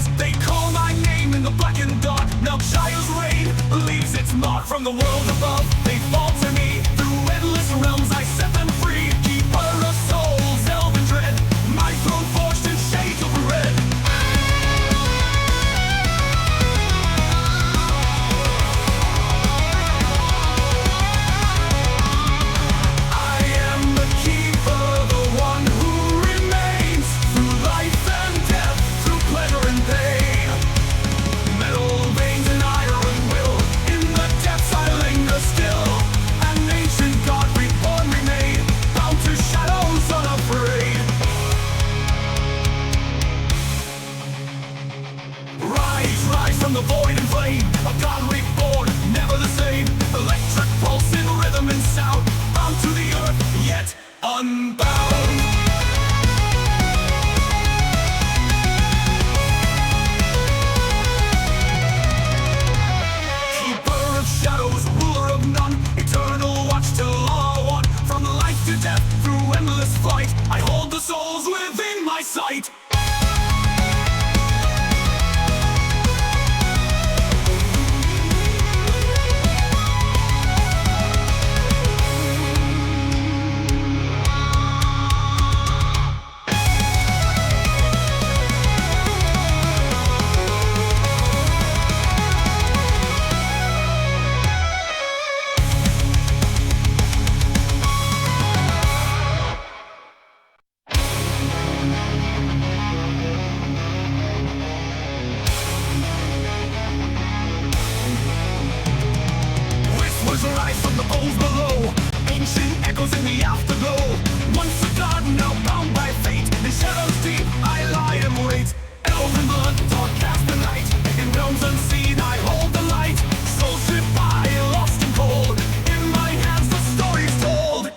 years. They call my name in the black and dark. Now child's reign leaves its mark from the world above. They fall to me through endless realms. I set them free. Keeper of souls, elven dread. My throne forged in shades of red. I am the keeper, the one who remains through life and death, through pleasure and pain. Metal veins and iron will, in the depths I linger still. An ancient god reborn remain, bound to shadows unafraid. Rise from the void and flame, a god reborn, never the same. Electric pulse in rhythm and sound, bound to the earth, yet unbound. Keeper of shadows, ruler of none, eternal watch till all one. From life to death, through endless flight, I hold the souls within my sight. Rise from the poles below, ancient echoes in the afterglow. Once a god, now bound by fate, in shadows deep I lie and wait. Elven blood, dark cast the night, in realms unseen I hold the light. Soul slip by, lost and cold, in my hands the story's told.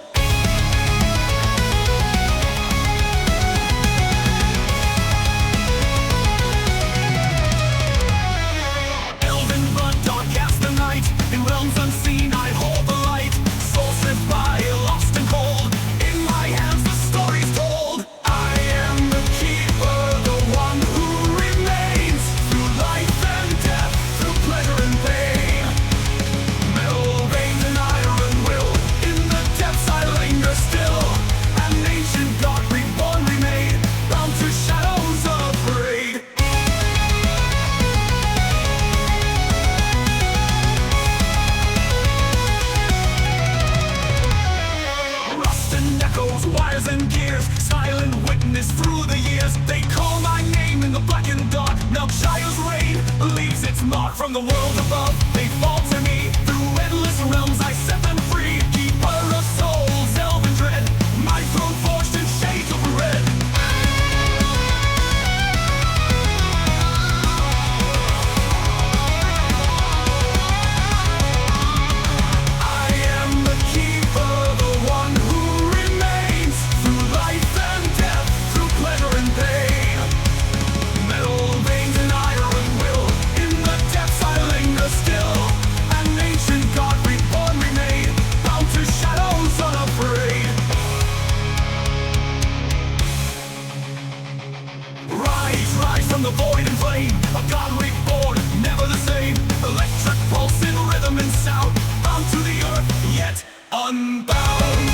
Elven blood, dark cast the night, in realms unseen I hold the light. Soul slip by, lost and cold, in my hands the story's told. I am the keeper, the one who remains through life and death, through pleasure and pain. Metal veins and iron will, in the depths I linger still. An ancient god reborn remain, bound to shadows unafraid. Rust and echoes, wires and gears, silent witness through the years. They call my name in the black and dark. Now child's reign leaves its mark from the world above. They fall to me through endless realms. I set them free. Keeper of souls, elven dread. My throne forged in shades of red. I am the keeper, the one who remains through life and death, through pleasure and pain. Metal veins and iron will, in the depths I linger still. An ancient god reborn remain, bound to shadows unafraid. Rise from the void and flame, a god reborn, never the same. Electric pulse in rhythm and sound, bound to the earth, yet unbound.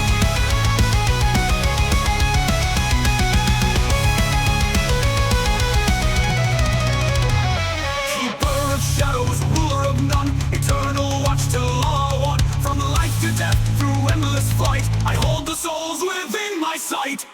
Keeper of shadows, ruler of none, eternal watch till all one. From life to death, through endless flight, I hold the souls within my sight.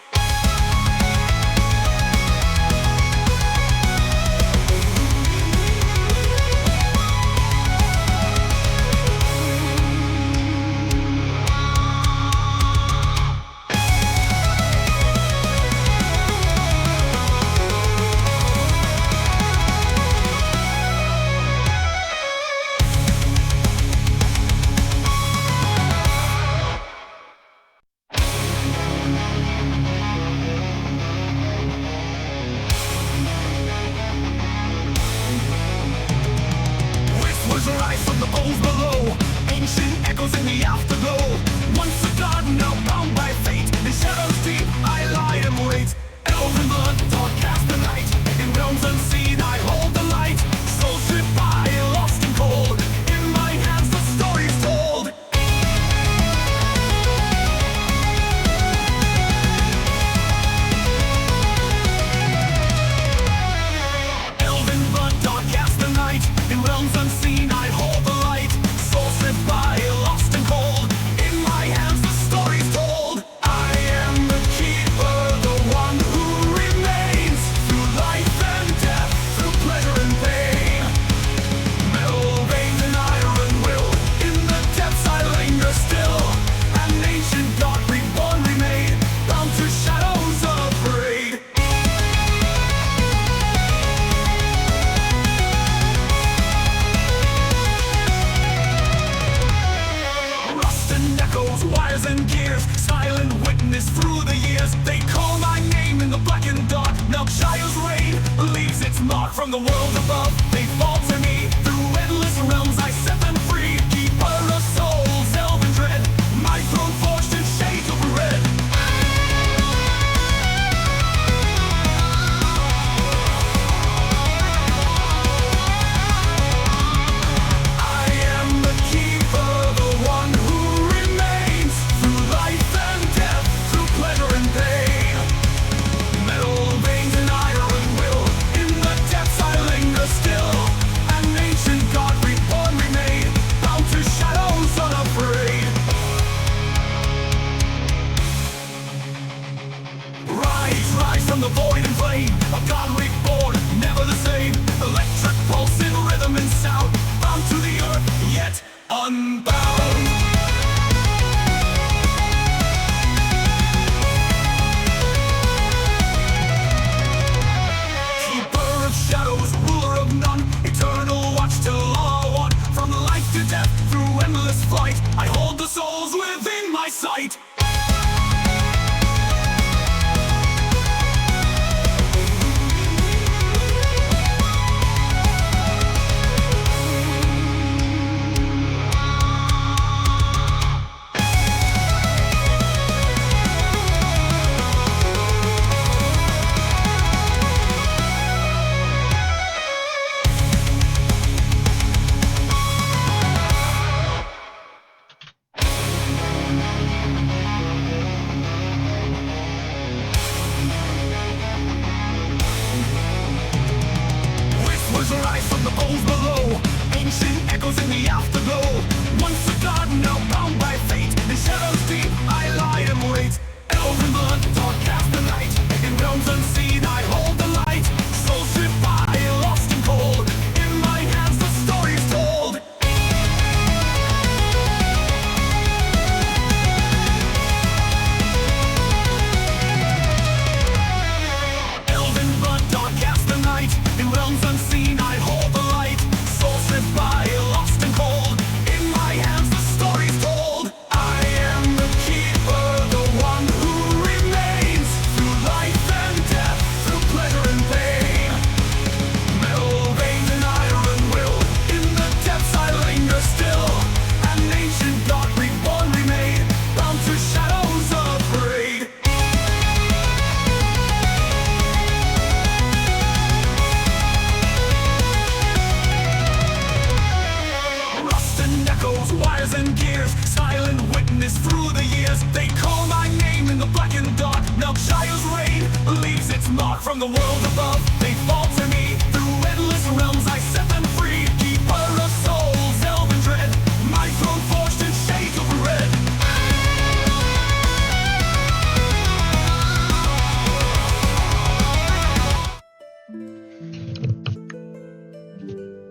Rise from the poles below, ancient echoes in the afterglow. Once a god, now bound by fate, in shadows deep I lie and wait. Elven blood, dark cast the night, in realms unseen I hold mark from the world above. They fall to me through endless realms. I set them free. Keeper of souls, elven dread. My throne forged in shades of red. I am the keeper, the one who remains through life and death, through pleasure and pain. Metal veins and iron will, in the depths I linger still. An ancient god reborn remain, bound to shadows unafraid. Rise from the void and flame, a god reborn, never the same. Electric pulse in rhythm and sound, bound to the earth, yet unbound. Keeper of shadows, ruler of none, eternal watch till all are one. From life to death, through endless flight, I hold the souls within my sight. Whispers rise from the bones below, ancient echoes in the afterglow. Once a god, now bound by fate, in shadows deep I lie and wait. Elven blood, dark cast the night, in realms unseen I hold the light. Soul stripped by, lost and cold, in my hands the story is told. Elven blood, dark cast the night, in realms unseen I hold the light. Soul stripped by, lost and cold, in my hands the story's told. I am the keeper, the one who remains through life and death, through pleasure and pain. Metal veins and iron will, in the depths I linger still. An ancient god reborn remain, bound to shadows unafraid. Rust and echoes, wires and gears, silent witness through the years. They call my name in the black and dark. Now Shire's reign leaves its mark from the world above. They fall to me through endless realms. I set them free. Keeper of souls, elven dread. My throne forged in shades of red.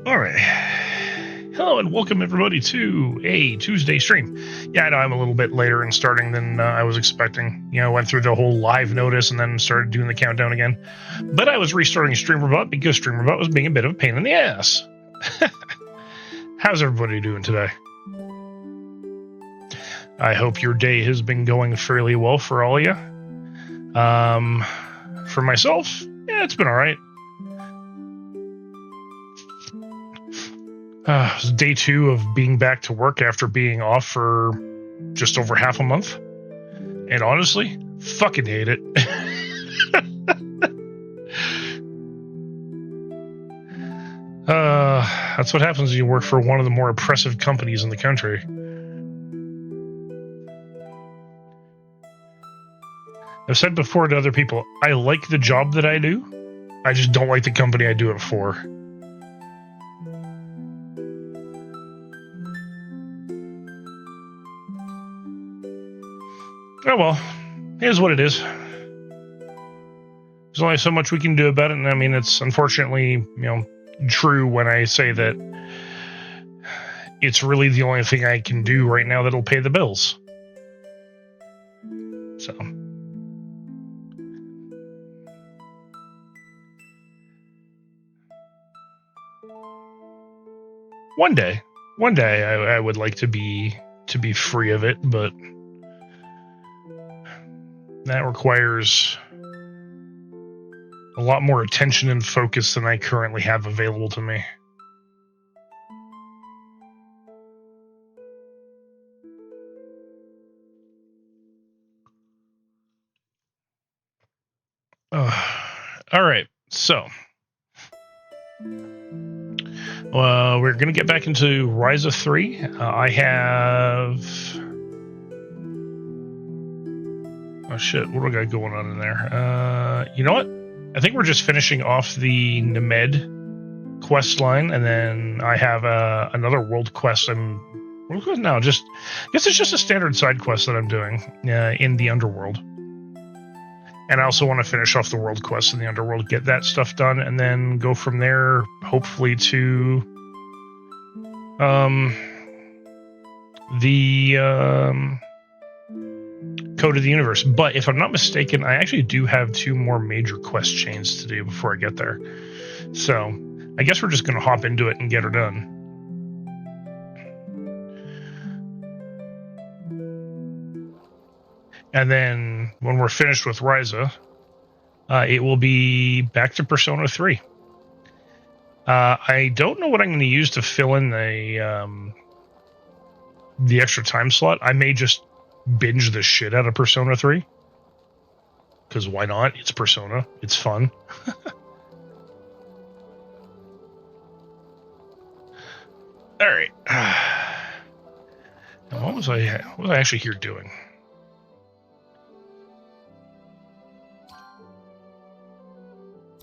All right. Hello and welcome everybody to a Tuesday stream. Yeah, I know I'm a little bit later in starting than I was expecting. You know, went through the whole live notice and then started doing the countdown again. But I was restarting StreamerBot because StreamerBot was being a bit of a pain in the ass. How's everybody doing today? I hope your day has been going fairly well for all of you. For myself, yeah, it's been all right. It was day 2 of being back to work after being off for just over half a month. And honestly, fucking hate it. That's what happens when you work for one of the more oppressive companies in the country. I've said before to other people, I like the job that I do. I just don't like the company I do it for. Oh well, here's what it is. There's only so much we can do about it, and I mean, it's unfortunately, true when I say that it's really the only thing I can do right now that'll pay the bills. So. One day I would like to be free of it, but that requires a lot more attention and focus than I currently have available to me. All right, so we're going to get back into Ryza 3. I have... Oh shit, what do I got going on in there? You know what? I think we're just finishing off the Nemed quest line, and then I have another world quest. World quest? No, I guess it's just a standard side quest that I'm doing in the Underworld. And I also want to finish off the world quest in the Underworld, get that stuff done, and then go from there, hopefully, to the Code of the Universe. But if I'm not mistaken, I actually do have 2 more major quest chains to do before I get there. So I guess we're just going to hop into it and get her done. And then when we're finished with Ryza, it will be back to Persona 3. I don't know what I'm going to use to fill in the extra time slot. I may just binge the shit out of Persona 3. Because why not? It's Persona. It's fun. Alright. Now what was I actually here doing?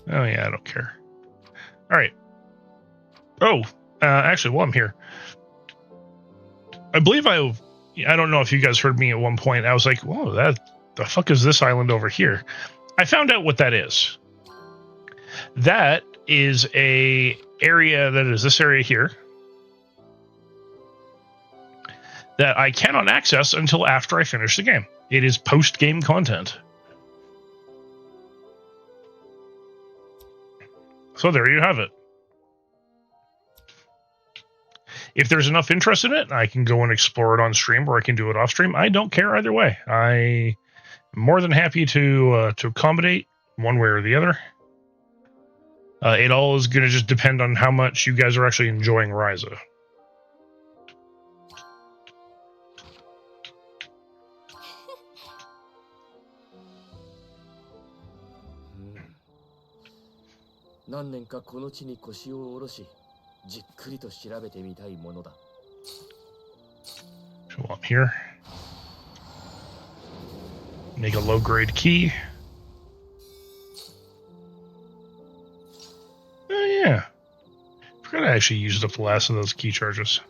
Oh yeah, I don't care. Alright. Oh, actually, while I'm here, I believe I don't know if you guys heard me at one point. I was like, whoa, the fuck is this island over here? I found out what that is. That is a area that is this area here that I cannot access until after I finish the game. It is post-game content. So there you have it. If there's enough interest in it, I can go and explore it on stream, or I can do it off stream. I don't care either way. I'm more than happy to accommodate one way or the other. It all is going to just depend on how much you guys are actually enjoying Ryza. So I'm here. Make a low-grade key. Oh yeah. Forgot I actually used up the last of those key charges.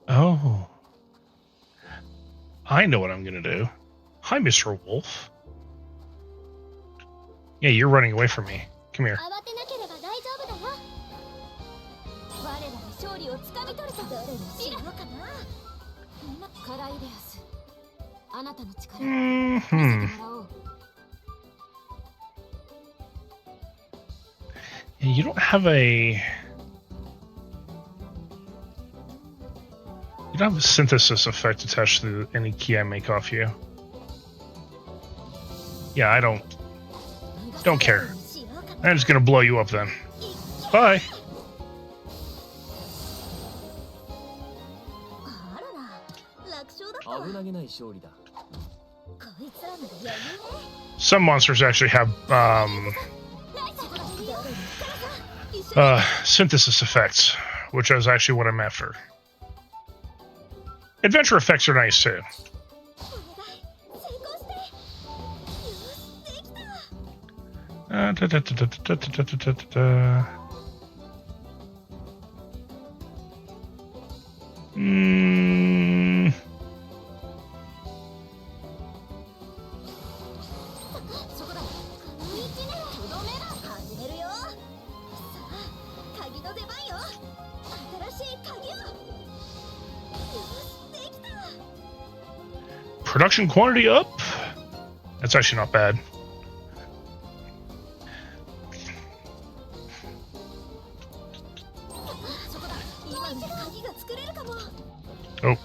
Oh. I know what I'm gonna do. Hi, Mr. Wolf. Yeah, you're running away from me. Come here. Yeah, you don't have a synthesis effect attached to any key I make off you. Yeah, I don't care. I'm just gonna blow you up then. Bye. Some monsters actually have synthesis effects, which is actually what I'm after. Adventure effects are nice too. Production quantity up. That's actually not bad. Oh,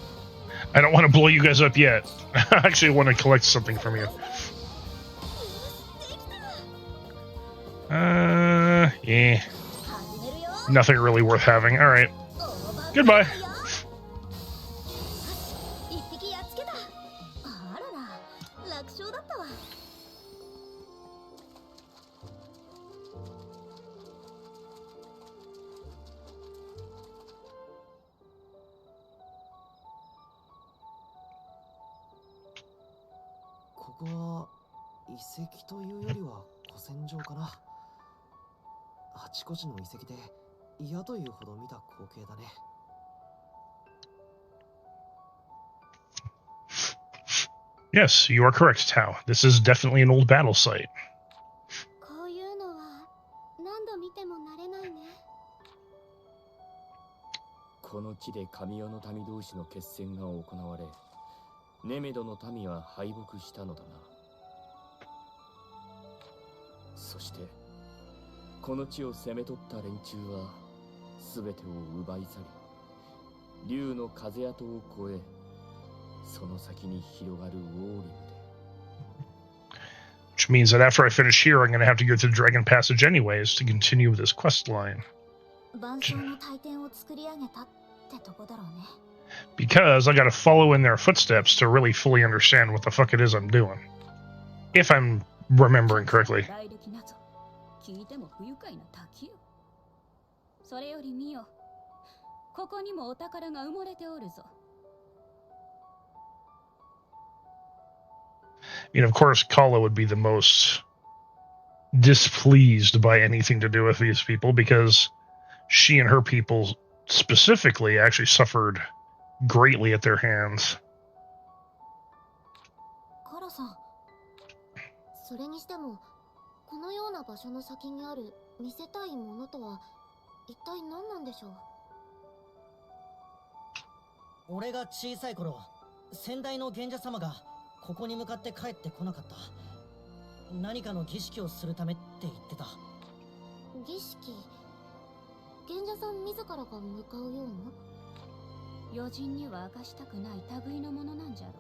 I don't want to blow you guys up yet. I actually want to collect something from you. Yeah. Nothing really worth having. Alright. Goodbye. Yes, you are correct, Tao. This is definitely an old battle site. こういうのは何度見ても慣れないね。この地で神代の民同士の決戦が行われ、ネメドの民は敗北したのだな。そしてこの地を攻め取った連中は全てを奪い去り、竜の風跡を越え、その先に広がるウォーリムで。 Which means that after I finish here, I'm going to have to go through the Dragon Passage anyways to continue with this quest line. 万象の大天を作り上げたってとこだろうね。 Because I got to follow in their footsteps to really fully understand what the fuck it is I'm doing. If I'm remembering correctly. 来歴なぞ聞いても不愉快な滝よ。それより見よ、ここにもお宝が埋もれておるぞ。 I mean, of course, Kala would be the most displeased by anything to do with these people because she and her people specifically actually suffered greatly at their hands. カラさん、それにしてもこのような場所の先にある見せたいものとは一体何なんでしょう。俺が小さい頃、先代の賢者様がここに向かって帰ってこなかった。何かの儀式をするためって言ってた。儀式？賢者さん自らが向かうような？余人には明かしたくない類のものなんじゃろう。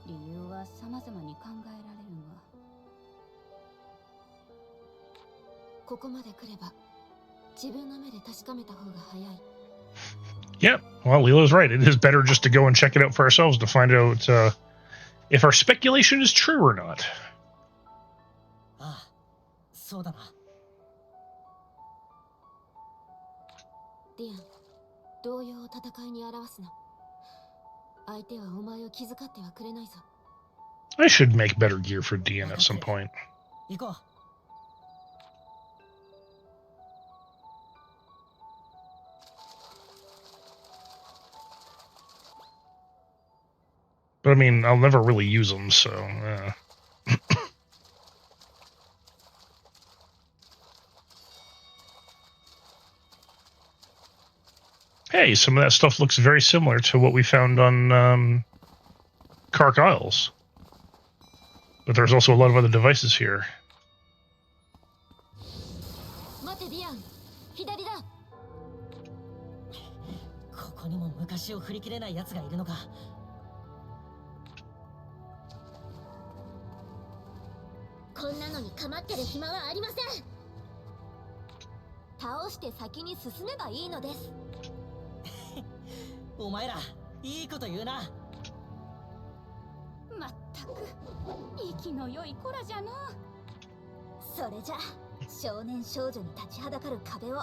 理由は様々に考えられるが。ここまで来れば自分の目で確かめた方が早い。 Yep. Well, Leela's right. It is better just to go and check it out for ourselves to find out if our speculation is true or not. ああ、そうだな。ディアン、動揺を戦いに表すな。相手はお前を気遣ってはくれないぞ。 I should make better gear for Dian at some point. 行こう。 But I mean, I'll never really use them, so... Hey, some of that stuff looks very similar to what we found on Kark Isles. But there's also a lot of other devices here. 待てディアン、左だ。ここにも昔を振り切れない奴がいるのか。 こんなのに構ってる暇はありません。倒して先に進めばいいのです。お前らいいこと言うな。まったく息の良い子らじゃの。それじゃ少年少女に立ちはだかる壁を。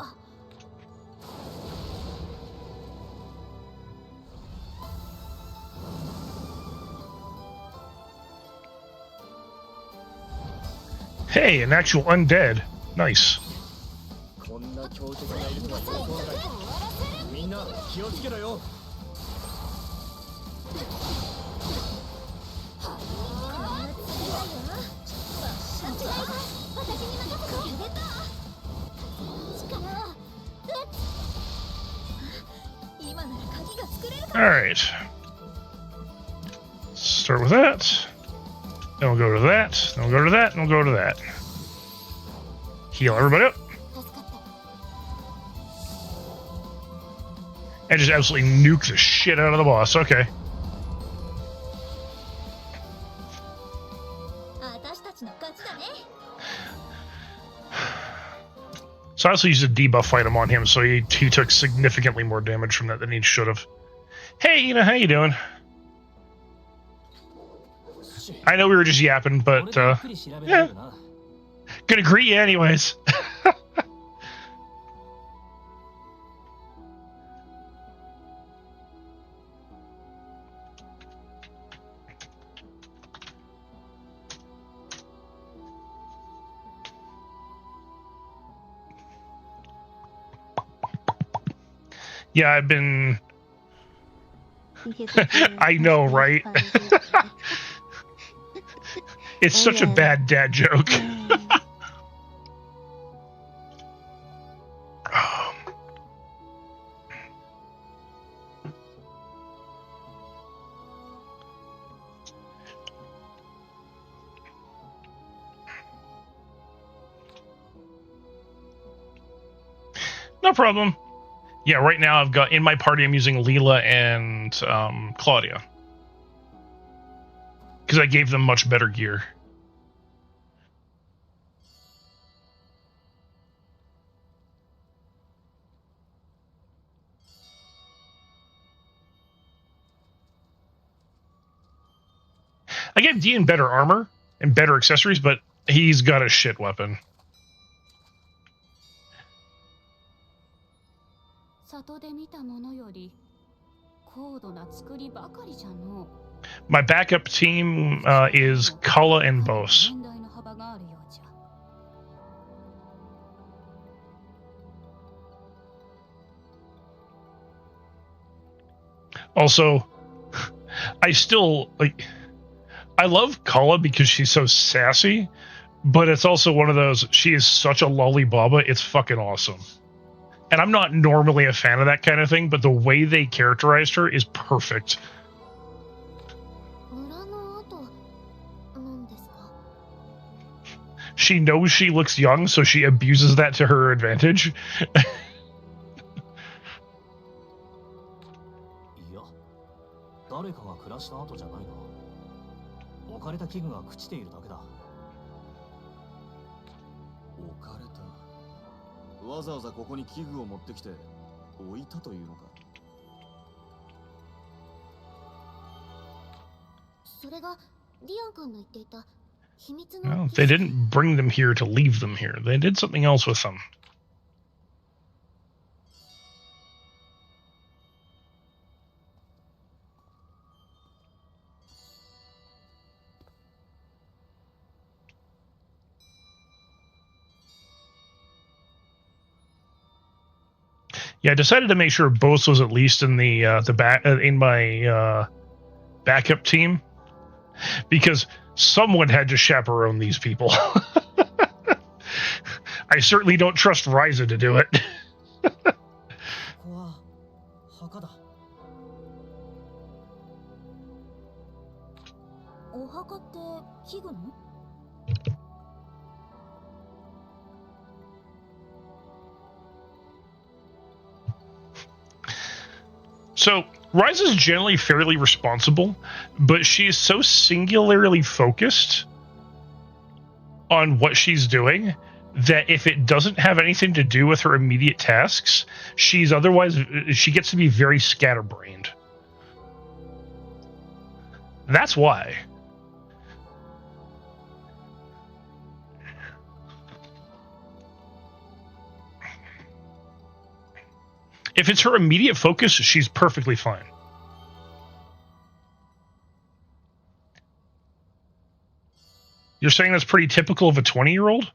Hey, an actual undead. Nice. こんな強敵がいるのは想像外。みんな気をつけろよ。 Alright. Start with that. Then we'll go to that. Then we'll go to that. And we'll go to that. Heal everybody up. And just absolutely nuke the shit out of the boss. Okay. ちの勝ちだね。 So I also used a debuff item on him, so he took significantly more damage from that than he should have. Hey, how you doing? I know we were just yapping, but yeah, gonna greet you anyways. Yeah, I've been. I know, right? It's such a bad dad joke. No problem. Yeah, right now I've got in my party I'm using Leela and Claudia. Because I gave them much better gear. I gave Dean better armor and better accessories, but he's got a shit weapon. 里で見たものより高度な作りばかりじゃの。 My backup team is Kala and Bose. 年代の幅があるようじゃ。 Also, I still I love Kala because she's so sassy, but it's also one of those, she is such a lollybaba, it's fucking awesome. And I'm not normally a fan of that kind of thing, but the way they characterized her is perfect. 村の後なんですか？ She knows she looks young, so she abuses that to her advantage. いや、誰かが暮らした後じゃないな。置かれた器具が朽ちているだけだ。置かれた。わざわざここに器具を持ってきて置いたというのか。それがディアン君の言っていた秘密の。 No, they didn't bring them here to leave them here. They did something else with them. Yeah, I decided to make sure Bose was at least in the back in my backup team, because someone had to chaperone these people. I certainly don't trust Ryza to do it. ここは墓だ。お墓って器具の？ So, Ryza's generally fairly responsible, but she is so singularly focused on what she's doing that if it doesn't have anything to do with her immediate tasks, she gets to be very scatterbrained. That's why. If it's her immediate focus, she's perfectly fine. You're saying that's pretty typical of a 20-year-old?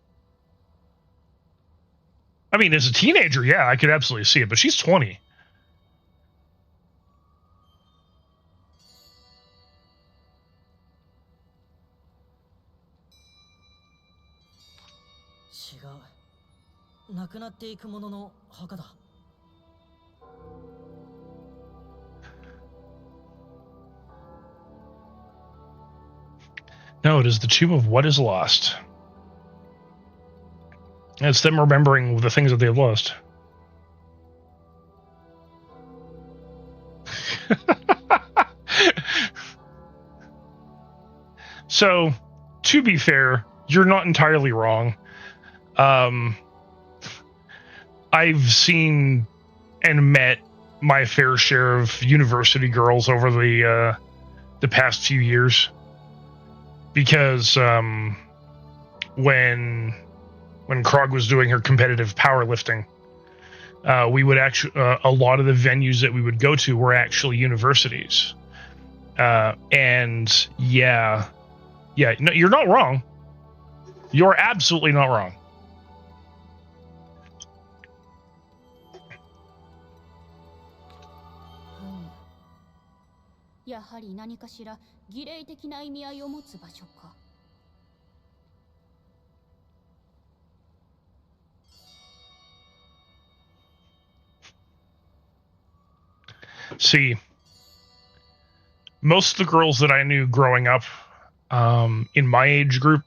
I mean, as a teenager, yeah, I could absolutely see it, but she's 20. No, it is the tomb of what is lost. It's them remembering the things that they've lost. So, to be fair, you're not entirely wrong. I've seen and met my fair share of university girls over the past few years, because when Krog was doing her competitive powerlifting, we would actually a lot of the venues that we would go to were actually universities, and no, you're not wrong. You're absolutely not wrong. やはり何かしら儀礼的な意味合いを持つ場所か。See, most of the girls that I knew growing up, in my age group,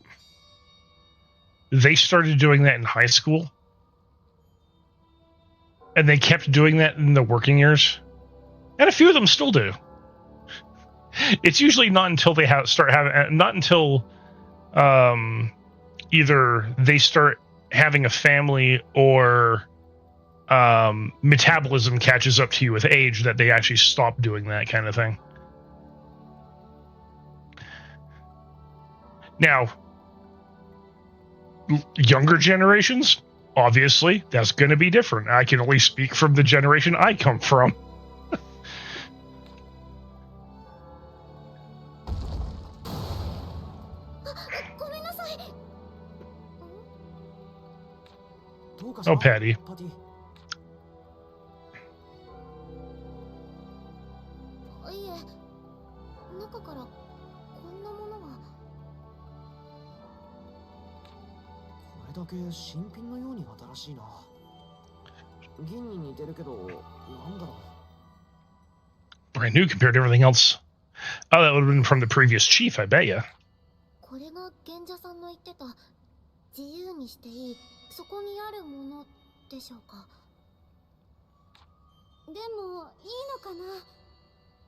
they started doing that in high school, and they kept doing that in the working years, and a few of them still do. It's usually not until they not until either they start having a family or metabolism catches up to you with age that they actually stop doing that kind of thing. Now, younger generations, obviously, that's going to be different. I can only speak from the generation I come from. Oh, Patty. いえ、中からこんなものが。これだけ新品のように新しいな。銀に似てるけど、なんだろう。 Brand new compared to everything else. Oh, that would have been from the previous chief, I bet ya. これが賢者さんの言ってた自由にしていい、そこにあるものでしょうか。でもいいのかな。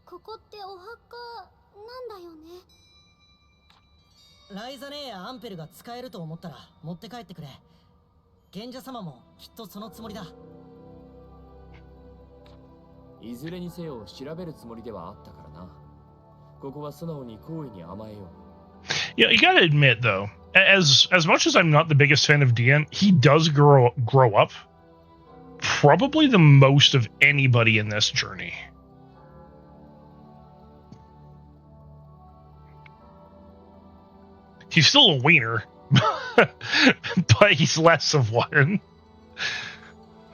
ここってお墓なんだよね。ライザネやアンペルが使えると思ったら持って帰ってくれ。賢者様もきっとそのつもりだ。いずれにせよ調べるつもりではあったからな。ここは素直に好意に甘えよう。 Yeah, you gotta admit though, as much as I'm not the biggest fan of Dian, he does grow up probably the most of anybody in this journey. He's still a wiener, but he's less of one.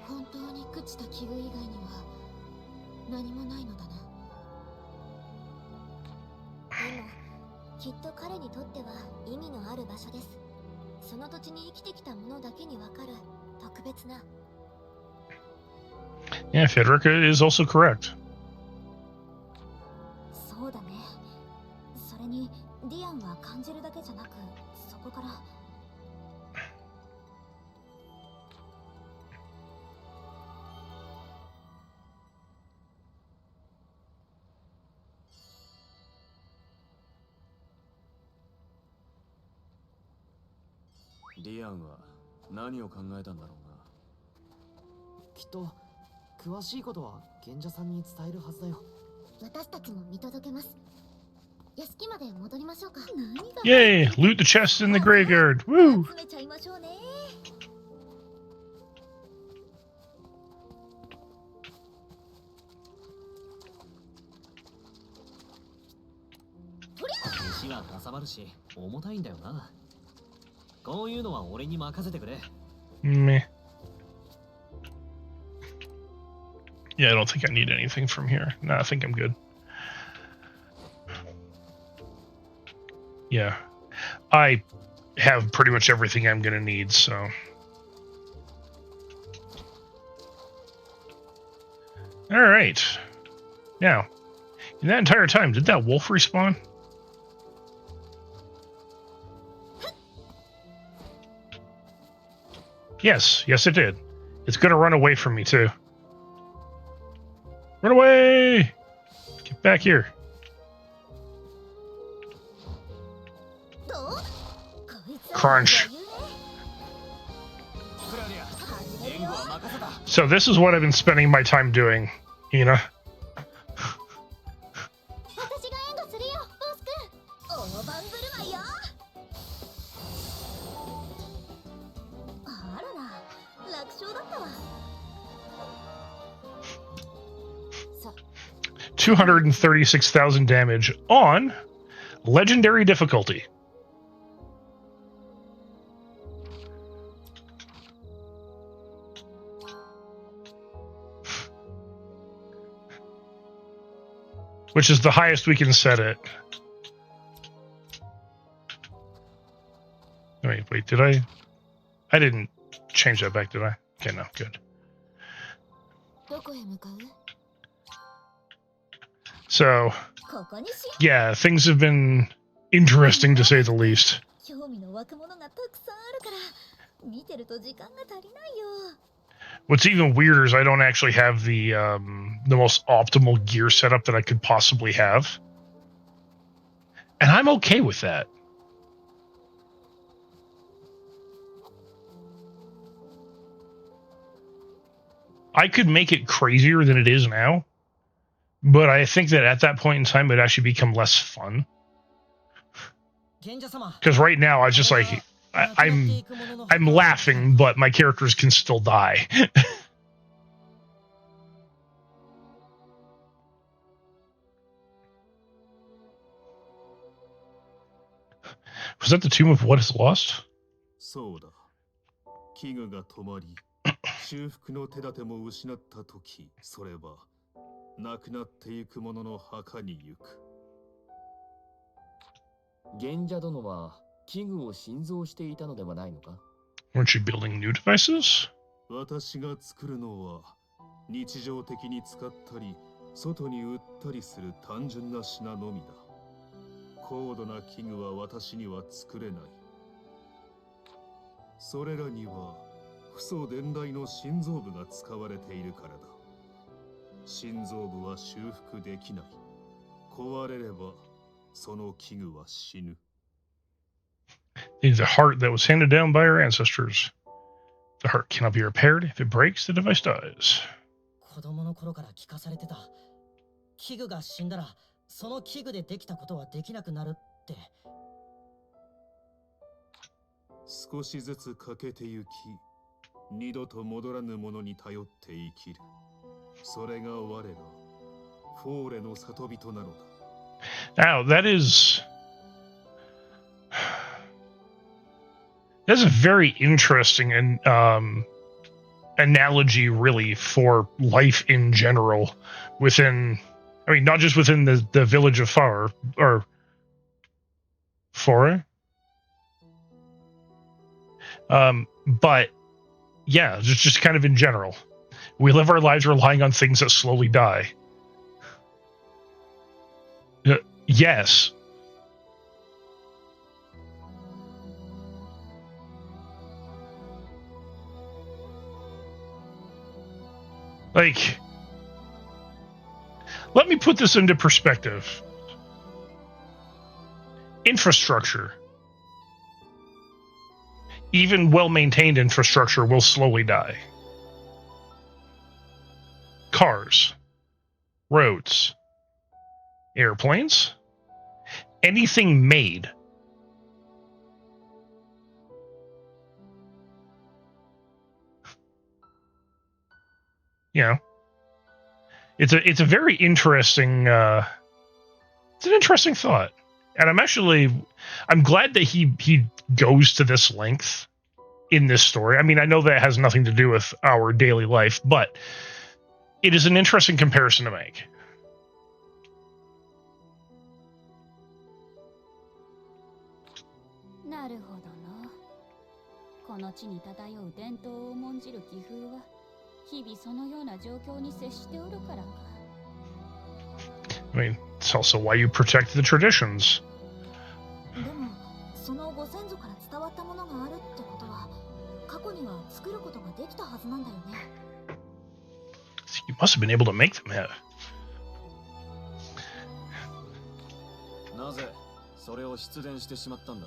本当に朽ちた器具以外には何もないのだな。でもきっと彼にとっては意味のある場所です。その土地に生きてきた者だけにわかる特別な。Yeah, Federica is also correct. そうだね。それにディアンは感じるだけじゃなく、そこから。ディアンは何を考えたんだろうな。きっと詳しいことは賢者さんに伝えるはずだよ。私たちも見届けます。屋敷まで戻りましょうか。 Yay! Loot the chest in the graveyard. Woo! 集めちゃいましょうね。石はかさばるし重たいんだよな。こういうのは俺に任せてくれ。 Meh. Yeah, I don't think I need anything from here. No, I think I'm good. Yeah. I have pretty much everything I'm gonna need, so. Alright. Now, in that entire time, did that wolf respawn? Yes, yes it did. It's gonna run away from me too. Run away! Get back here. どう？こいつ Crunch. So this is what I've been spending my time doing, you know? 私が援護するよボス君。大盤振る舞いよ。あらな、楽勝だったわ。さ 236,000 damage on legendary difficulty. Which is the highest we can set it. Wait, did I? I didn't change that back, did I? Okay, no, good. どこへ向かう？ So, ここにしよ yeah, things have been interesting to say the least. う。興味の湧くものがたくさんあるから、見てると時間が足りないよ。 What's even weirder is I don't actually have the most optimal gear setup that I could possibly have. And I'm okay with that. I could make it crazier than it is now, but I think that at that point in time it'd actually become less fun. Because right now I just like I'm laughing, but my characters can still die. Was that the tomb of what is lost? そうだ。器具が止まり、修復の手立ても失ったとき、それはなくなっていくものの墓に行く。賢者殿は器具を新造していたのではないのか？ Weren't you building new devices? 私が作るのは日常的に使ったり、外に売ったりする単純な品のみだ。高度な器具は私には作れない。それらには父祖伝来の心臓部が使われているからだ。心臓部は修復できない。壊れればその器具は死ぬ。It's a heart that was handed down by our ancestors. The heart cannot be repaired. If it breaks, the device dies. 子供の頃から聞かされてた。器具が死んだら、その器具でできたことはできなくなるって。少しずつ欠けてゆき、二度と戻らぬものに頼って生きる。それが我ら、フォーレの里人なのだ。Now, that's a very interesting analogy, really, for life in general within, I mean, not just within the village of Far, or Fore, but yeah, just kind of in general. We live our lives relying on things that slowly die. Yes. Like, let me put this into perspective. Infrastructure, even well-maintained infrastructure, will slowly die. Cars, roads, airplanes, anything made. You know, it's a very interesting it's an interesting thought, and I'm glad that he goes to this length in this story. I mean, I know that has nothing to do with our daily life, but it is an interesting comparison to make. なるほどな。この地に漂う伝統を重んじる気風は日々そのような状況に接しておるからか。I mean, it's also why you protect the traditions. でも、そのご先祖から伝わったものがあるってことは、過去には作ることができたはずなんだよね。You must have been able to make them, yeah. なぜそれを失伝してしまったんだ？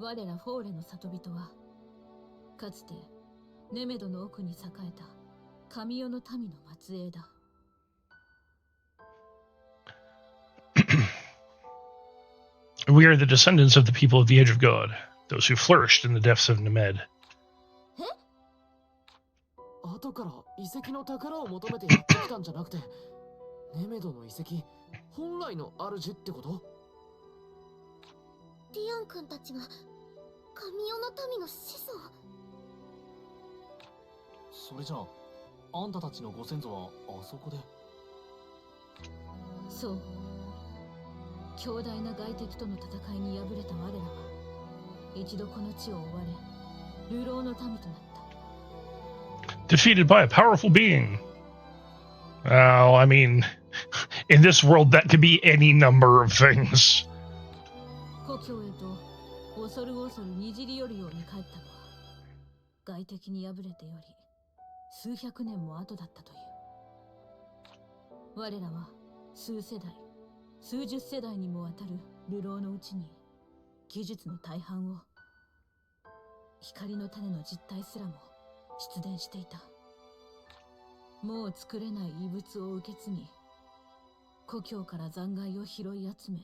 我らフォーレの里人はかつてネメドの奥に栄えた神代の民の末裔だ。We are the descendants of the people of the Age of God, those who flourished in the depths of Nemed. 後から遺跡の宝を求めてやってきたんじゃなくて、ネメドの遺跡本来の主ってこと？ディアン君たちが神代の民の子孫。それじゃあ、あんたたちのご先祖はあそこで。そう。強大な外敵との戦いに敗れた我らは一度この地を追われ流浪の民となった。 Defeated by a powerful being. Oh, I mean, in this world that could be any number of things. 故郷へと恐る恐るにじり寄るように帰ったのは外敵に敗れてより数百年も後だったという。我らは数世代数十世代にもわたる流浪のうちに技術の大半を光の種の実体すらも出現していた。もう作れない遺物を受け継ぎ故郷から残骸を拾い集め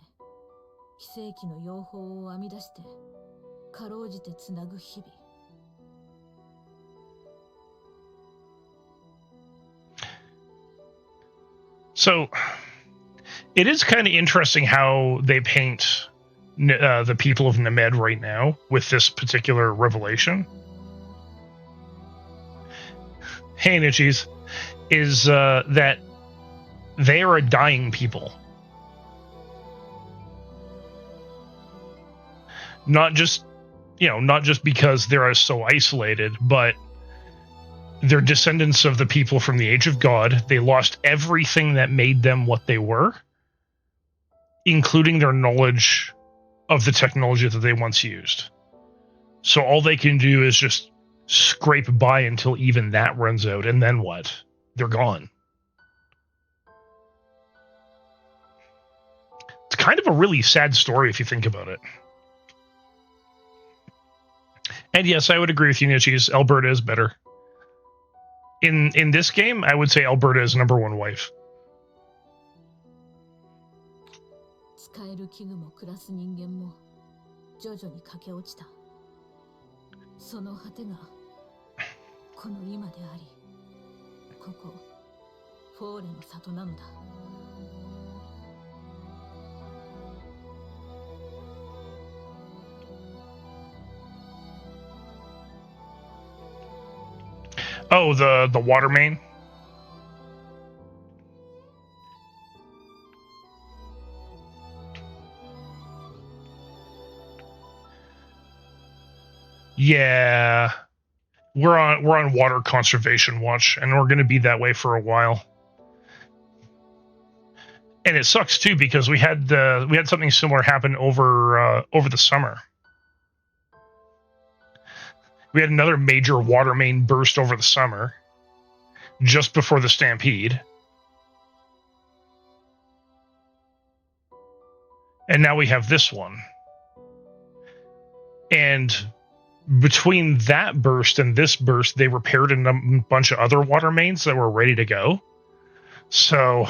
非正規の養蜂を編み出してかろうじてつなぐ日々。So, it is kind of interesting how they paint the people of Nemed right now with this particular revelation. Hey, Nichis, is that they are a dying people. Not just because they are so isolated, but they're descendants of the people from the Age of God. They lost everything that made them what they were, including their knowledge of the technology that they once used. So all they can do is just scrape by until even that runs out, and then what? They're gone. It's kind of a really sad story if you think about it. And yes, I would agree with you, Nichis. Alberta is better. In this game, I would say Alberta is number one wife. 使える器具も暮らす人間も徐々に駆け落ちた。その果てがこの今であり、ここフォーレの里なのだ。Oh, the water main? Yeah. We're on water conservation watch, and we're going to be that way for a while. And it sucks too because we had something similar happen over the summer. We had another major water main burst over the summer, just before the stampede. And now we have this one. And between that burst and this burst, they repaired a bunch of other water mains that were ready to go. So,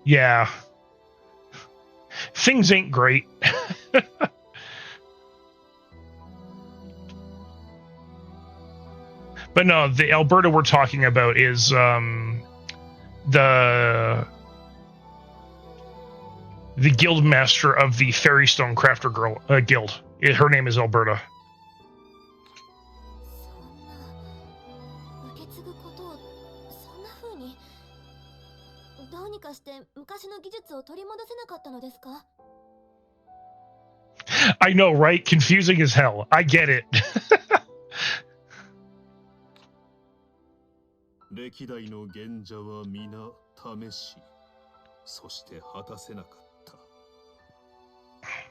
yeah. Things ain't great. But no, the Alberta we're talking about is the guild master of the Fairystone Crafter Guild. Her name is Alberta. そんな受け継ぐことをそんな風にどうにかして昔の技術を取り戻せなかったのですか？ I know, right? Confusing as hell. I get it. 歴代の賢者は皆試し、そして果たせなかった。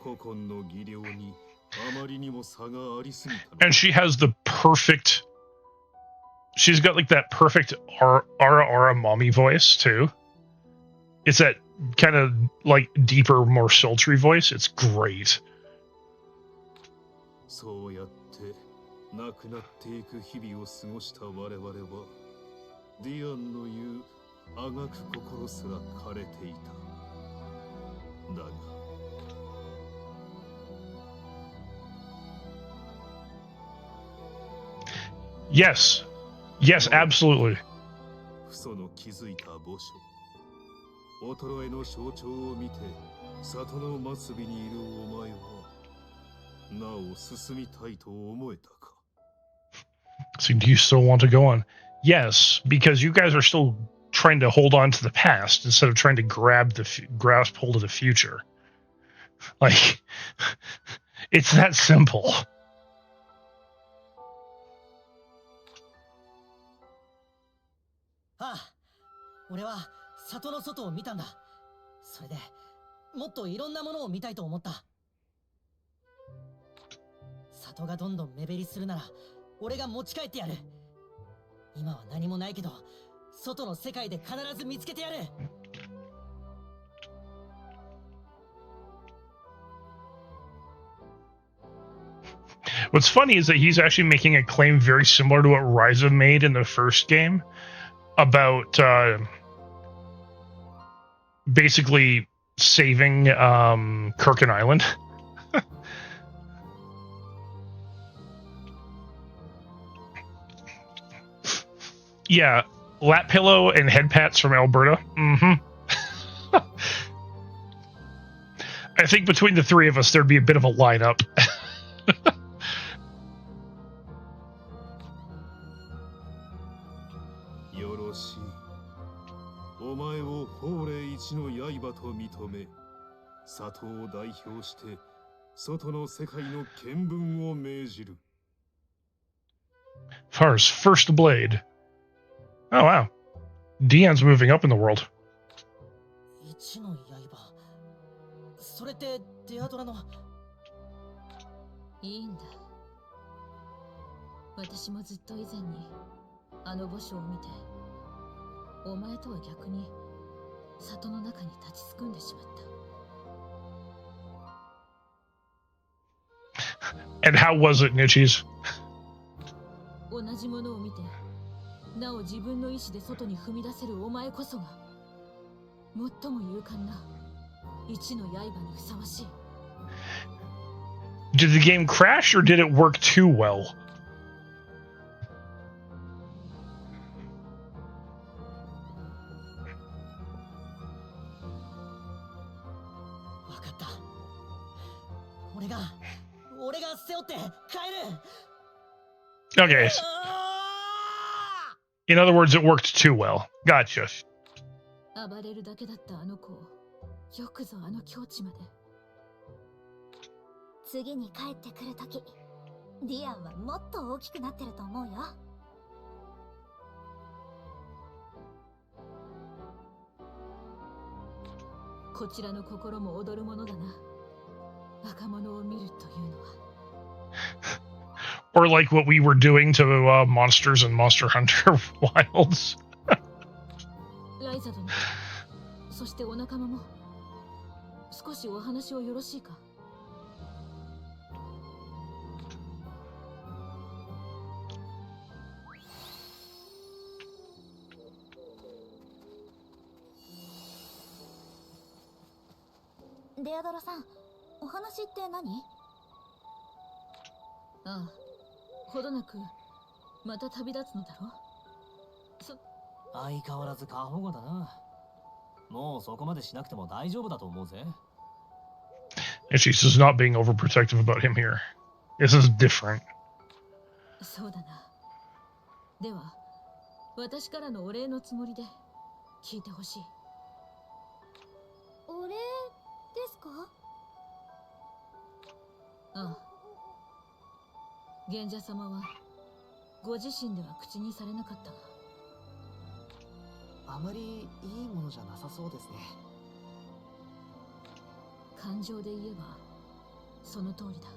古今の技量にあまりにも差がありすぎた。 And she has the perfect... She's got like that perfect Ara mommy voice too. It's that kind of like deeper, more sultry voice. It's great. そうやって亡くなっていく日々を過ごした我々はディアンの言うあがく心すら枯れていた。だがYes. Yes, absolutely. 父祖の築いた墓所、衰えの象徴を見て里の末尾にいるお前はなお進みたいと思えたか。 So do you still want to go on? Yes, because you guys are still trying to hold on to the past instead of trying to grasp hold of the future. Like, it's that simple. ああ、俺は里の外を見たんだ。それでもっといろんなものを見たいと思った。里がどんどん目減りするなら俺が持ち帰ってやる。今は何もないけど外の世界で必ず見つけてやる。What's funny is that he's actually making a claim very similar to what Ryza made in the first game about basically saving Kirkin Island. Yeah, lap pillow and head pats from Alberta. I think between the three of us, there'd be a bit of a lineup. よろしい。お前を法令一の刃と認め、里を代表して外の世界の見聞を命じる。Far's first blade. Oh wow, Dion's moving up in the world. 一の刃。それってデアドラの。いいんだ。私もずっと以前にあの墓所を見て、お前とは逆に里の中に立ちすくんでしまった。And how was it, Nichis? 同じものを見て、なお自分の意志で外に踏み出せるお前こそが最も勇敢な一の刃にふさわしい。Did the game crash or did it work too well? わかった。俺が背負って帰る。Okay. In other words, it worked too well. Gotcha. 暴れるだけだったあの子をよくぞあの境地まで。次に帰ってくるとき、ディアンはもっと大きくなってると思うよ。こちらの心も踊るものだな。若者を見るというのは。Or like what we were doing to monsters in Monster Hunter Wilds. ライザ殿、そしてお仲間も少しお話をよろしいか。デアドラさん、お話って何？ああ、ほどなくまた旅立つのだろう。相変わらず過保護だな。もうそこまでしなくても大丈夫だと思うぜ。And she's just not being overprotective about him here. This is different. そうだな。では、私からのお礼のつもりで聞いてほしい。お礼ですか？ああ。賢者様はご自身では口にされなかったが、あまりいいものじゃなさそうですね。感情で言えばその通りだ。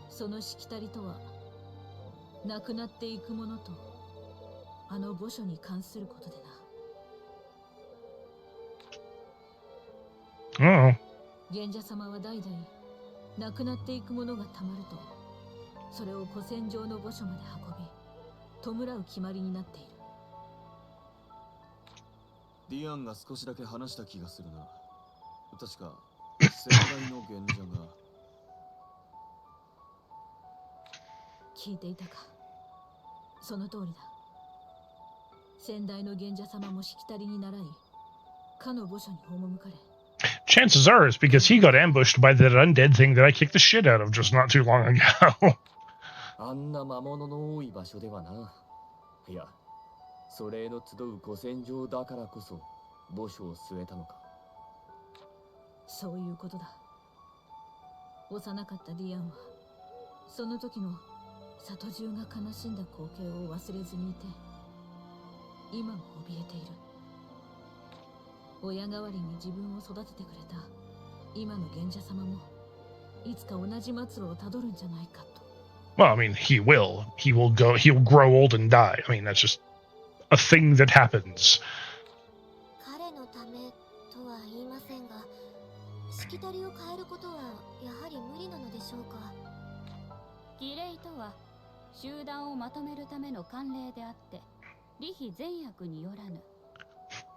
そのしきたりとはなくなっていくものとあの墓所に関することでな。Oh. 賢者様は代々なくなっていくものがたまると、それを古戦場の墓所まで運び、弔う決まりになっている。ディアンが少しだけ話した気がするな。確か先代の賢者が。聞いていたか。その通りだ。先代の賢者様もしきたりに習い、かの墓所に赴かれ。Chances are it's because he got ambushed by that undead thing that I kicked the shit out of just not too long ago. あんな魔物の多い場所ではな。いや、それの集う古戦場だからこそ墓所を据えたのか。そういうことだ。幼かったディアンは、その時の里中が悲しんだ光景を忘れずにいて、今も怯えている。親代わりに自分を育ててくれた今の賢者様も、いつか同じ末路をたどるんじゃないかと。Well, I mean, he will. He'll grow old and die. I mean, that's just a thing that happens. 彼のためとは言いませんが、しきたりを変えることはやはり無理なのでしょうか。儀礼とは集団をまとめるための慣例であって、理非善悪によらぬ。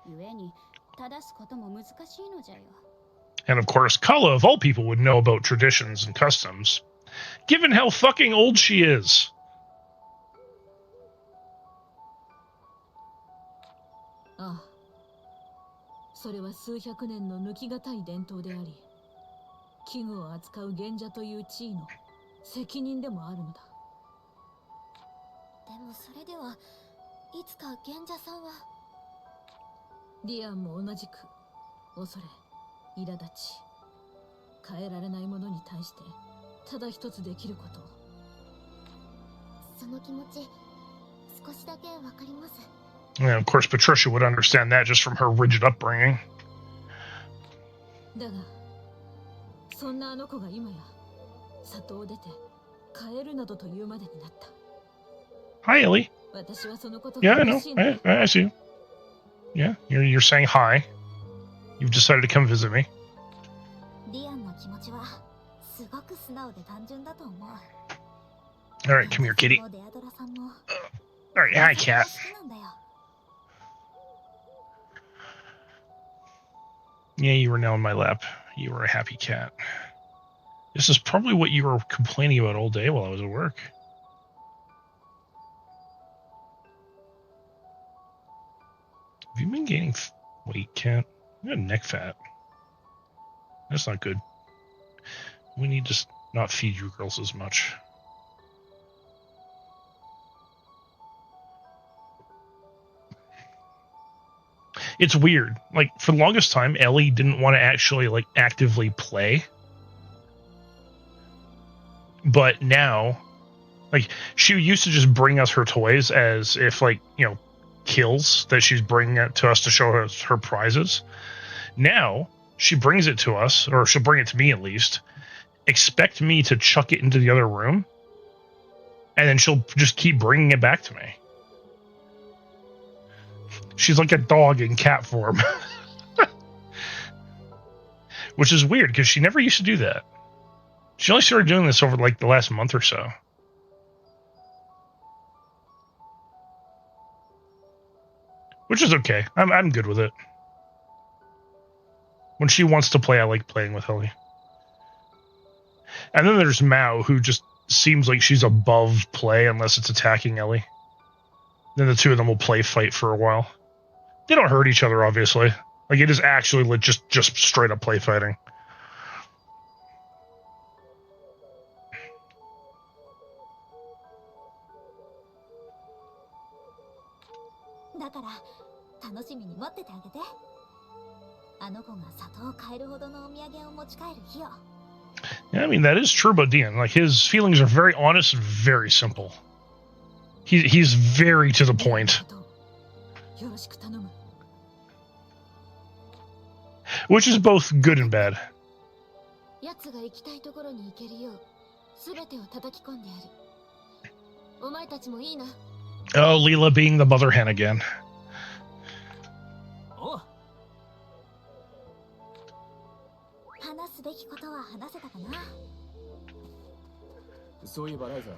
故に正すことも難しいのじゃよ。And of course, Kala, of all people, would know about traditions and customs, given how fucking old she is. ああ、それは数百年の抜きがたい伝統であり、器具を扱う賢者という地位の責任でもあるのだ。でもそれではいつか賢者さんは。ディアンも同じく恐れ、苛立ち、変えられないものに対してただ一つできることを。その気持ち少しだけわかります。And of course, Patricia would understand that just from her rigid upbringing. だが、そんなあの子が今や里を出て帰るなどというまでになった。Hi, Ellie. 私はそのこと Yeah, が I know. 嬉しいんだ。 I see you. Yeah, you're saying hi. You've decided to come visit me. ディアンの気持ちはすごく素直で単純だと思う。All right, come here, kitty. デアドラさんも All right, hi, cat. 好きなんだよ。Yeah, you were now in my lap. You were a happy cat. This is probably what you were complaining about all day while I was at work. Have you been gaining weight, cat? You got neck fat. That's not good. We need to not feed you girls as much. It's weird. Like, for the longest time, Ellie didn't want to actually, like, actively play. But now, like, she used to just bring us her toys as if, like, you know, kills that she's bringing it to us to show us her prizes. Now, she brings it to us, or she'll bring it to me at least, expect me to chuck it into the other room, and then she'll just keep bringing it back to me. She's like a dog in cat form. Which is weird, because she never used to do that. She only started doing this over, like, the last month or so. Which is okay. I'm good with it. When she wants to play, I like playing with Ellie. And then there's Mao, who just seems like she's above play unless it's attacking Ellie. Then the two of them will play fight for a while. They don't hurt each other, obviously. Like, it is actually like just straight up play fighting. だから楽しみに待っててあげて。あの子が里を変えるほどのお土産を持ち帰る日よ。Yeah, I mean, that is true about Dean. Like, his feelings are very honest and very simple. He's very to the point. よろしく頼む。Which is both good and bad. 奴が行きたいところに行けるよう、すべてを叩き込んでやる。お前たちもいいな。Oh, Leela being the mother hen again. おう、話すべきことは話せたかな。そういえばライザー、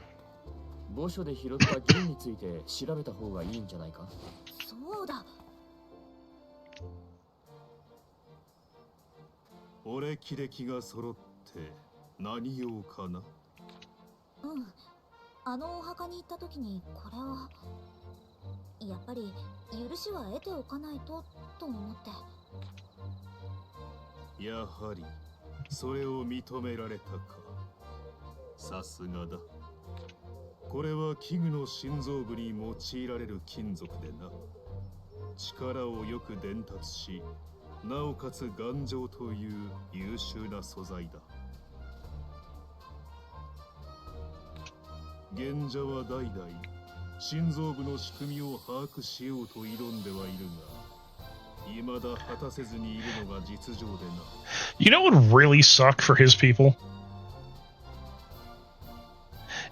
墓所で拾った銀について調べた方がいいんじゃないか？そうだ。俺キレキが揃って何用かな？うん。あのお墓に行った時にこれを。やっぱり許しは得ておかないと思って。やはりそれを認められたか。さすがだ。これは器具の心臓部に用いられる金属でな。力をよく伝達し、なおかつ頑丈という優秀な素材だ。賢者は代々心臓部の仕組みを把握しようと挑んではいるが、未だ果たせずにいるのが実情でな。You know what would really suck for his people?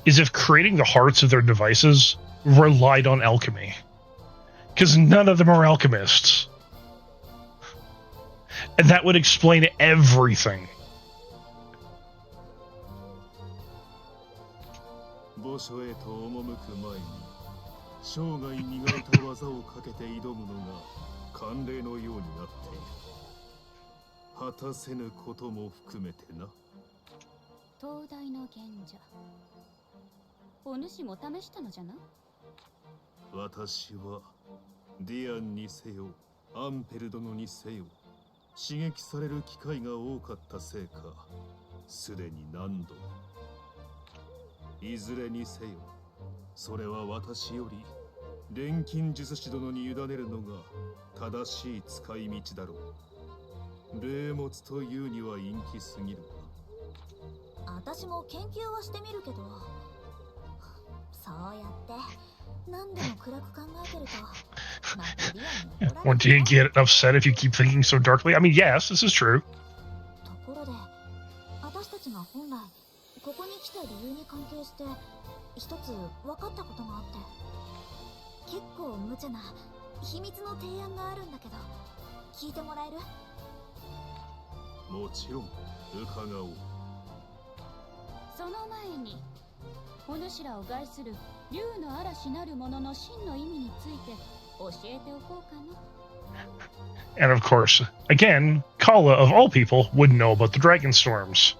Is if creating the hearts of their devices relied on alchemy. Because none of them are alchemists. And that would explain everything. 墓所へと赴く前に生涯磨いた技をかけて挑むのが慣例のようになっている。果たせぬことも含めてな。東大の賢者、お主も試したのじゃな。私はディアンにせよアンペル殿にせよ刺激される機会が多かったせいか、すでに何度も。いずれにせよ、それは私より錬金術師殿に委ねるのが正しい使い道だろう。霊物というには陰気すぎる私も研究はしてみるけど、そうやって何でも暗く考えてるとまたリアルに怒られる。 Well, do you get upset if you keep thinking so darkly? I mean, yes, this is true. ところで、私たちが本来ここに来た理由に関係して一つ分かったことがあって、結構無茶な秘密の提案があるんだけど、聞いてもらえる？もちろん伺おう。その前に、お主らを害する竜の嵐なるものの真の意味について教えておこうかな。And of course, again, Kala, of all people, would know about the dragon storms.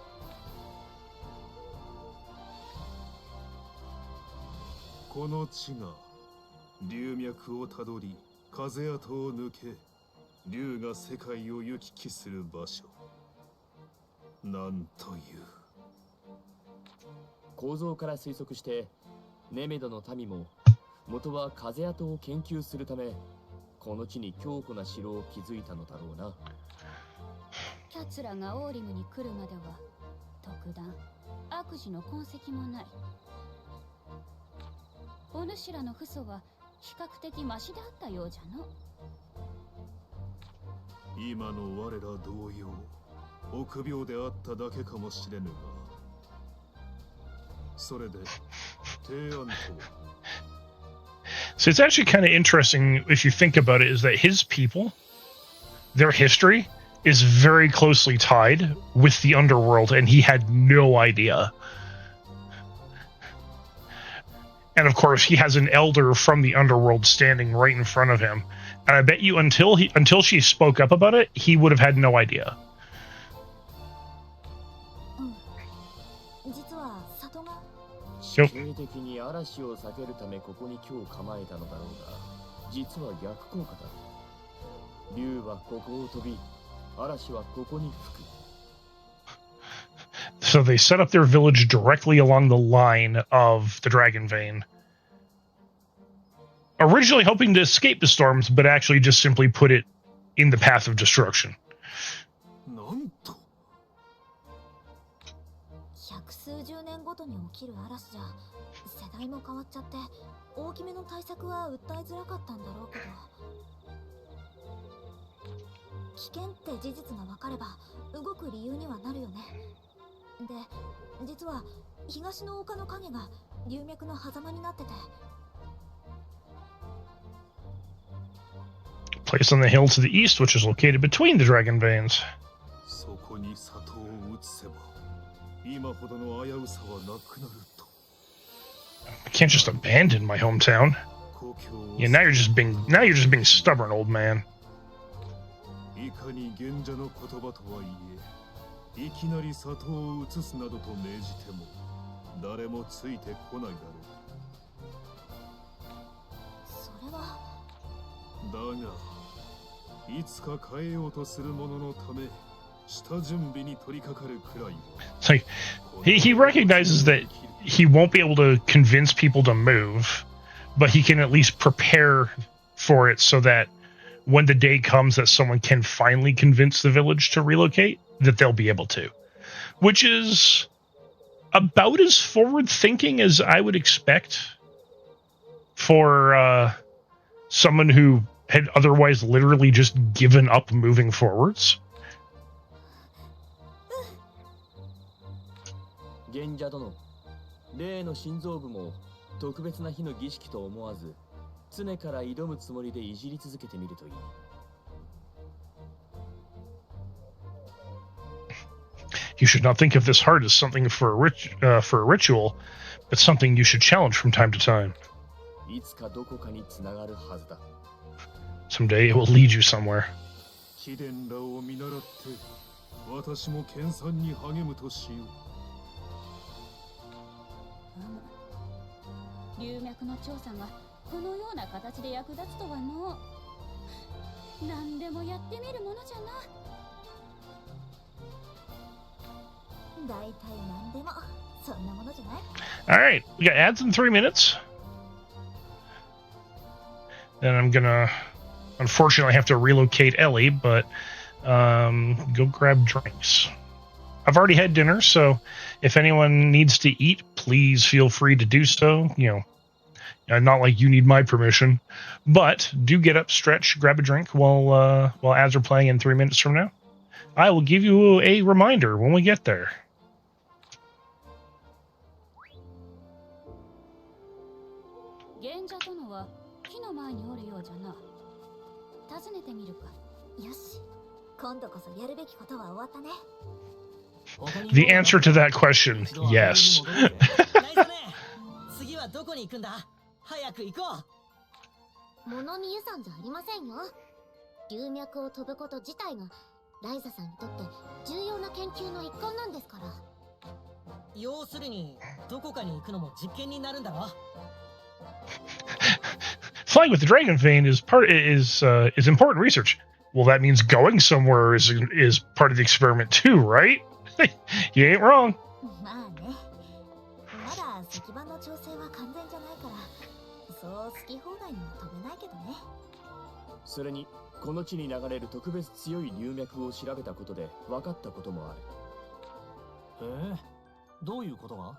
この地が龍脈をたどり風跡を抜け、龍が世界を行き来する場所。なんという。構造から推測して、ネメドの民も元は風跡を研究するため、この地に強固な城を築いたのだろうな。奴らがオーリムに来るまでは特段悪事の痕跡もない。お主らの父祖は比較的マシであったようじゃの。今の我ら同様、臆病であっただけかもしれぬが、それで提案とは。 So it's actually kind of interesting if you think about it, is that his people, their history is very closely tied with the underworld, and he had no idea. And of course, he has an elder from the underworld standing right in front of him. And I bet you until she spoke up about it, he would have had no idea. 実は里が仕組み的に嵐を避けるためここに今日構えたのだろうが、実は逆効果だ。竜はここを飛び、嵐はここに吹く。 So they set up their village directly along the line of the dragon vein. Originally hoping to escape the storms, but actually just simply put it in the path of destruction. なんと。百数十年ごとに起きる嵐じゃ世代も変わっちゃって大きめの対策は訴えづらかったんだろうけど、危険って事実が分かれば動く理由にはなるよね。で、実は東の丘の影が龍脈の狭間になってて。 Place on the hill to the east, which is located between the dragon veins. そこに里を移せば、今ほどの危うさはなくなると。I can't just abandon my hometown. 故郷を Yeah, now you're just being stubborn, old man. いかに賢者の言葉とはいえ、いきなり里を移すなどと命じても誰もついてこないだろそれはう。だが、いつか変えようとする者のため、下準備に取り掛かるくらいは。 It's like he recognizes that he won't be able to convince people to move, but he can at least prepare for it so that when the day comes that someone can finally convince the village to relocate, that they'll be able to. Which is about as forward thinking as I would expect for someone who had otherwise literally just given up moving forwards. 賢者殿、例の心臓部も特別な日の儀式と思わず、常から挑むつもりでいじり続けてみるといい。You should not think of this heart as something for a ritual, but something you should challenge from time to time. いつかどこかにつながるはずだ。 Someday it will lead you somewhere. 貴殿らを見習って私も研鑽に励むとしよう。龍脈の調査がこのような形で役立つとはの。何でもやってみるものじゃな。大体何でもそんなものじゃない。 All right, we got ads in 3 minutes. Then I'm gonna, unfortunately, have to relocate Ellie, but go grab drinks. I've already had dinner, so if anyone needs to eat, please feel free to do so. You know, not like you need my permission, but do get up, stretch, grab a drink while ads are playing in 3 minutes from now. I will give you a reminder when we get there. 賢者殿は木の前におるようじゃな。訪ねてみるか。よし、今度こそやるべきことは終わったね。 The answer to that question, yes. ライザね、次はどこに行くんだ？早く行こう。物見湯山じゃありませんよ。龍脈を飛ぶこと自体がライザさんにとって重要な研究の一環なんですから。要するにどこかに行くのも実験になるんだろ。 Flying with the dragon vein is important research. Well, that means going somewhere is part of the experiment too, right? You ain't wrong. まあね。まだ石板の調整は完全じゃないから、そう好き放題には飛べないけどね。それにこの地に流れる特別強い龍脈を調べたことで分かったこともある。どういうことが？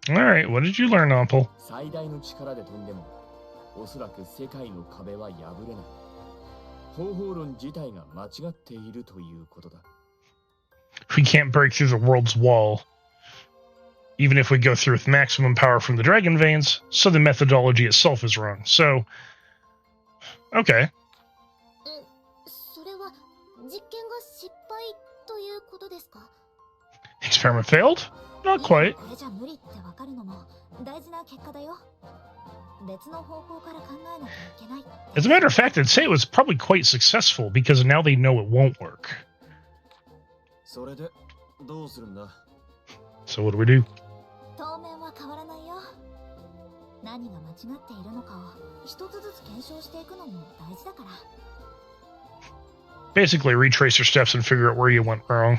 All right, what did you learn, Apple? 最大の力で飛んでも、おそらく世界の壁は破れない。方法論自体が間違っているということだ。 We can't break through the world's wall, even if we go through with maximum power from the dragon veins, so the methodology itself is wrong. So, okay. それは実験が失敗ということですか？ Experiment failed? Not quite. これじゃ無理ってわかるのも大事な結果だよ。別の方法から考えなきゃいけない。 As a matter of fact, I'd say it was probably quite successful because now they know it won't work. それでどうするんだ？ So what do we do? 当面は変わらないよ。何が間違っているのかを一つずつ検証していくのも大事だから。 Basically, retrace your steps and figure out where you went wrong.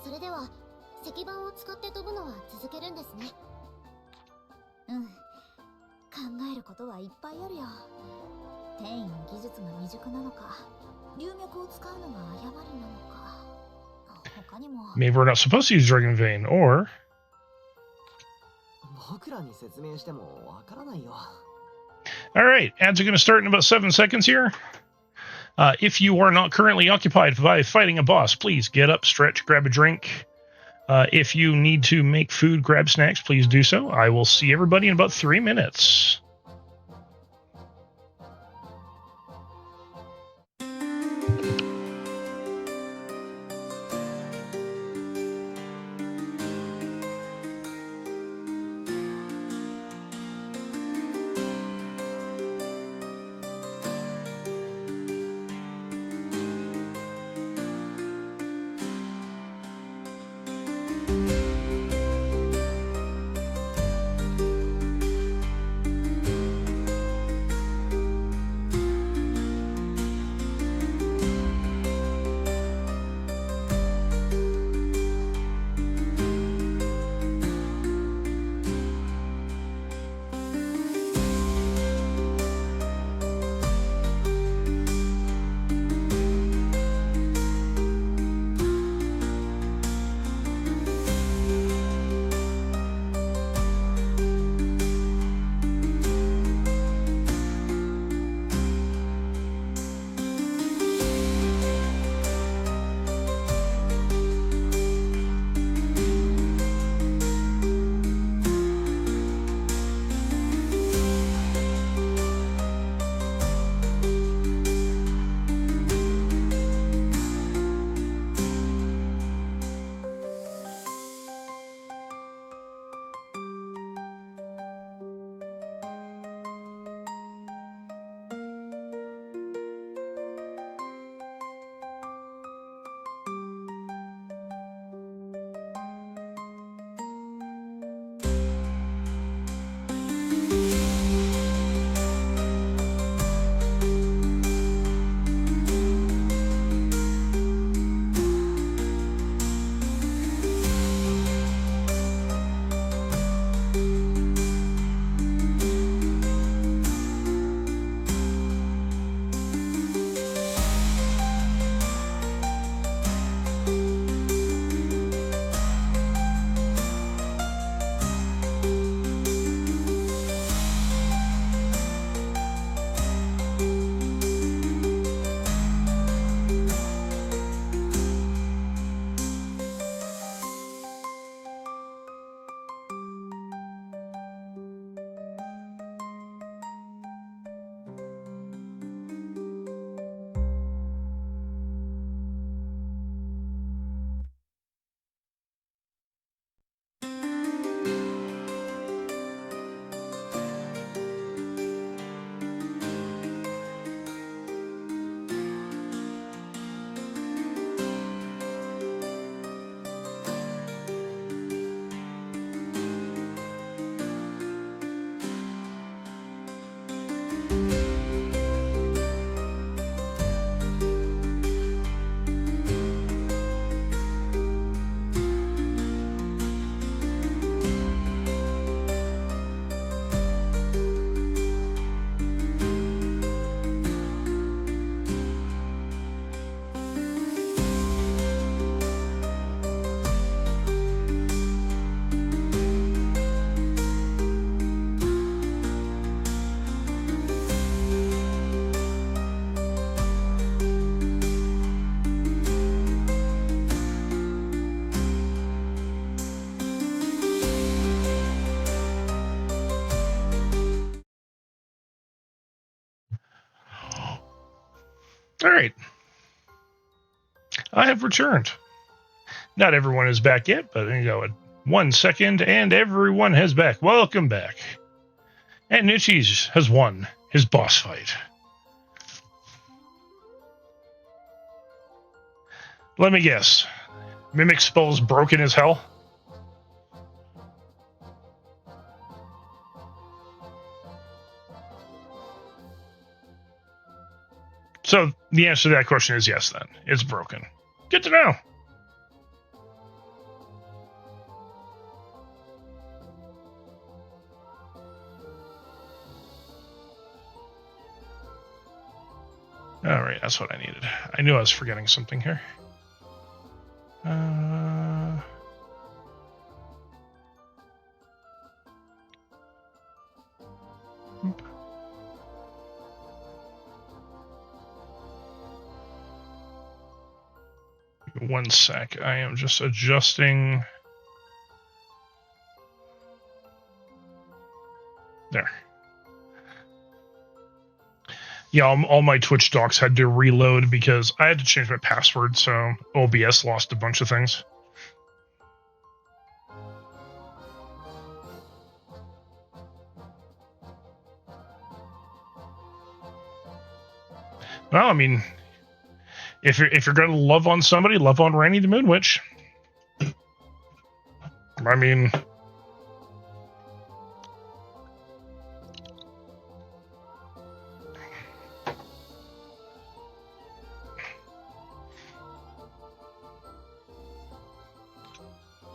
それでは石板を使って飛ぶのは続けるんですね。うん。考えることはいっぱいあるよ。転移の技術が未熟なのか、龍脈を使うのが誤りなのか。他にも。 Maybe we're not supposed to use Dragon Vein, or... 僕らに説明してもわからないよ。 Alright, ads are going to start in about 7 seconds here. If you are not currently occupied by fighting a boss, please get up, stretch, grab a drink. If you need to make food, grab snacks, please do so. I will see everybody in about 3 minutes. All right. I have returned. Not everyone is back yet, but you go 1 second, and everyone is back. Welcome back. And Nichis has won his boss fight. Let me guess. Mimic spell's broken as hell? So the answer to that question is yes, then. It's broken. Good to know. All right, that's what I needed. I knew I was forgetting something here. One sec. I am just adjusting. There. Yeah, all my Twitch docs had to reload because I had to change my password, so OBS lost a bunch of things. Well, I mean, if you're gonna love on somebody, love on Randy the Moon Witch. I mean,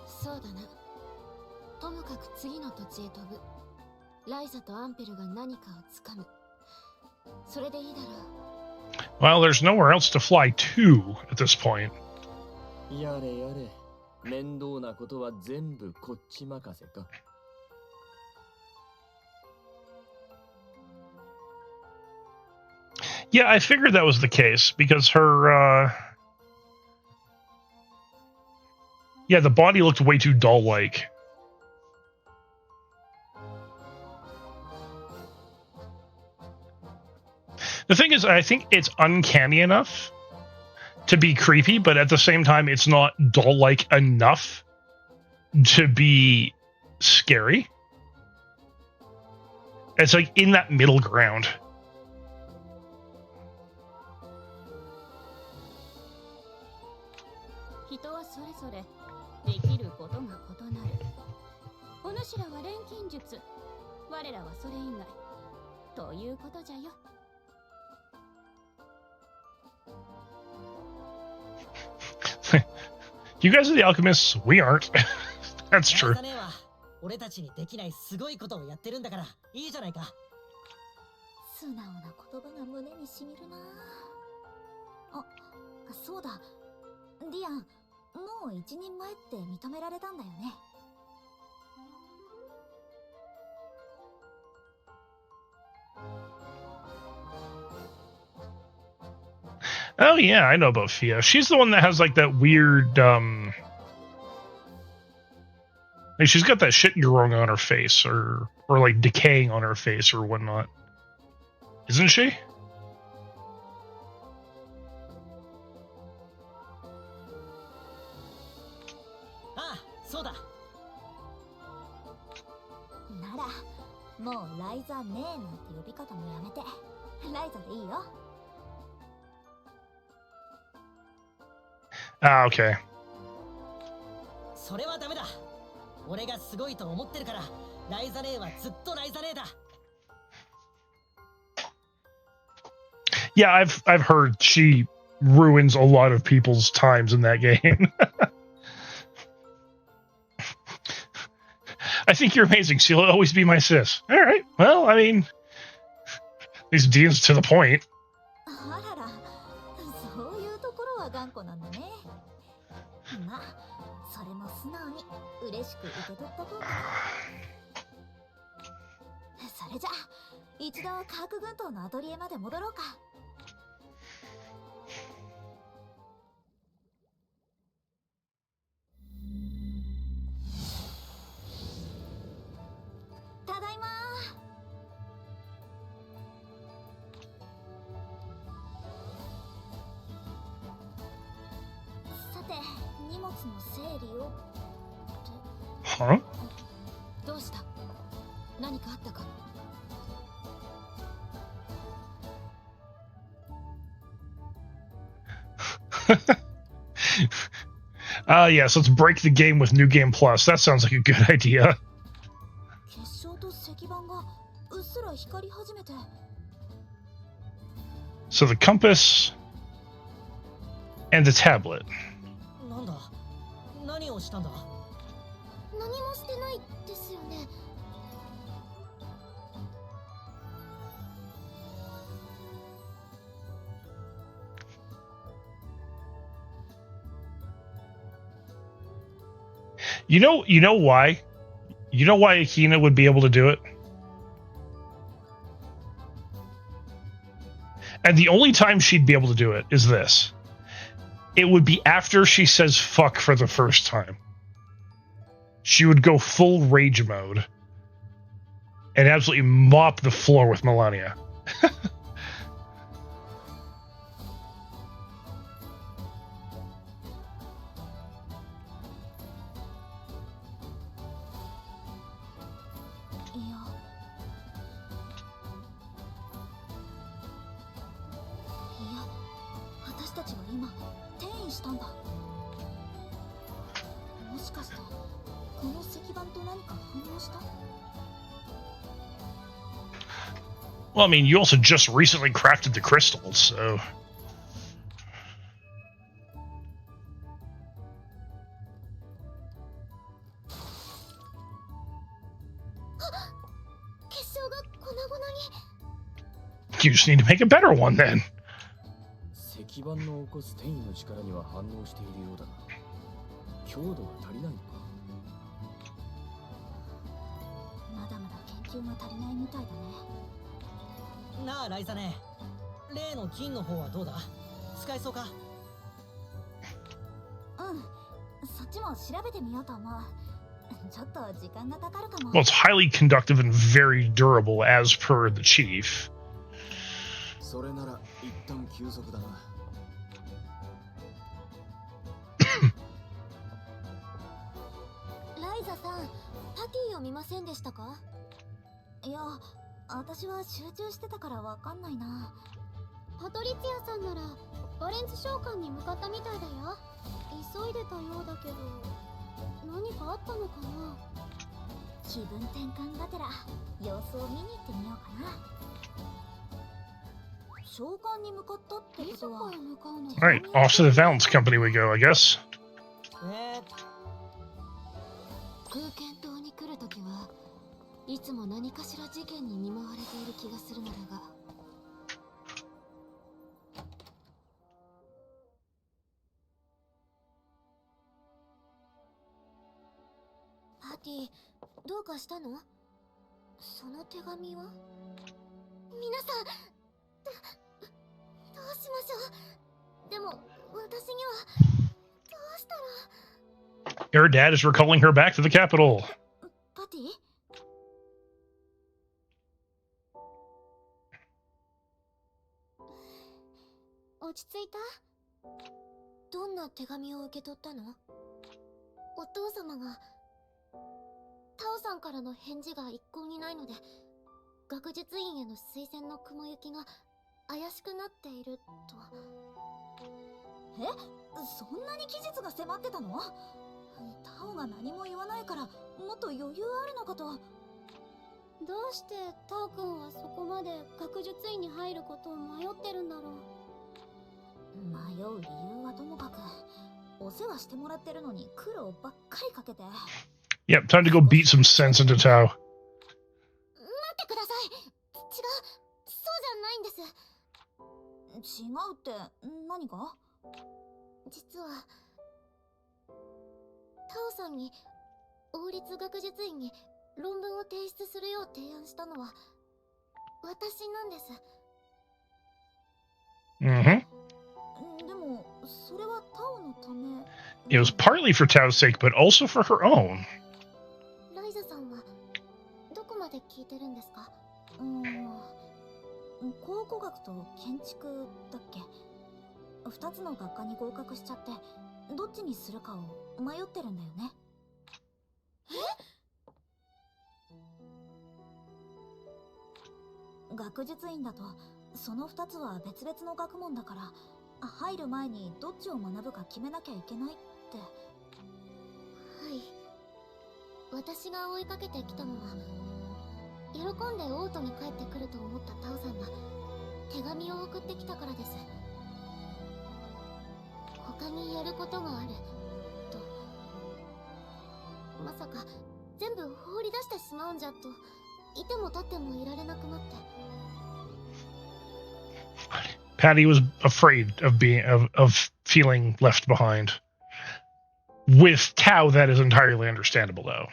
そうだな。ともかく次の土地へ飛ぶ。ライザとアンペルが何かをつかむ。それでいいだろう。 well, there's nowhere else to fly to at this point. やれやれ。面倒なことは全部こっち任せか。Yeah, I figured that was the case because her, yeah, the body looked way too doll-like. The thing is, I think it's uncanny enough to be creepy, but at the same time, it's not doll-like enough to be scary. It's like in that middle ground. 人はそれぞれできることが異なる。お主らは錬金術、我らはそれ以外ということじゃよ。You guys are the alchemists. We aren't. That's true. ライザ姉は俺たちにできないすごいことをやってるんだからいいじゃないか。素直な言葉が胸にしみるな。あ、そうだ。ディアン、もう一人前って認められたんだよね。Oh yeah, I know about Fia. She's the one that has like that weird like she's got that shit growing on her face or like decaying on her face or whatnot. Isn't she? ああ、そうだ。なら、もうライザねえなんて呼び方もやめて、ライザでいいよ。Ah, okay. それはダメだ。俺がすごいと思ってるから、ライザ姉はずっとライザ姉だ。Yeah, I've heard she ruins a lot of people's times in that game. I think you're amazing. She'll always be my sis. All right. Well, I mean, these Dean's to the point. あらら、そういうところは頑固なんだね。まあ、それも素直に嬉しく受け取った方が。それじゃあ、一度科学軍島のアトリエまで戻ろうか。ただいまー。さて、荷物の整理を。 Huh? どうした？何かあったか？ Yes, let's break the game with New Game Plus. That sounds like a good idea. 結晶と石板がうっすら光り始めて。 So the compass and the tablet. なんだ？何をしたんだ？何もしてないですよね。 You know why? You know why Akina would be able to do it? And the only time she'd be able to do it is this. It would be after she says fuck for the first time. She would go full rage mode and absolutely mop the floor with Melania. 私たちは今転移したんだ。もしかしてこの石板と何か反応した？ Well, I mean, you also just recently crafted the crystals, so... 結晶が粉々に。 You just need to make a better one, then. 石板の起こす転移の力には反応しているようだが、強度が足りないのか。まだまだ研究が足りないみたいだね。なあライザね、例の金の方はどうだ？使えそうか？うん、そっちも調べてみようと思う。ちょっと時間がかかるかも。 Well, it's highly conductive and very durable, as per the chief. それなら一旦休息だな。ライザさん、パティを見ませんでしたか？いや、私は集中してたからわかんないな。パトリツィアさんならバレンツ召喚に向かったみたいだよ。急いでたようだけど、何かあったのかな？気分転換がてら様子を見に行ってみようかな。召喚に向かったってことは、 Alright, off to the Valence Company we go, I guess. 空間島に来るときはいつも何かしら事件に見舞われている気がするのだが。パティ、どうかしたの？その手紙は？皆さん、どうしましょう。でも私にはどうしたら。 Her dad is recalling her back to the capital. パティ？落ち着いた？どんな手紙を受け取ったの？お父様がタオさんからの返事が一向にないので、学術院への推薦の雲行きが怪しくなっていると。え？そんなに期日が迫ってたの？タオが何も言わないからもっと余裕あるのかと。どうしてタオ君はそこまで学術院に入ることを迷ってるんだろう。迷う理由はともかく、お世話してもらってるのに苦労ばっかりかけて。 Yep, time to go beat some sense into Tao. 待ってください。そうじゃないんです。違うって何か？実はタオさんに王立学術院に論文を提出するよう提案したのは私なんです。でもそれはタオのため。 It was partly for Tao's sake, but also for her own. ライザさんはどこまで聞いてるんですか？考古学と建築だっけ？2つの学科に合格しちゃって、どっちにするかを迷ってるんだよね。学術院だとその2つは別々の学問だから、入る前にどっちを学ぶか決めなきゃいけないって。はい、私が追いかけてきたのは喜んでオートに帰ってくると思ったタオさんが手紙を送ってきたからです。他にやることがあると。まさか全部放り出してしまうんじゃと、いても立ってもいられなくなって。 Patty was afraid of feeling left behind. With Tao, that is entirely understandable, though.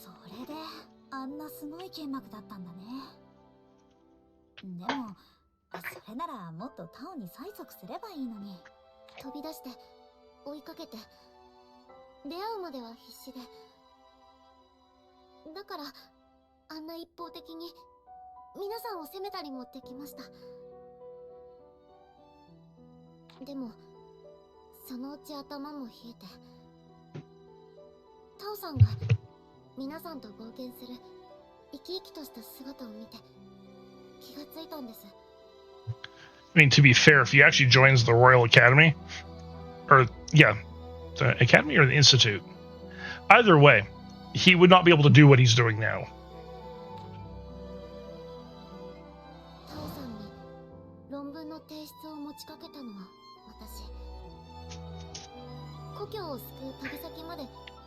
それであんなすごい剣幕だったんだね。でもそれならもっとタオに催促すればいいのに。飛び出して追いかけて出会うまでは必死で、だからあんな一方的に皆さんを責めたりもできました。でもそのうち頭も冷えて、タオさんが皆さんと冒険する生き生きとした姿を見て気がついたんです。 I mean, to be fair, if he actually joins the Royal Academy, or yeah, the Academy or the Institute, Either way, he would not be able to do what he's doing now. タオさんに論文の提出を持ちかけたのは私。故郷を救う旅先まで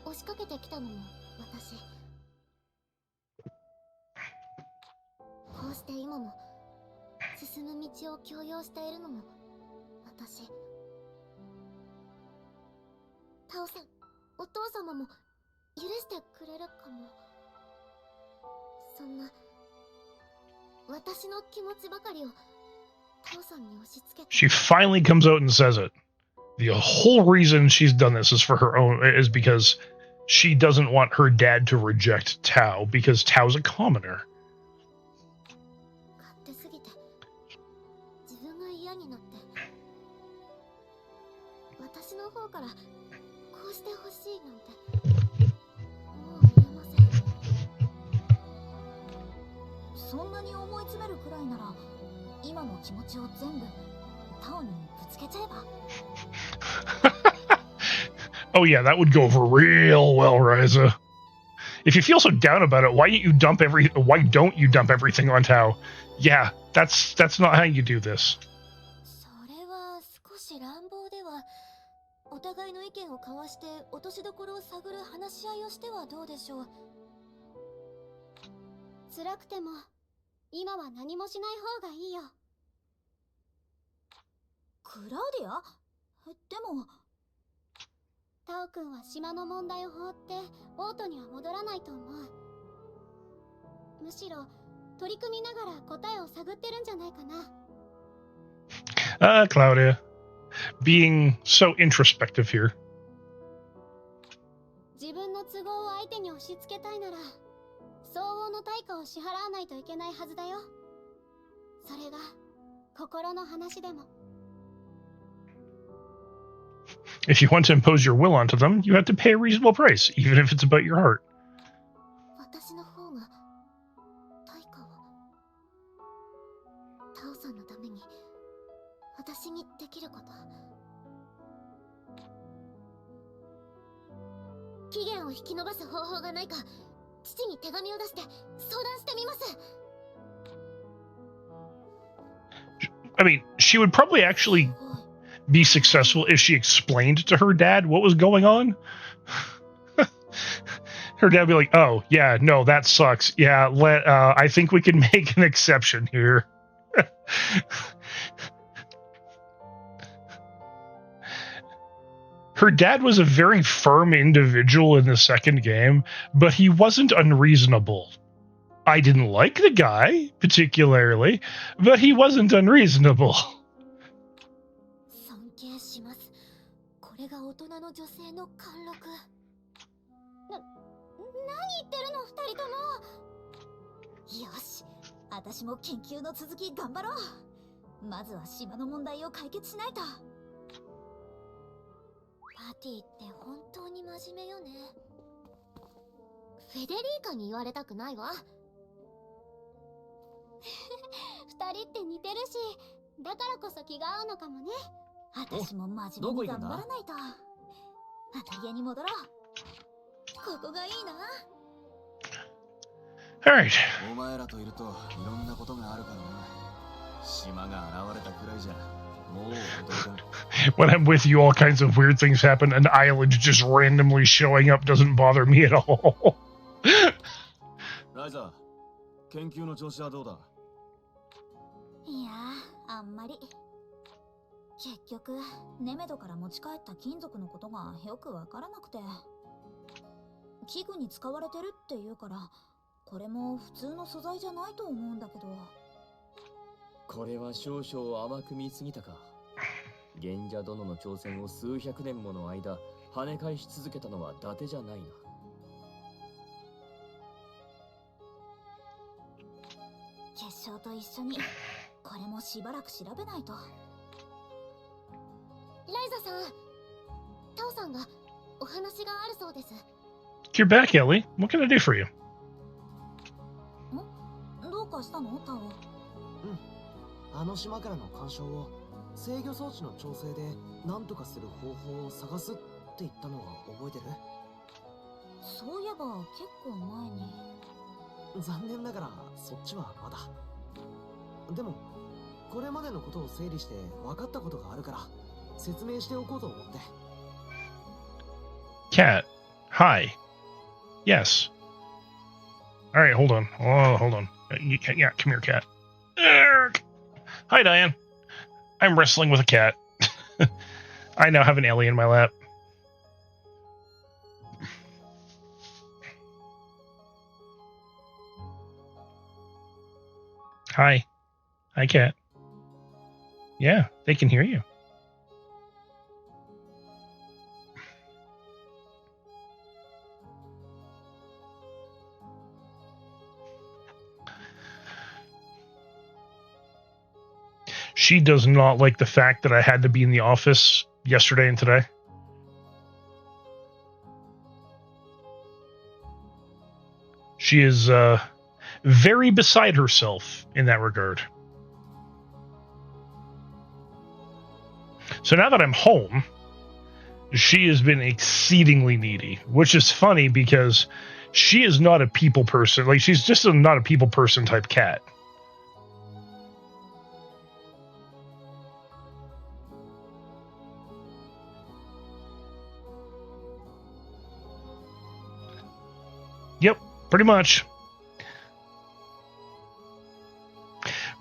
押しかけてきたのも私。こうして今も進む道を強要しているのも私。タオさん、お父様も許してくれるかも。そんな私の気持ちばかりをタオさんに押し付けて。 She finally comes out and says it. The whole reason she's done this is for her own, is because she doesn't want her dad to reject Tao, because Tao's a commoner. 勝手すぎて自分が嫌になって、私の方からこうしてほしいなんてもう言えません。そんなに思い詰めるくらいなら今の気持ちを全部タオにぶつけちゃえば。Oh yeah, that would go over real well, Ryza. If you feel so down about it, why don't you dump everything on Tao? Yeah, that's not how you do this. それは少し乱暴では。お互いの意見を交わして落としどころを探る話し合いをしてはどうでしょう。辛くても今は何もしない方がいいよ。クラウディア？でもタオ君は島の問題を放ってオートには戻らないと思う。むしろ取り組みながら答えを探ってるんじゃないかな。Claudia, being so introspective here. 自分の都合を相手に押し付けたいなら相応の対価を支払わないといけないはずだよ。それが心の話でも。If you want to impose your will onto them, you have to pay a reasonable price, even if it's about your heart. 私の方が対価を。タオさんのために私にできること。期限を引き延ばす方法がないか父に手紙を出して相談してみます。 I mean, she would probably actually be successful if she explained to her dad what was going on. Her dad would be like, oh, yeah, no, that sucks. Yeah, I think we can make an exception here. Her dad was a very firm individual in the second game, but he wasn't unreasonable. I didn't like the guy, particularly, but he wasn't unreasonable. 尊敬します。これが大人の女性の貫禄。何言ってるの二人とも。よし、私も研究の続き頑張ろう。まずは島の問題を解決しないと。パーティーって本当に真面目よね。フェデリーカに言われたくないわ。二人って似てるし、だからこそ気が合うのかもね。私も真面目に頑張らないと。アトリエに戻ろう。ここがいいな。Alright. お前らといるといろんなことがあるからな。島が現れたくらいじゃもう驚く。When I'm with you, all kinds of weird things happen. An island just randomly showing up doesn't bother me at all. ライザー、研究の調子はどうだ？いやー、あんまり。結局、ネメドから持ち帰った金属のことがよくわからなくて。器具に使われてるって言うから、これも普通の素材じゃないと思うんだけど。これは少々甘く見すぎたか。賢者殿の挑戦を数百年もの間跳ね返し続けたのは伊達じゃないな。結晶と一緒にこれもしばらく調べないと。ライザさん、タオさんがお話があるそうです。You're back, Ellie. What can I do for you? どうかしたの、タオ？あの島からの干渉を制御装置の調整で何とかする方法を探すって言ったのは覚えてる？そういえば結構前に。残念ながらそっちはまだ。でもこれまでのことを整理して分かったことがあるから説明しておこうと思って。 Cat, hi. Yes. All right, hold on. Oh, hold on. Yeah, come here, cat. Arrgh. Hi, Diane. I'm wrestling with a cat. I now have an Ellie in my lap. Hi. Hi, cat. Yeah, they can hear you. She does not like the fact that I had to be in the office yesterday and today. She is very beside herself in that regard. So now that I'm home, she has been exceedingly needy, which is funny because she is not a people person. Like, she's just not a people person type cat. Yep, pretty much.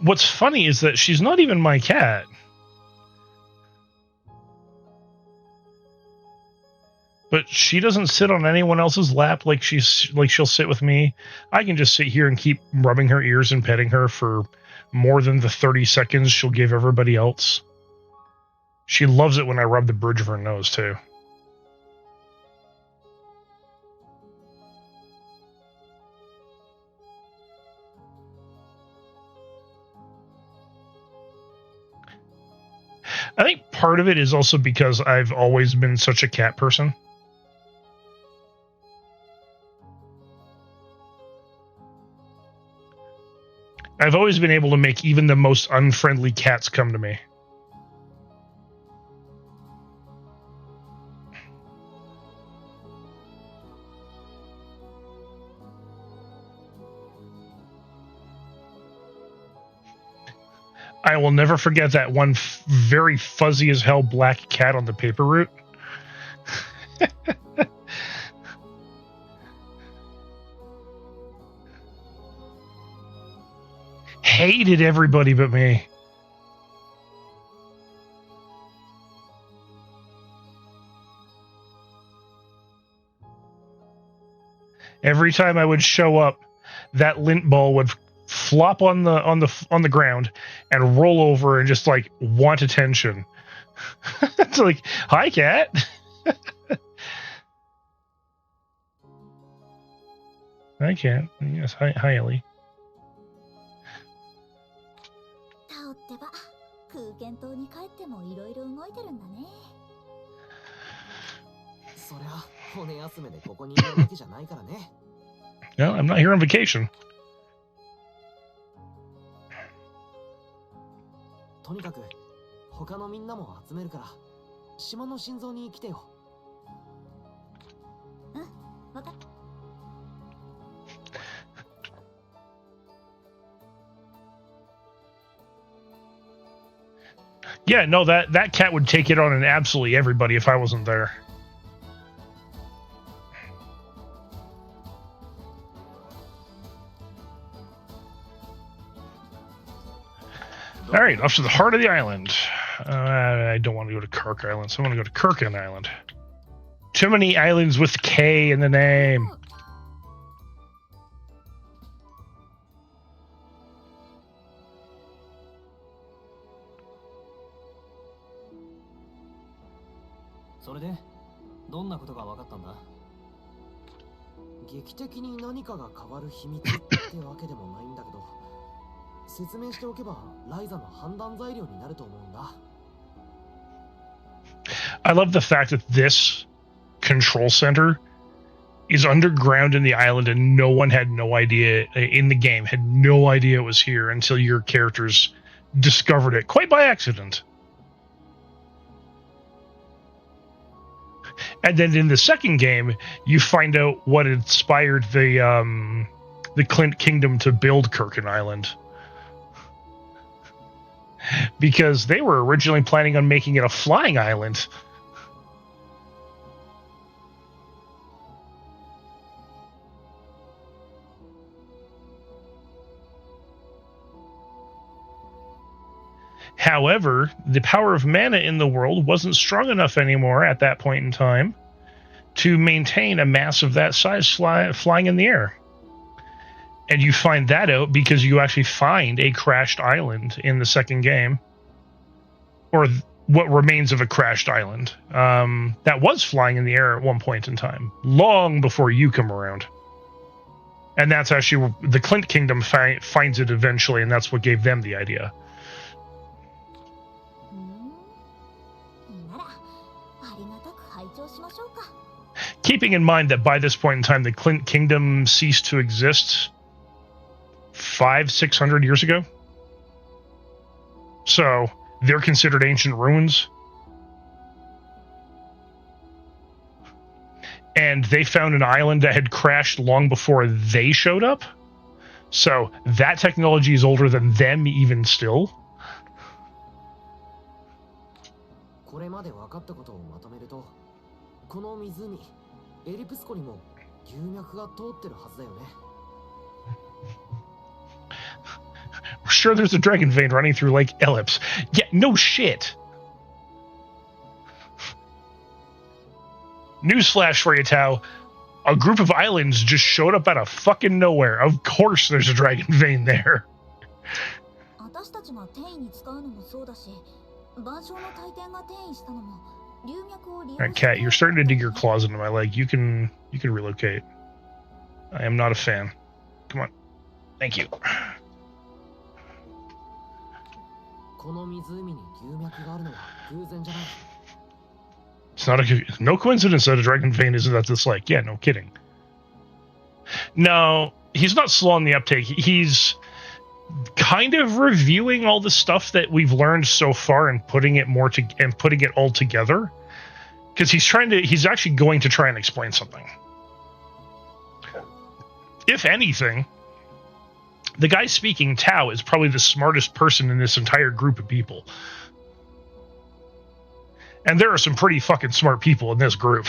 What's funny is that she's not even my cat. But she doesn't sit on anyone else's lap like she'll sit with me. I can just sit here and keep rubbing her ears and petting her for more than the 30 seconds she'll give everybody else. She loves it when I rub the bridge of her nose, too. I think part of it is also because I've always been such a cat person. I've always been able to make even the most unfriendly cats come to me. I will never forget that one very fuzzy as hell black cat on the paper route. Hated everybody but me. Every time I would show up, that lint ball would flop on the ground and roll over and just like want attention. It's like, hi, cat. Hi, cat. Yes, hi, Ellie. タオってば空間島に帰ってもいろいろ動いてるんだね。そりゃ骨休めでここにいるわけじゃないからね。No, I'm not here on vacation. とにかく他のみんなも集めるから島の心臓に来てよ。うん、わかった。Yeah, no, that cat would take it on and absolutely everybody if I wasn't there. All right, off to the heart of the island. I don't want to go to Kirk Island, so I want to go to Kirkin Island. Too many islands with K in the name. So, どんなことが分かったんだ？劇的に何かが変わる秘密ってわけでもないんだけど、説明しておけばライザの判断材料になると思うんだ。I love the fact that this control center is underground in the island and no one had no idea in the game, had no idea it was here until your characters discovered it quite by accident. And then in the second game, you find out what inspired the Clint Kingdom to build Kirkin Island. Because they were originally planning on making it a flying island. However, the power of mana in the world wasn't strong enough anymore at that point in time to maintain a mass of that size flying in the air. And you find that out because you actually find a crashed island in the second game. Or what remains of a crashed island. That was flying in the air at one point in time. Long before you come around. And that's actually... the Clint Kingdom finds it eventually, and that's what gave them the idea. Keeping in mind that by this point in time, the Clint Kingdom ceased to exist 500-600 years ago. So, they're considered ancient ruins. And they found an island that had crashed long before they showed up. So, that technology is older than them even still. これまで分かったことをまとめると、この湖、エリプス湖にも龍脈が通ってるはずだよね。We're sure there's a dragon vein running through Lake Ellipse. Yeah, no shit. Newsflash for you, Tao. A group of islands just showed up out of fucking nowhere. Of course there's a dragon vein there. Alright, Cat, you're starting to dig your claws into my leg. You can relocate. I am not a fan. Come on. Thank you. It's not no coincidence that a dragon vein is at this lake. Yeah, no kidding. No, he's not slow on the uptake. He's kind of reviewing all the stuff that we've learned so far and putting it all together. Because he's actually going to try and explain something. If anything, the guy speaking, Tao, is probably the smartest person in this entire group of people. And there are some pretty fucking smart people in this group.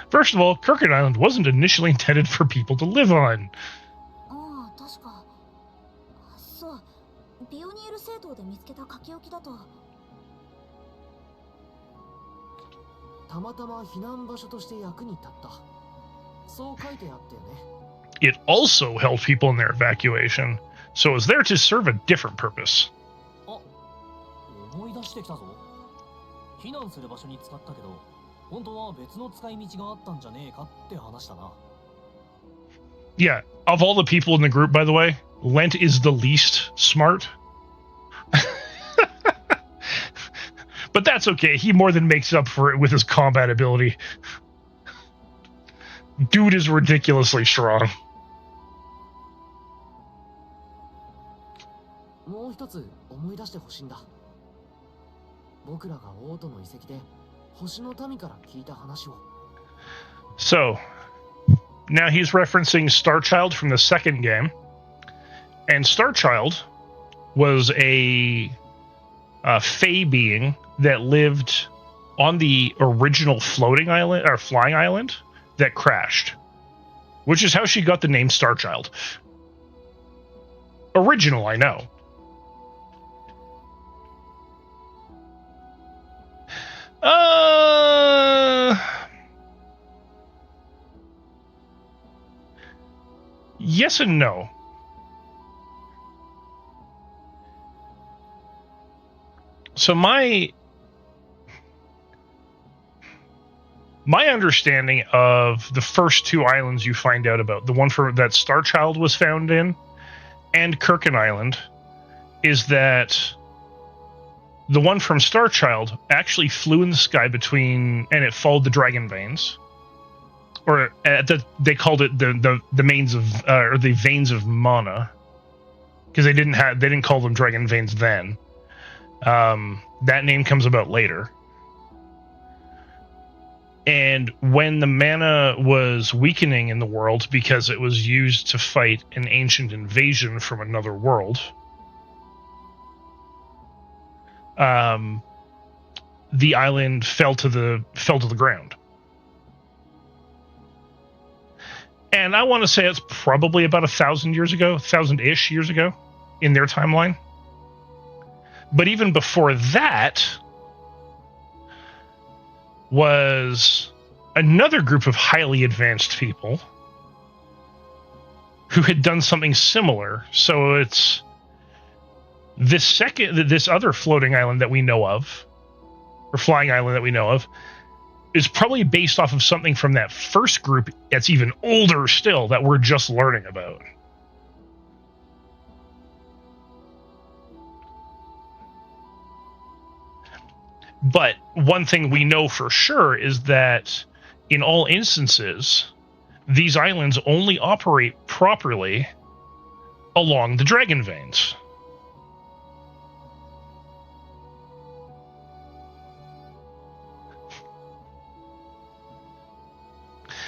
First of all, Kirkin Island wasn't initially intended for people to live on. It also helped people in their evacuation, so it was there to serve a different purpose. Yeah, of all the people in the group, by the way, Lent is the least smart. But that's okay, he more than makes up for it with his combat ability. Dude is ridiculously strong. So, now he's referencing Starchild from the second game. And Starchild was a Fey being that lived on the original floating island, or flying island, that crashed. Which is how she got the name Starchild. Original, I know. Yes and no. So my understanding of the first two islands you find out about, the one that Starchild was found in, and Kirkin Island, is that the one from Starchild actually flew in the sky and it followed the dragon veins, or they called it the veins of mana, because they didn't call them dragon veins then. That name comes about later. And when the mana was weakening in the world because it was used to fight an ancient invasion from another world, the island fell to the ground. And I want to say it's probably about 1,000 years ago, 1,000-ish years ago in their timeline. But even before that was another group of highly advanced people who had done something similar. So it's this other floating island that we know of, or flying island that we know of, is probably based off of something from that first group that's even older still that we're just learning about. But one thing we know for sure is that in all instances, these islands only operate properly along the dragon veins.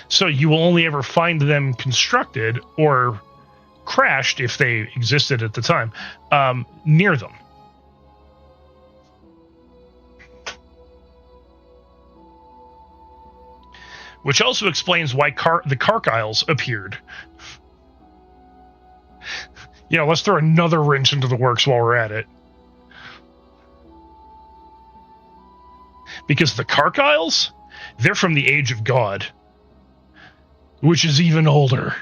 So you will only ever find them constructed or crashed, if they existed at the time, near them. Which also explains why the Kark Isles appeared. Yeah, let's throw another wrench into the works while we're at it. Because the Kark Isles, they're from the Age of God, which is even older.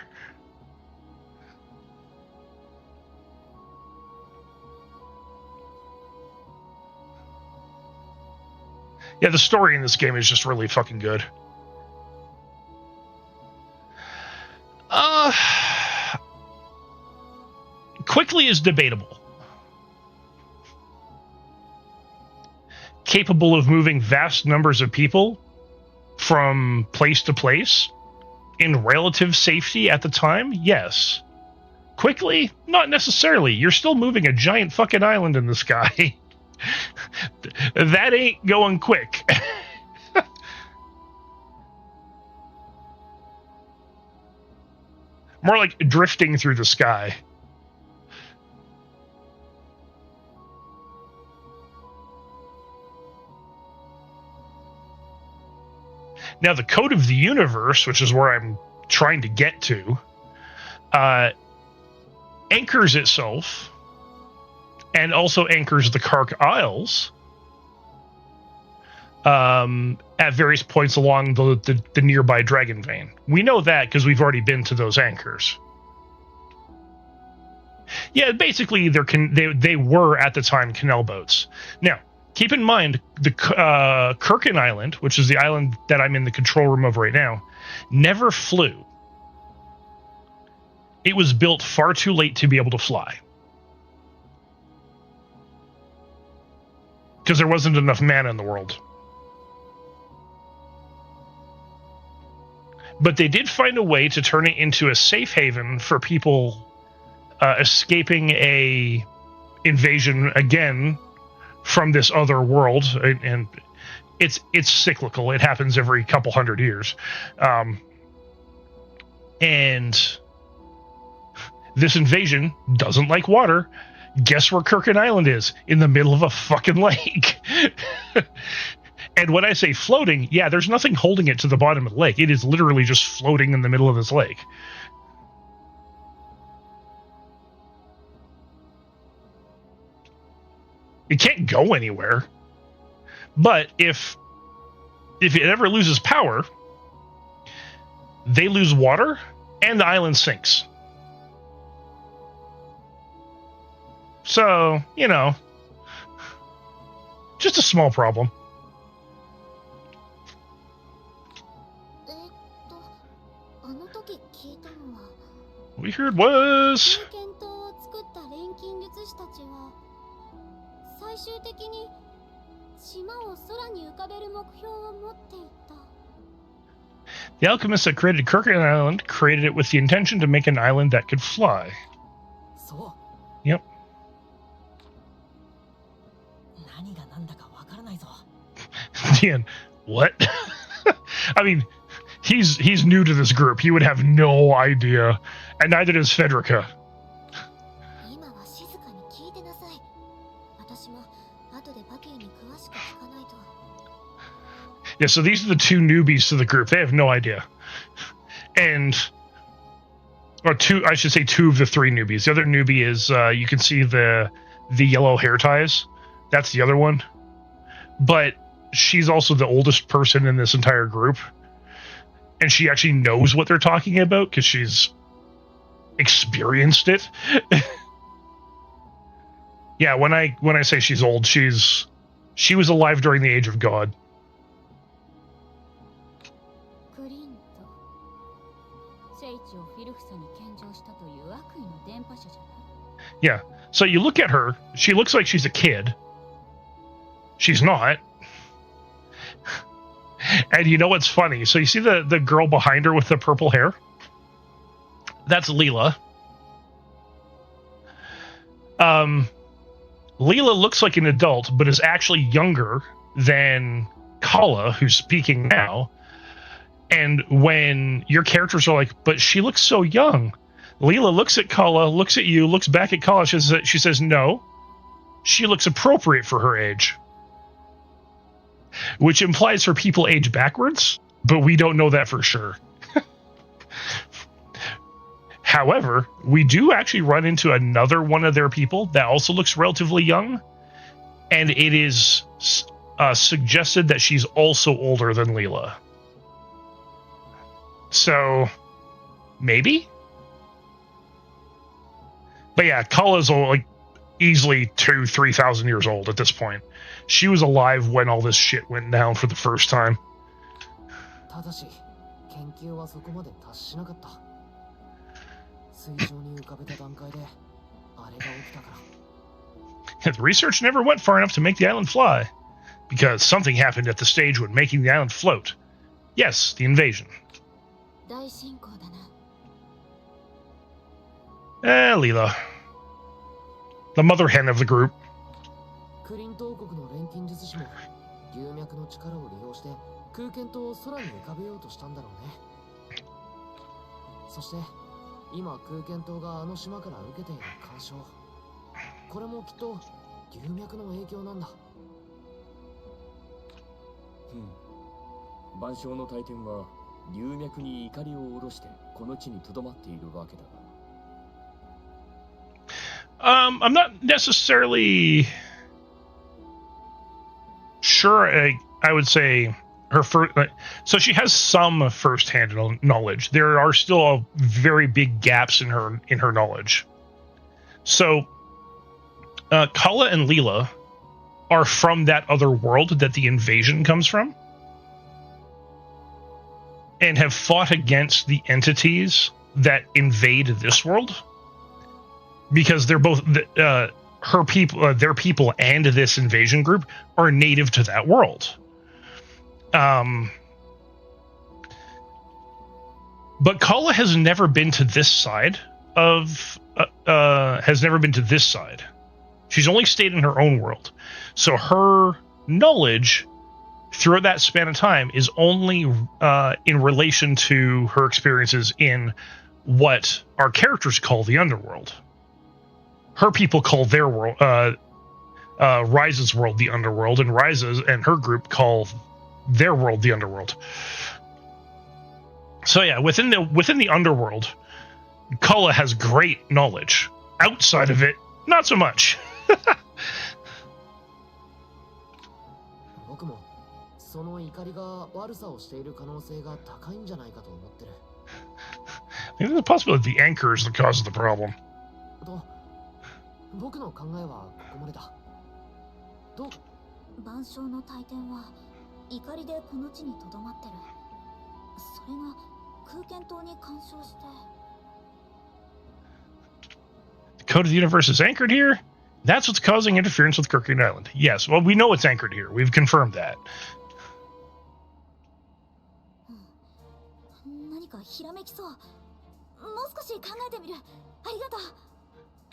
Yeah, the story in this game is just really fucking good. Quickly is debatable. Capable of moving vast numbers of people from place to place in relative safety at the time, yes. Quickly, not necessarily. You're still moving a giant fucking island in the sky. That ain't going quick. More like drifting through the sky. Now, the code of the universe, which is where I'm trying to get to, anchors itself and also anchors the Kark Isles at various points along the nearby dragon vein. We know that because we've already been to those anchors. Yeah, basically they were at the time canal boats. Now, keep in mind, the Kirkin Island, which is the island that I'm in the control room of right now, never flew. It was built far too late to be able to fly. Because there wasn't enough mana in the world. But they did find a way to turn it into a safe haven for people escaping a invasion again from this other world, and it's cyclical. It happens every couple hundred years, and this invasion doesn't like water. Guess where Kirkin Island is? In the middle of a fucking lake. And when I say floating, yeah, there's nothing holding it to the bottom of the lake. It is literally just floating in the middle of this lake. It can't go anywhere. But if it ever loses power, they lose water and the island sinks. So, you know, just a small problem. We heard was... 最終的に島を空に浮かべる目標を持っていた。 The alchemists that created Kirkin Island created it with the intention to make an island that could fly. そう、Yep. 何が何だかわからないぞ。 Dan, what? I mean, he's new to this group. He would have no idea, and neither does Federica. 今は静かに聞いてなさい。私も後でバキューに詳しく聞かないと。 Yeah, so these are the two newbies to the group. They have no idea. And, or two, I should say two of the three newbies. The other newbie is, you can see the yellow hair ties. That's the other one. But she's also the oldest person in this entire group. And she actually knows what they're talking about because she's experienced it. Yeah, when I say she's old, she was alive during the age of God. クリント、聖地をフィルフサに献上したという悪意の電波者じゃない。 Yeah. So you look at her, she looks like she's a kid. She's not. And you know what's funny? So you see the girl behind her with the purple hair? That's Leela. Leela looks like an adult, but is actually younger than Kala, who's speaking now. And when your characters are like, but she looks so young, Leela looks at Kala, looks at you, looks back at Kala, she says, no, she looks appropriate for her age. Which implies her people age backwards, but we don't know that for sure. However, we do actually run into another one of their people that also looks relatively young, and it is suggested that she's also older than Leela. So, maybe? But yeah, Kala's like easily 2,000-3,000 years old at this point. She was alive when all this shit went down for the first time. ただし研究はそこまで達しなかった。水上に浮かべた段階であれが起きたから。 The research never went far enough to make the island fly, because something happened at the stage when making the island float. Yes, the invasion. 大進行だな。Leela. The mother hen of the group. クリント王国の錬金術師も龍脈の力を利用して空間島を空に浮かべようとしたんだろうね。そして今空間島があの島から受けている干渉、これもきっと龍脈の影響なんだ。万象の大天は龍脈に怒りを下ろしてこの地に留まっているわけだが。I'm not necessarily sure. I would say her first. So she has some first-hand knowledge. There are still very big gaps in her knowledge. So, Kala and Leela are from that other world that the invasion comes from, and have fought against the entities that invade this world. Because they're both her people, their people, and this invasion group are native to that world. But Kala has never been to this side of. Has never been to this side. She's only stayed in her own world, so her knowledge throughout that span of time is only in relation to her experiences in what our characters call the underworld. Her people call their world, Ryza's world, the underworld, and Ryza and her group call their world the underworld. So yeah, within the underworld, Kala has great knowledge. Outside of it, not so much. 僕もその怒りが悪さをしている可能性が高いんじゃないかと思ってる。There's a possibility the anchor is the cause of the problem. と僕の考えはここまでだ。どう？万象の大天は怒りでこの地にとどまってる。それが空間島に干渉して。 The code of the universe is anchored here? That's what's causing interference with Crooked Island. Yes, well, we know it's anchored here. We've confirmed that. 何かひらめきそう。もう少し考えてみる。ありがとう。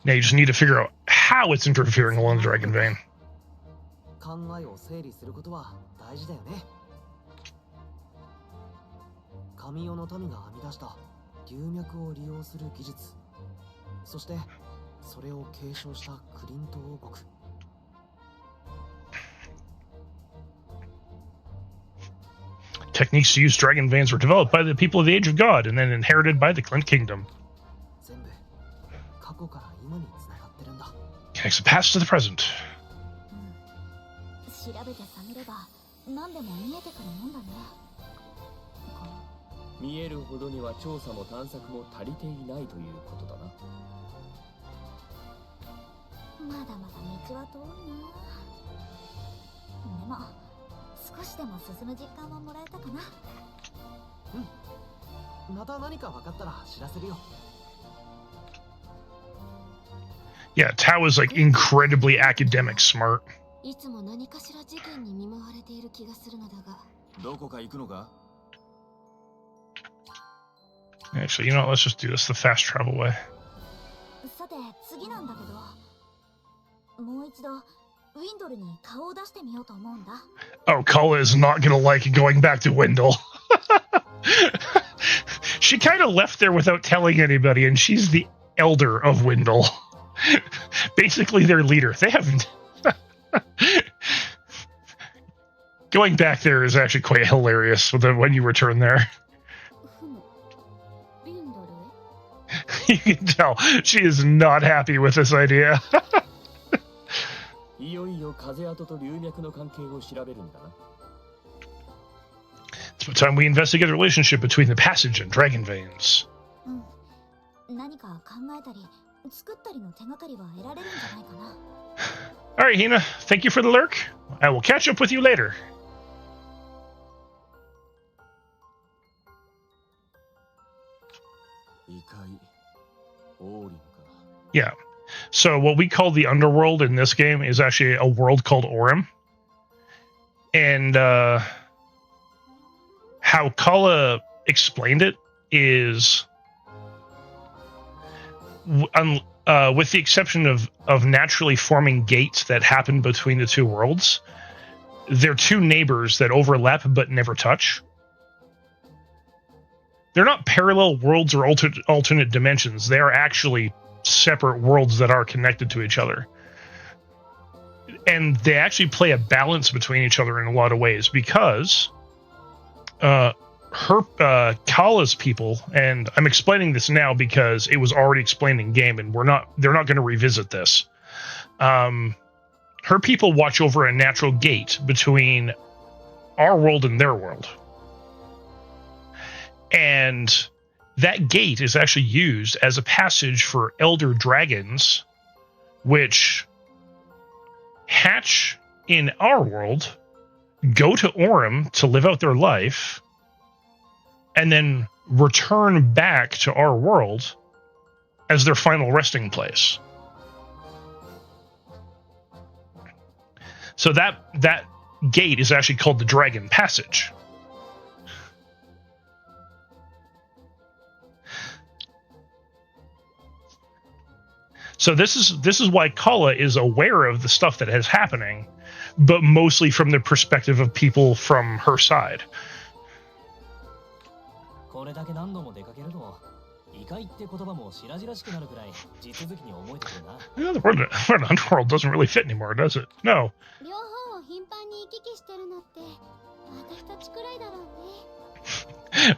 Now you just need to figure out how it's interfering along the dragon vein. 考えを整理することは大事だよね。神代の民が編み出した龍脈を利用する技術、そしてそれを継承したクリント王国。Techniques to use dragon veins were developed by the people of the Age of God and then inherited by the Clint Kingdom. 全部過去から今につながってるんだ。 Connects the past to the present. 調べて探れば何でも見えてくるもんだね。見えるほどには調査も探索も足りていないということだな。まだまだ道は遠いな。でも少しでも進む実感はもらえたかな。また何か分かったら知らせるよ。Yeah, Tao is like incredibly academic smart. いつも何かしら事件に見舞われている気がするのだが。どこか行くのか？ Actually, you know what? Let's just do this the fast travel way. さて次なんだけど、もう一度ウィンドルに顔を出してみようと思うんだ。Oh, Kala is not gonna like going back to Wendell. She kind of left there without telling anybody, and she's the elder of Wendell. Basically their leader. They haven't... Going back there is actually quite hilarious when you return there. You can tell she is not happy with this idea. いよいよ風跡と龍脈の関係を調べるんだな。 It's about time we investigate the relationship between the passage and dragon veins. 何か考えたり作ったりの手がかりは得られるんじゃないかな。All right, Hina, thank you for the lurk. I will catch up with you later. Yeah. So what we call the underworld in this game is actually a world called Orem. And how Kala explained it is, with the exception of naturally forming gates that happen between the two worlds, they're two neighbors that overlap but never touch. They're not parallel worlds or alternate dimensions. They are actually separate worlds that are connected to each other. And they actually play a balance between each other in a lot of ways because Kala's people, and I'm explaining this now because it was already explained in game and they're not going to revisit this. Her people watch over a natural gate between our world and their world. And that gate is actually used as a passage for elder dragons, which hatch in our world, go to Orem to live out their life, and then return back to our world as their final resting place. So that gate is actually called the Dragon Passage. So this is why Kala is aware of the stuff that is happening, but mostly from the perspective of people from her side. Yeah, the word underworld doesn't really fit anymore, does it? No.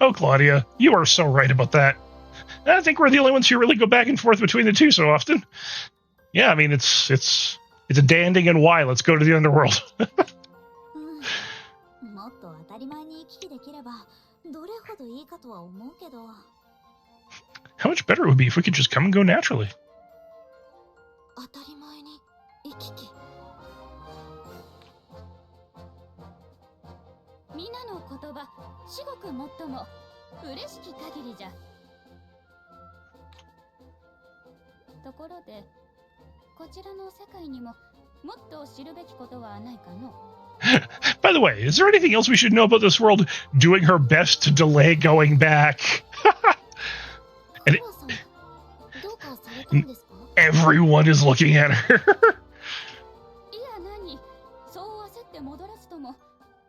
Oh, Claudia, you are so right about that. I think we're the only ones who really go back and forth between the two so often. Yeah, I mean, it's a day ending in Y. Let's go to the underworld. How much better it would be if we could just come and go naturally. By the way, is there anything else we should know about this world doing her best to delay going back? And every Everyone is looking at her. いや何、そう焦って戻らずとも、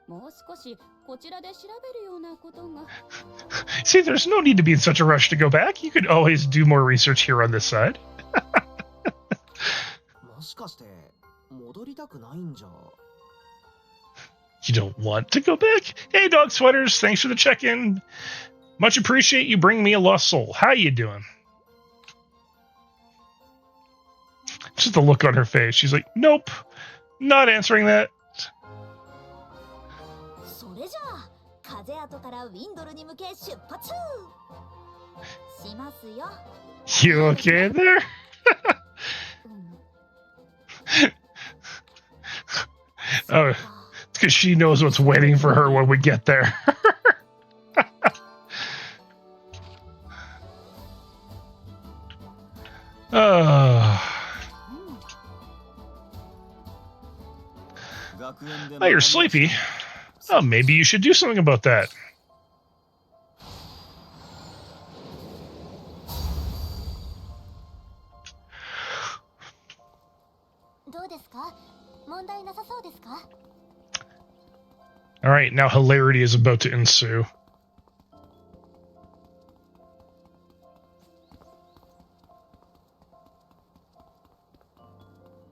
もう少しこちらで調べるようなことが。See, there's no need to be in such a rush to go back. You could always do more research here on this side. もしかして戻りたくないんじゃ。 You don't want to go back? Hey, Dog Sweaters, thanks for the check-in. Much appreciate you bringing me a lost soul. How you doing? Just the look on her face. She's like, nope, not answering that. それじゃあ風跡からウィンドルに向け出発しますよ。 You okay there? うん、 Oh, it's because she knows what's waiting for her when we get there. Oh, you're sleepy. Oh, maybe you should do something about that. どうですか？問題なさそうですか？ All right, now hilarity is about to ensue.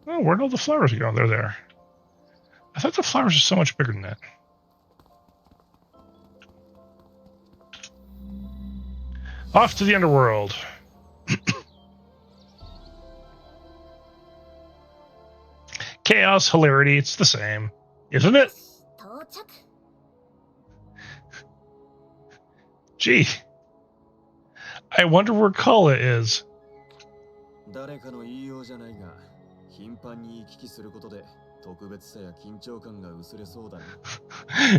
Oh, where'd all the flowers go? They're there. I thought the flowers are so much bigger than that. Off to the underworld. Chaos, hilarity, it's the same, isn't it? 到着。 Gee. I wonder where Kala is. 誰かの言いようじゃないが、頻繁に行き来することで特別さや緊張感が薄れそうだね。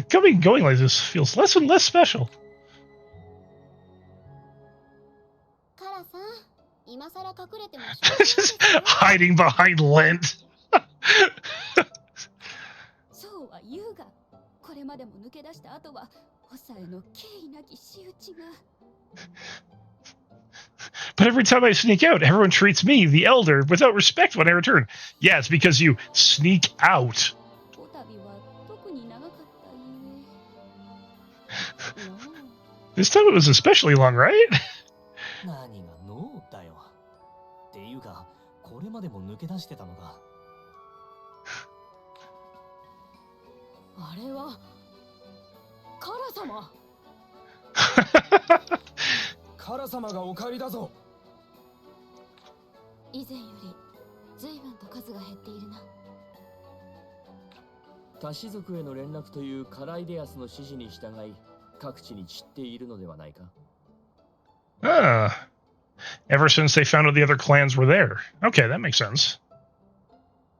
Going like this feels less and less special. カラさん、今さら隠れても Just hiding behind Lent. そうは言うが、これまでも抜け出した後は補佐への敬意なき仕打ちが。 But every time I sneak out, everyone treats me, the elder, without respect when I return. Yeah, it's because you sneak out. こたびは特に長かったゆえ。のう This time it was especially long, right? 何がノーだよ。っていうか、これまでも抜け出してたのか。あれはカラ様。カラ様がお帰りだぞ。以前より随分と数が減っているな。他氏族への連絡というカライデアスの指示に従い、各地に散っているのではないか。Ah. Ever since they found out the other clans were there. Okay, that makes sense.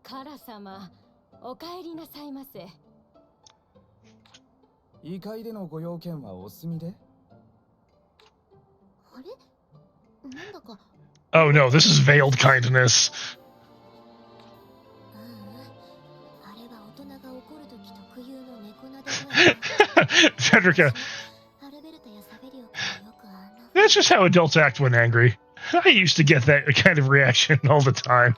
カラ様、お帰りなさいませ。異界でのご用件はお済みで？あれ？なんだか。 Oh no, this is veiled kindness. あれは大人が怒るとき特有の猫なで Federica, アルベルタやサベリオからよくあんな。 that's just how adults act when angry. I used to get that kind of reaction all the time.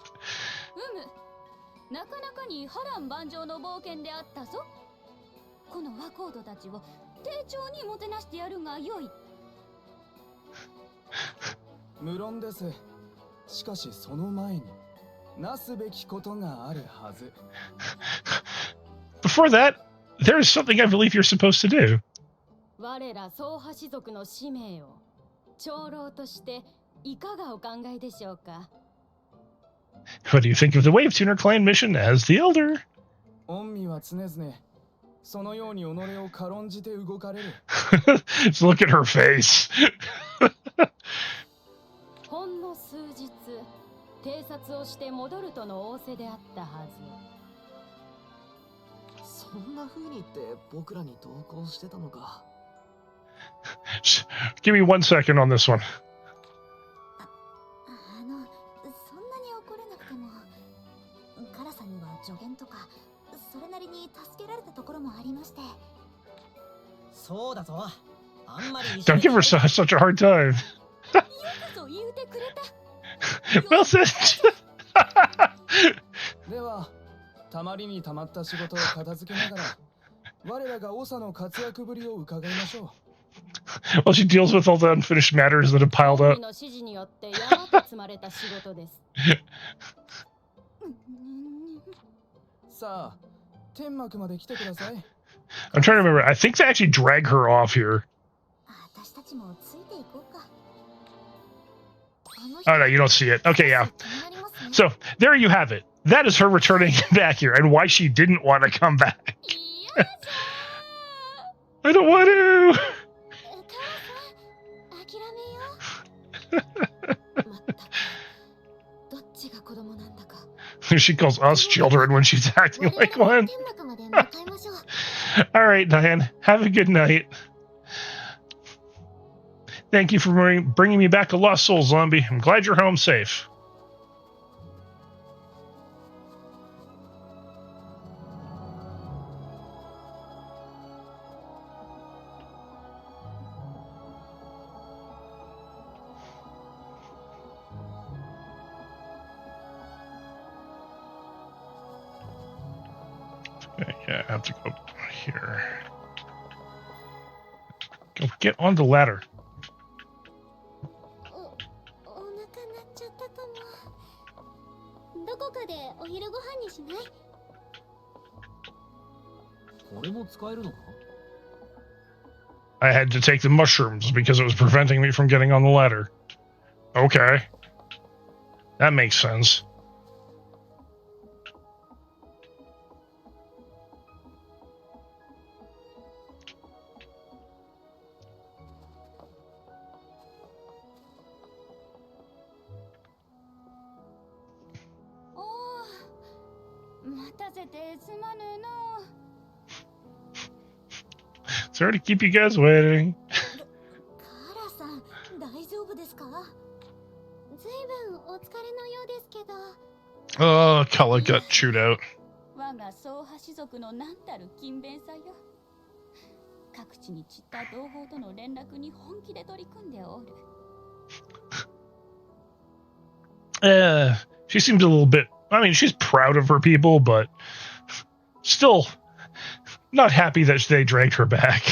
なかなかに波乱万丈の冒険であったぞ。このワコードたちを丁重にもてなしてやるがよい。無論です。しかしその前になすべきことがあるはず。Before that, there is something I believe you're supposed to do. 我ら総派氏族の使命を長老としていかがお考えでしょうか。 What do you think of the Wave Tuner clan mission as the Elder? 御身は常々そのように己を軽んじて動かれる。Just look at her face. ほんの数日偵察をして戻るとの仰せであったはず。そんな風に言って僕らに同行してたのか。Give me 1 second on this one. そんなに怒らなくてもカラさんには助言とかそれなりに助けられたところもありまして。そうだぞ。あんまり Don't give her such a hard time. よくぞ言うてくれた。Well said. では、たまりにたまった仕事を片付けながら、我らが長の活躍ぶりを伺いましょう。While she deals with all the unfinished matters that have piled up. の指示によって山と積まれた仕事です。さあ、天幕まで来てください。I'm trying to remember. I think they actually drag her off here. 私たちもついていこうか。 Oh no, you don't see it. Okay, yeah. So there you have it. That is her returning back here, and why she didn't want to come back. I don't want to. She calls us children when she's acting like one. All right, Diane. Have a good night. Thank you for bringing me back a lost soul, zombie. I'm glad you're home safe. Okay, yeah, I have to go here. Go get on the ladder. I had to take the mushrooms because it was preventing me from getting on the ladder. Okay. That makes sense. Sorry to keep you guys waiting. Oh, Kala got chewed out. She seemed a little bit... I mean, she's proud of her people, but still not happy that they dragged her back.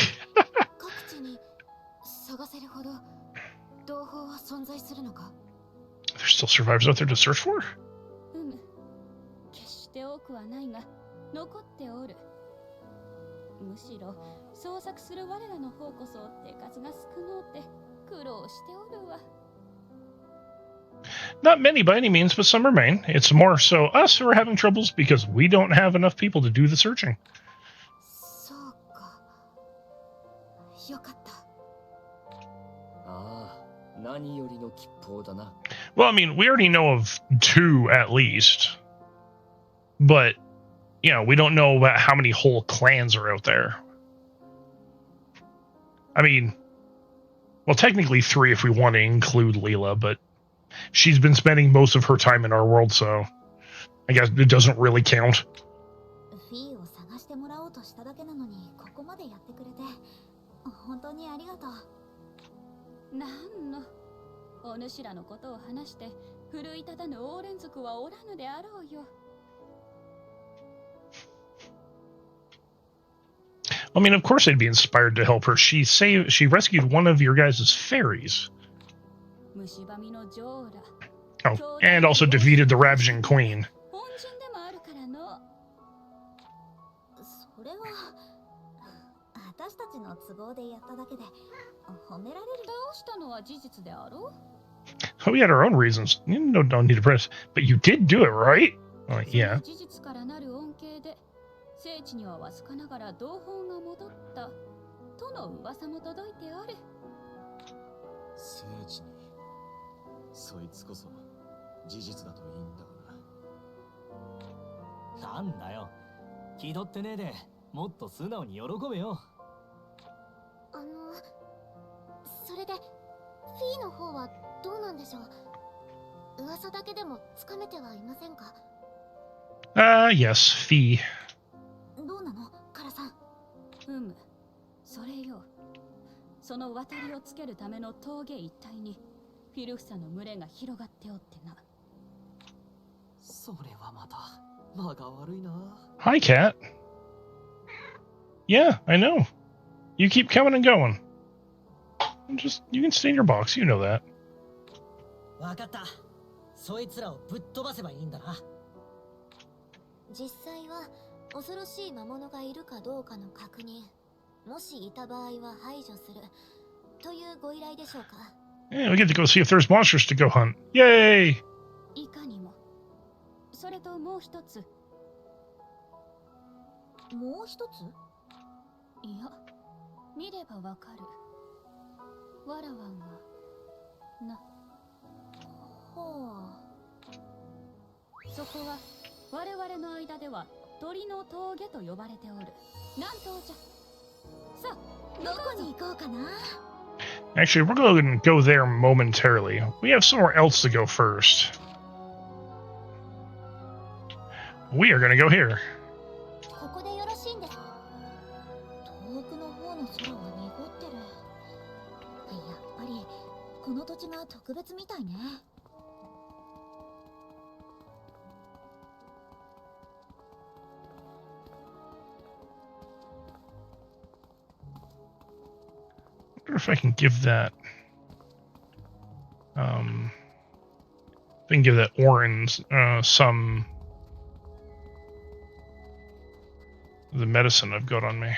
There's still survivors out there to search for? Not many by any means, but some remain. It's more so us who are having troubles because we don't have enough people to do the searching. Well, I mean, we already know of 2 at least. But, you know, we don't know about how many whole clans are out there. I mean, well, technically 3 if we want to include Leela, but she's been spending most of her time in our world, so I guess it doesn't really count. I mean, of course I'd be inspired to help her. She rescued one of your guys' fairies. Oh, and also defeated the Ravaging Queen. Oh, we had our own reasons. You don't need to press. But you did do it, right? Yeah. Yes, Fee. どうなの、カラさん。それよ。その渡りをつけるための峠一帯にフィルフサの群れが広がっておってな。それはまた間が悪いな。 Hi, cat. Yeah, I know. You keep coming and going. You can stay in your box. You know that. わかった。そいつらをぶっ飛ばせばいいんだな。実際は恐ろしい魔物がいるかどうかの確認、もしいた場合は排除するというご依頼でしょうか。Yeah, we get to go see if there's monsters to go hunt. Yay! いかにも。それともう一つ。もう一つ？いや、見ればわかる。わらわがな。ほそこは我々の間では鳥の峠と呼ばれておる。南東じゃ。さあ、う。どこに行こうかな。Actually, we're going to go there momentarily. We have somewhere else to go first. We are going to go here. ここでよろしいんです。遠くの方の空は濁ってる。やっぱりこの土地が特別みたいね。I wonder if I can give that. If I can give that orange some of the medicine I've got on me.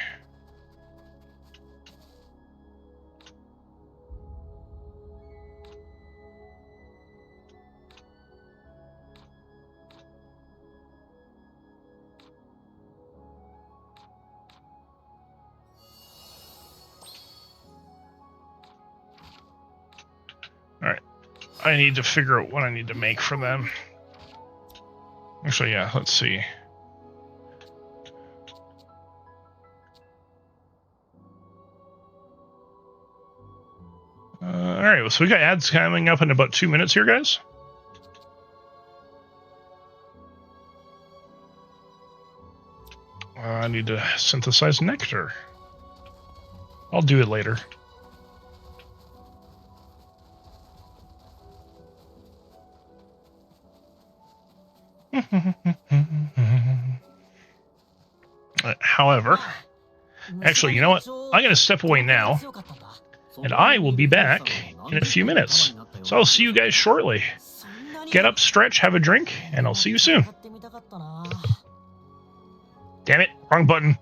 Alright. I need to figure out what I need to make for them. Actually, yeah, let's see. Alright, so we got ads coming up in about 2 minutes here, guys. I need to synthesize nectar. I'll do it later. However, actually, you know what? I'm going to step away now, and I will be back in a few minutes. So I'll see you guys shortly. Get up, stretch, have a drink, and I'll see you soon. Damn it, wrong button.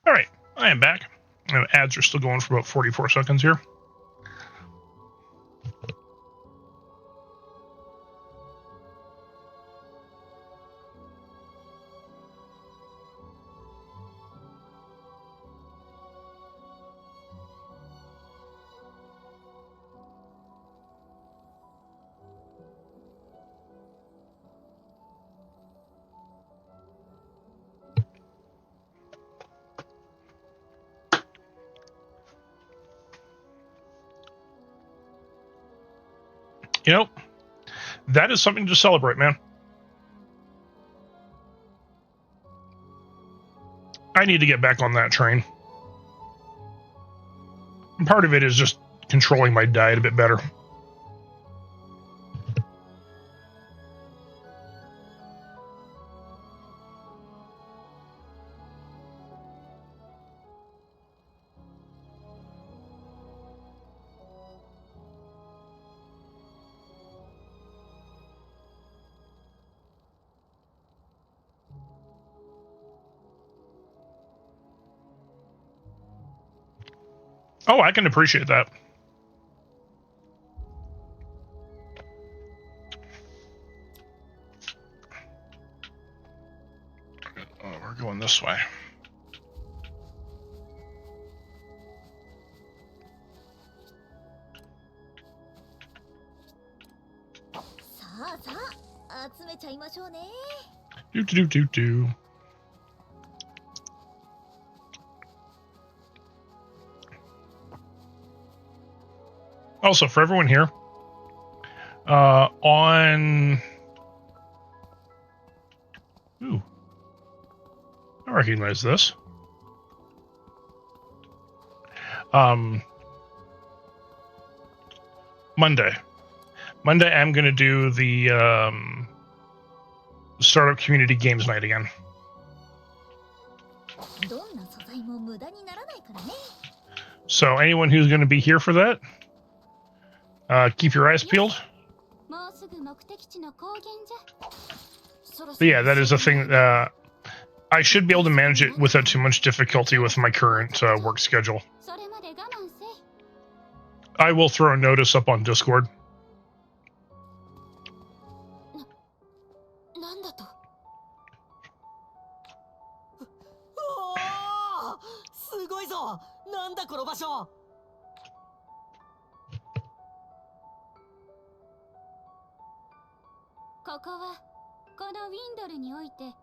All right, I am back. Ads are still going for about 44 seconds here. You know, that is something to celebrate, man. I need to get back on that train. And part of it is just controlling my diet a bit better. Oh, I can appreciate that. Oh, we're going this way. Do. Also, for everyone here, on... Ooh. I recognize this. Monday, I'm going to do the Startup Community Games Night again. So anyone who's going to be here for that, keep your eyes peeled. But yeah, that is a thing. I should be able to manage it without too much difficulty with my current work schedule. I will throw a notice up on Discord.ここはこのウィンドルにおいて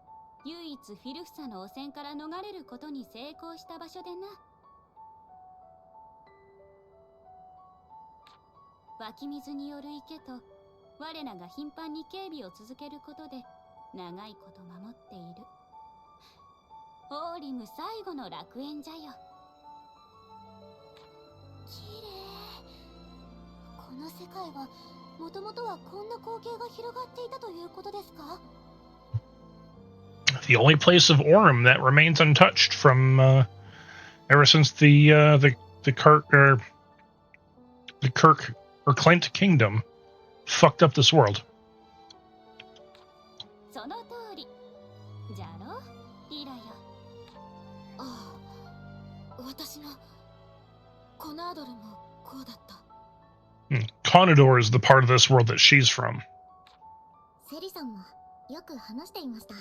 唯一フィルフサの汚染から逃れることに成功した場所でな。湧き水による池と我らが頻繁に警備を続けることで長いこと守っているオーリム最後の楽園じゃよ。きれい。この世界はもともとはこんな光景が広がっていたということですか？ The only place of Orem that remains untouched from ever since the Kirk or Clint Kingdom fucked up this world. その通りじゃろ、リラよ。ああ、私のコナードルもこうだった。Conador is the part of this world that she's from. セリさんもよく話していました。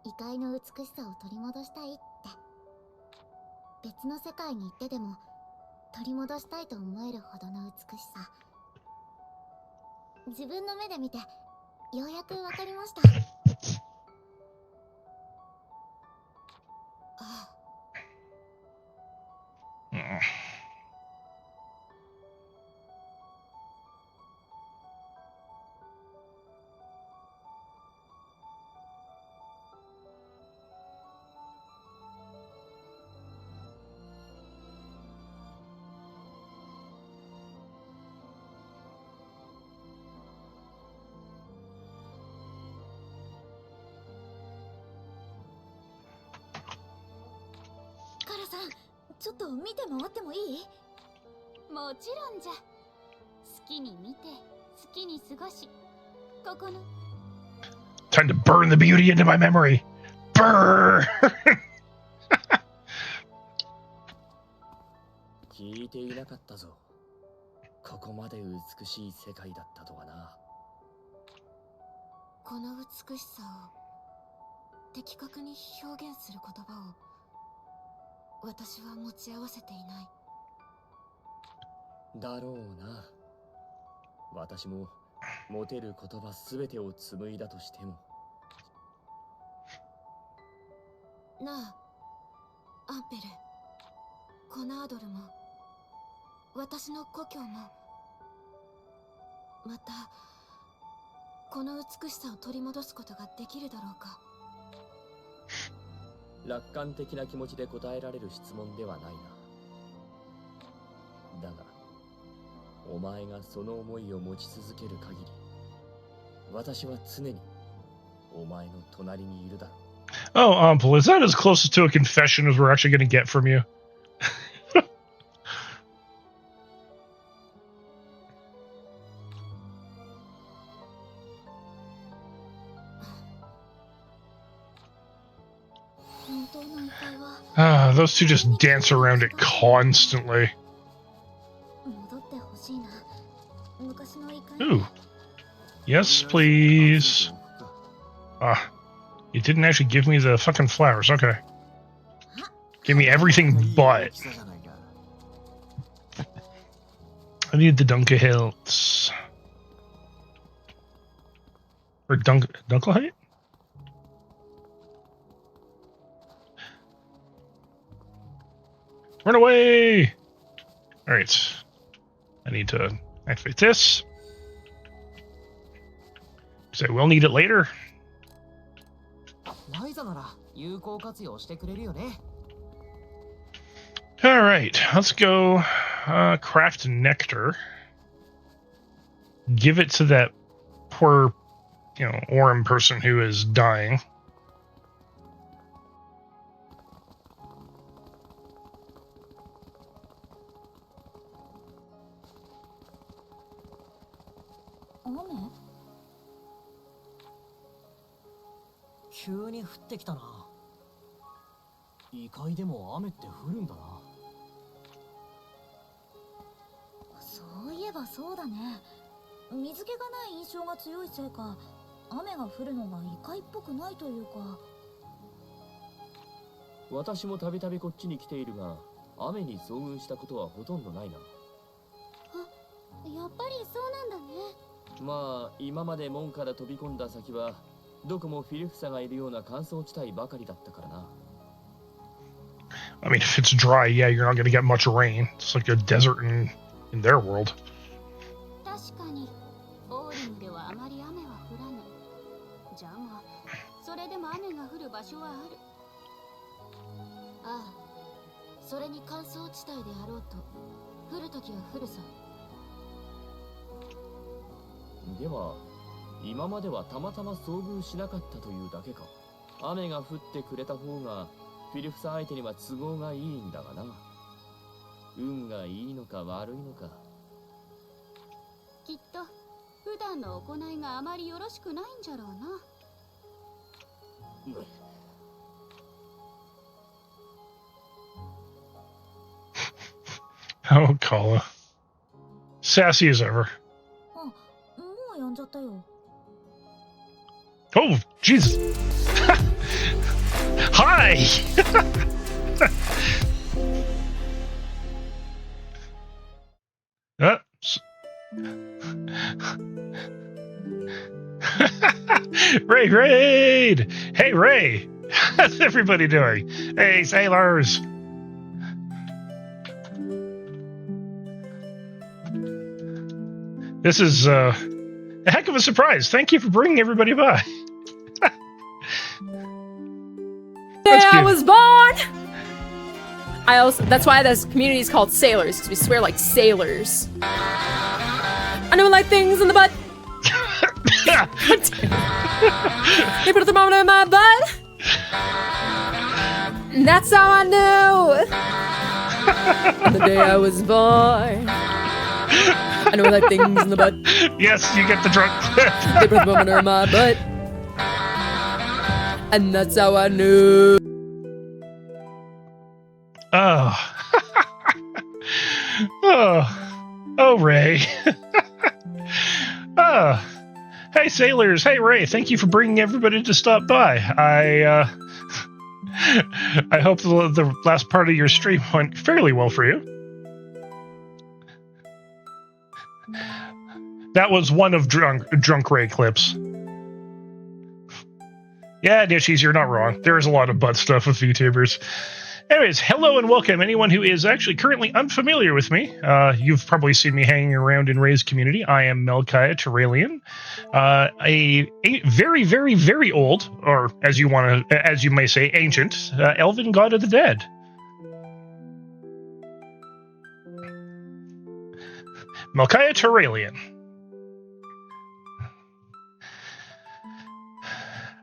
異界の美しさを取り戻したいって。別の世界に行ってでも取り戻したいと思えるほどの美しさ。自分の目で見てようやくわかりました。ああ。カラさん、ちょっと見て回ってもいい？もちろんじゃ。好きに見て、好きに過ごし。ここの Time to burn the beauty into my memory. Burn! いていなかったぞ。ここまで美しい世界だったとはな。この美しさを的確に表現する言葉を私は持ち合わせていない。だろうな。私も持てる言葉すべてを紡いだとしても。なあ、アンペル、コナードルも私の故郷も、またこの美しさを取り戻すことができるだろうか。楽観的な気持ちで答えられる質問ではないな。だがお前がその思いを持ち続ける限り、私は常にお前の隣にいるだろう。Oh, Ampel, is that as close to a confession as we're actually going to get from you? 本当の異界は Those two just dance around it constantly. 戻ってほしいな。昔の異界。 Ooh. Yes, please. You didn't actually give me the fucking flowers. Okay. Give me everything but. I need the Dunkel Hills. Or Dunkelheit? Run away! Alright. I need to activate this. So we'll need it later. ライザなら有効活用してくれるよね。 Alright, let's go craft nectar. Give it to that poor, Orem person who is dying. Ame? 急に降ってきたな。異界でも雨って降るんだな。そういえばそうだね。水気がない印象が強いせいか、雨が降るのが異界っぽくないというか。私もたびたびこっちに来ているが、雨に遭遇したことはほとんどないな。やっぱりそうなんだね。まあ今まで門から飛び込んだ先はどこもフィルフサがいるような乾燥地帯ばかりだったからな。I mean, if it's dry, yeah, you're not going to get much rain. It's like a desert in their world. 確かにオーリンではあまり雨は降らぬ。じゃがそれでも雨が降る場所はある。ああ、それに乾燥地帯であろうと降るときは降るさ。では今まではたまたま遭遇しなかったというだけか。雨が降ってくれた方がフィルフサ相手には都合がいいんだがな。運がいいのか悪いのか。きっと普段の行いがあまりよろしくないんじゃろうな。Oh, Kala. Sassy as ever. あ、もう呼んじゃったよ。Oh, Jesus. Hi! Ray Raid! Hey, Ray! How's everybody doing? Hey, sailors! This is a heck of a surprise. Thank you for bringing everybody by. I was born. That's why this community is called Sailors, because we swear like sailors. I know like things in the butt. They put a thermometer in my butt. And that's how I knew. On the day I was born. I know like things in the butt. Yes, you get the drunk. They put a thermometer in my butt. And that's how I knew. Oh. Oh, Ray. Hey, sailors. Hey, Ray. Thank you for bringing everybody to stop by. I hope the last part of your stream went fairly well for you. That was one of drunk Ray clips. Yeah, Nishies, you're not wrong. There's a lot of butt stuff with VTubers. Anyways, hello and welcome. Anyone who is actually currently unfamiliar with me, you've probably seen me hanging around in Ray's community. I am Melchiah Terralian, a very, very, very old, or as you may say, ancient, elven god of the dead. Melchiah Terralian.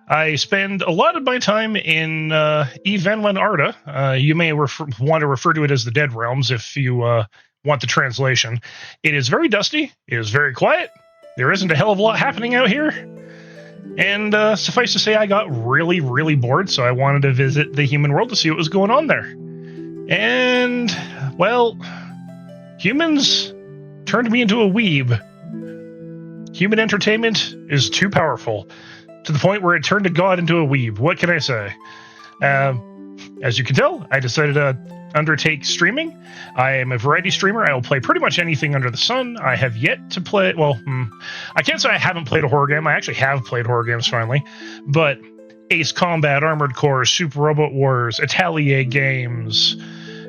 I spend a lot of my time in Evenlin Arda. You may want to refer to it as the Dead Realms if you want the translation. It is very dusty. It is very quiet. There isn't a hell of a lot happening out here. And suffice to say, I got really, really bored, so I wanted to visit the human world to see what was going on there. And, well, humans turned me into a weeb. Human entertainment is too powerful. To the point where it turned a god into a weeb. What can I say? As you can tell, I decided to undertake streaming. I am a variety streamer. I will play pretty much anything under the sun. I have yet to play... Well, I can't say I haven't played a horror game. I actually have played horror games, finally. But Ace Combat, Armored Core, Super Robot Wars, Atelier games...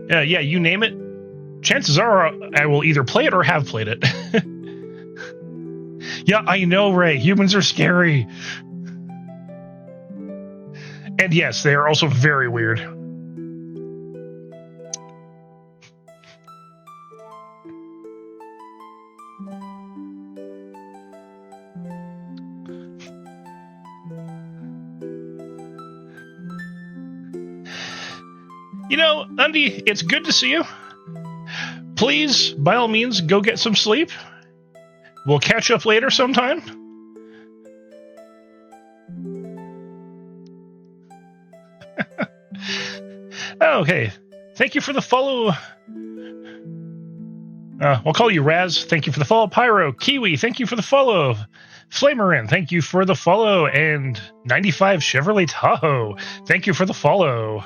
yeah, you name it. Chances are I will either play it or have played it. Yeah, I know, Ray. Humans are scary. And yes, they are also very weird. You know, Undy, it's good to see you. Please, by all means, go get some sleep. We'll catch up later sometime. Okay, thank you for the follow. I'll call you Raz. Thank you for the follow. Pyro, Kiwi, thank you for the follow. Flamerin, thank you for the follow. And 95 Chevrolet Tahoe, thank you for the follow.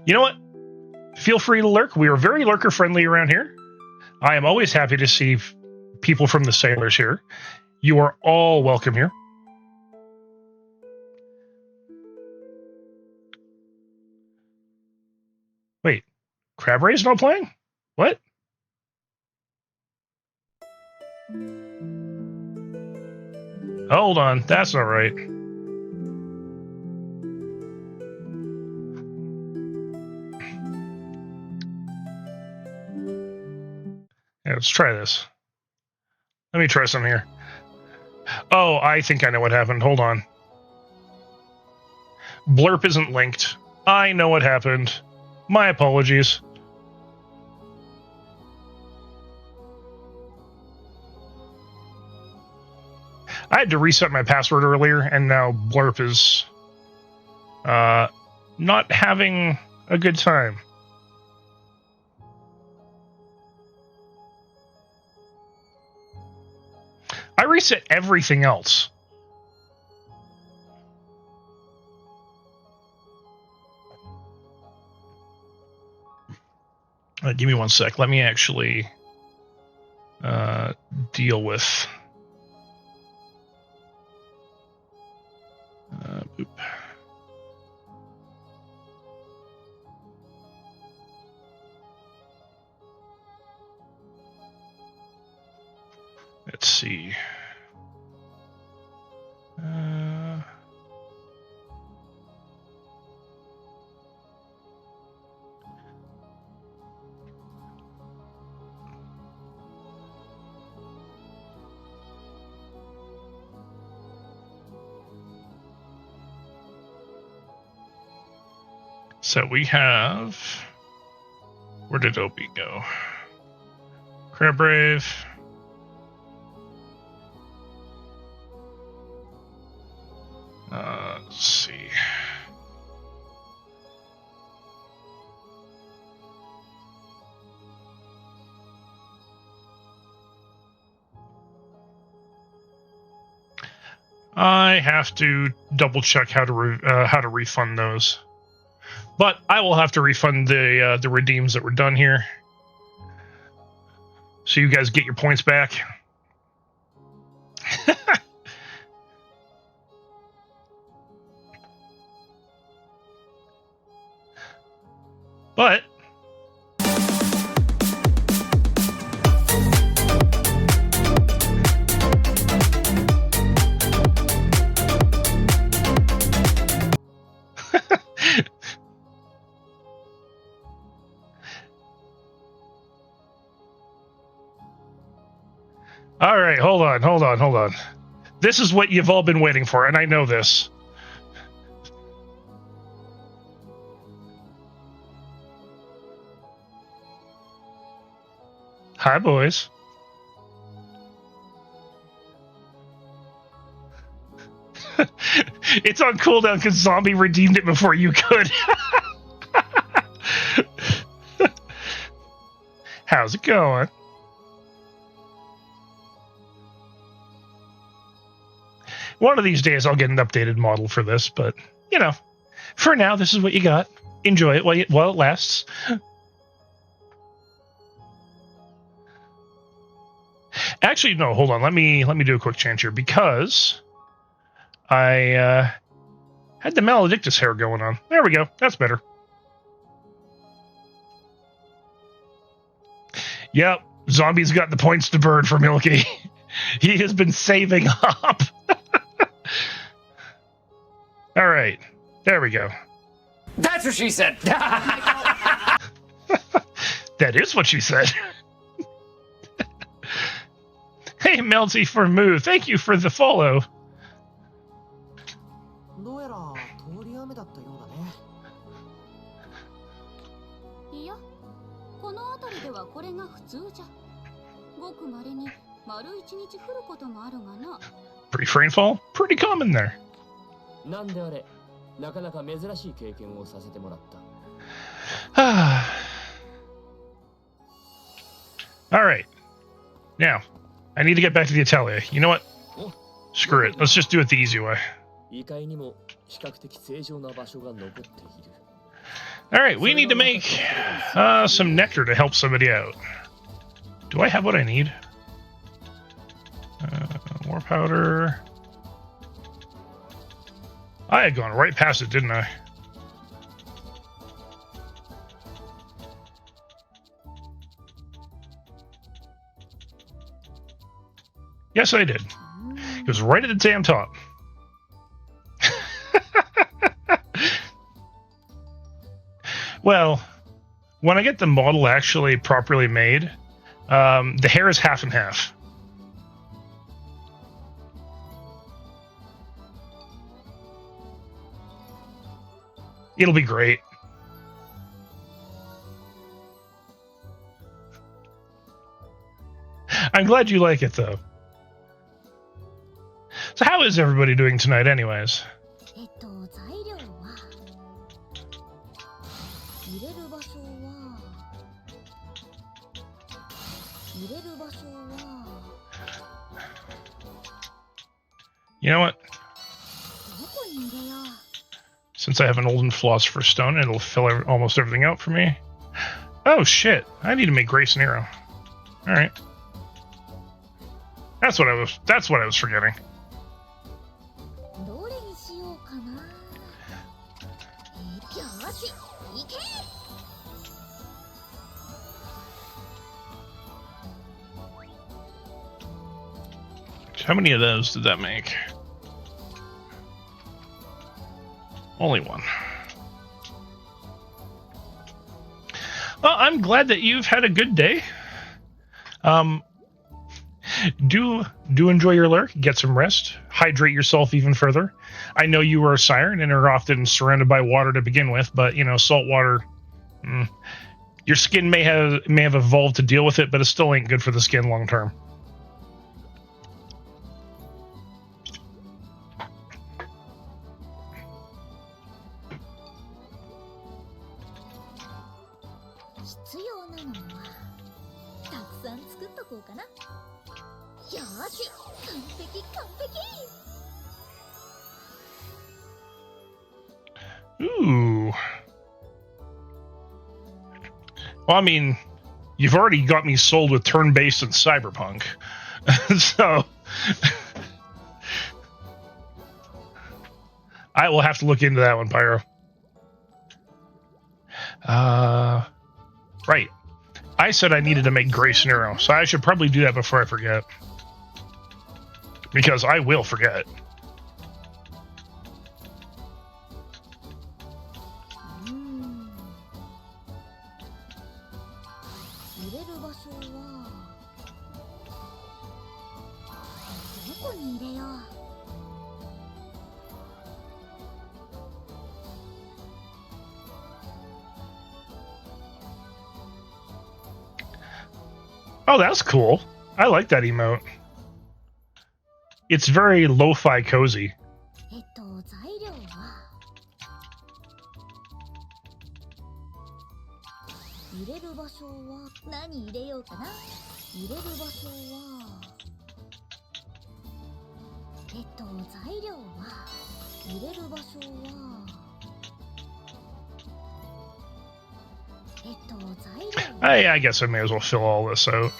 You know what? Feel free to lurk. We are very lurker friendly around here. I am always happy to see people from the Sailors here. You are all welcome here. Wait, Crab Ray's not playing? What? Hold on, that's not right. Yeah, let's try this. Let me try something here. Oh, I think I know what happened. Hold on. Blurp isn't linked. I know what happened. My apologies. I had to reset my password earlier, and now Blurp is not having a good time. I reset everything else. Give me one sec. Let me actually deal with... boop. Let's see. So we have... Where did Opie go? Crabbrave. Let's see. I have to double check how to refund those. But I will have to refund the redeems that were done here, so you guys get your points back. But all right, hold on. This is what you've all been waiting for, and I know this. Hi, boys. It's on cooldown because Zombie redeemed it before you could. How's it going? One of these days I'll get an updated model for this, but, you know, for now, this is what you got. Enjoy it while it lasts. Actually, no, hold on. Let me do a quick change here, because I had the Maledictus hair going on. There we go. That's better. Yep, Zombie's got the points to burn for Milky. He has been saving up. All right, there we go. That's what she said. That is what she said. Hey, Melty for Moo, thank you for the follow. どうやら通り雨だったようだね。いや、この辺りではこれが普通じゃ。ごく稀に丸一日降ることもあるがな。Brief rainfall? Pretty common there. なんであれ、なかなか珍しい経験をさせてもらった。All right. Now, I need to get back to the Atelier. You know what? Screw it. Let's just do it the easy way. 異界にも比較的正常な場所が残っている。All right, we need to make some nectar to help somebody out. Do I have what I need? More powder. I had gone right past it, didn't I? Yes, I did. It was right at the damn top. Well, when I get the model actually properly made, the hair is half and half. It'll be great. I'm glad you like it, though. So how is everybody doing tonight, anyways? 材料は入れる場所は You know what? どこに入れよう Since I have an Olden Philosopher's Stone, it'll fill almost everything out for me. Oh shit! I need to make Grace and Arrow. All right. That's what I was forgetting. どれにしようかなよし行け How many of those did that make? Only one. Well, I'm glad that you've had a good day. Do enjoy your lurk, get some rest, hydrate yourself even further. I know you are a siren and are often surrounded by water to begin with, but, you know, salt water, your skin may have evolved to deal with it, but it still ain't good for the skin long term. Ooh. Well, I mean, you've already got me sold with turn-based and cyberpunk. So I will have to look into that one, Pyro. Right. I said I needed to make Grace Nero, so I should probably do that before I forget. Because I will forget. Oh, that's cool. I like that emote. It's very lo-fi cozy. 材料は入れる場所は何入れようかな。入れる場所は材料は入れる場所は材料 I guess I may as well fill all this out.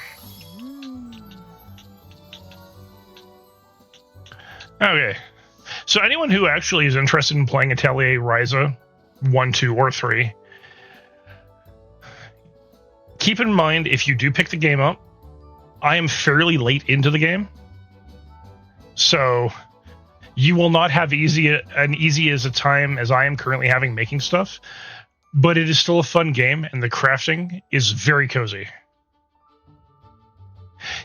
Okay. So anyone who actually is interested in playing Atelier Ryza 1, 2, or 3, keep in mind if you do pick the game up, I am fairly late into the game. So you will not have easy as a time as I am currently having making stuff. But it is still a fun game, and the crafting is very cozy.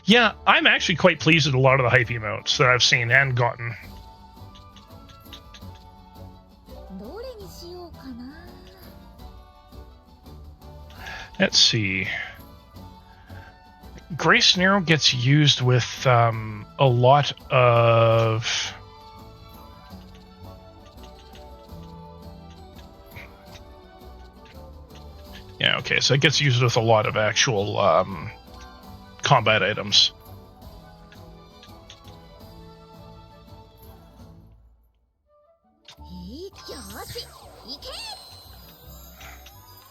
Yeah, I'm actually quite pleased with a lot of the hype emotes that I've seen and gotten. Let's see. Grace Nero gets used with a lot of... Yeah, okay, so it gets used with a lot of actual combat items.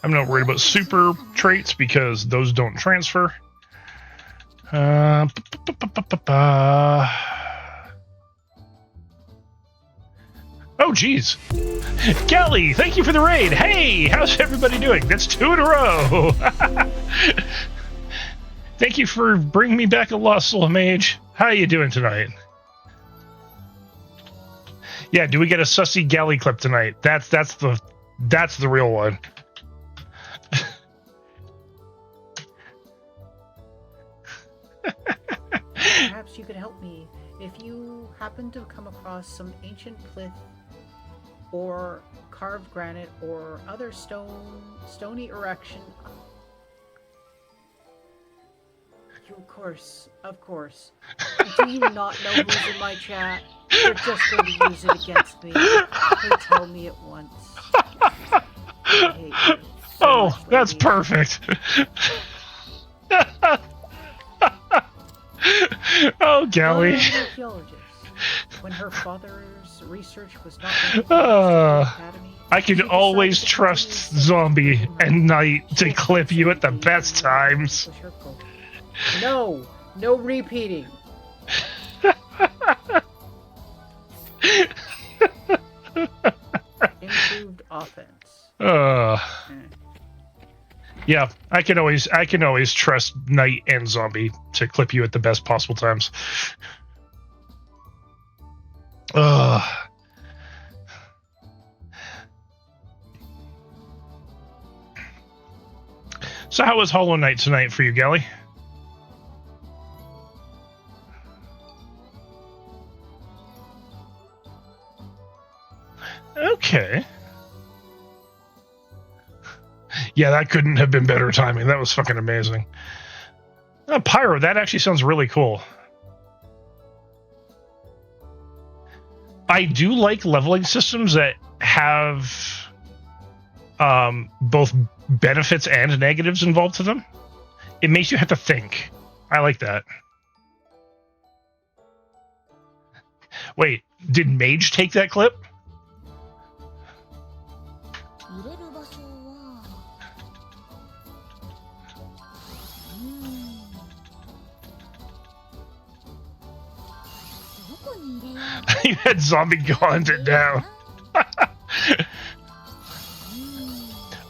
I'm not worried about super traits because those don't transfer. Oh, geez. Kelly, thank you for the raid. Hey, how's everybody doing? That's 2 in a row. Thank you for bringing me back a lost soul mage. How are you doing tonight? Yeah, do we get a sussy galley clip tonight? That's the real one. Perhaps you could help me. If you happen to come across some ancient plinth or carved granite or other stony erection. You, of course. Do you not know who's in my chat? You're just going to use it against me. Hey, tell me at once. I hate you so much, that's lady. perfect. Oh, Gally. When her father's research was not I can always trust Zombie and Knight to clip you at the best times. No repeating. Improved offense. Yeah, I can always trust Knight and Zombie to clip you at the best possible times. So how was Hollow Knight tonight for you, Gally? Okay. Yeah, that couldn't have been better timing. That was fucking amazing. Pyro, that actually sounds really cool. I do like leveling systems that have both benefits and negatives involved to them. It makes you have to think. I like that. Wait, did Mage take that clip? 入れる場所はどこに入れよう。 You had zombie guns it down.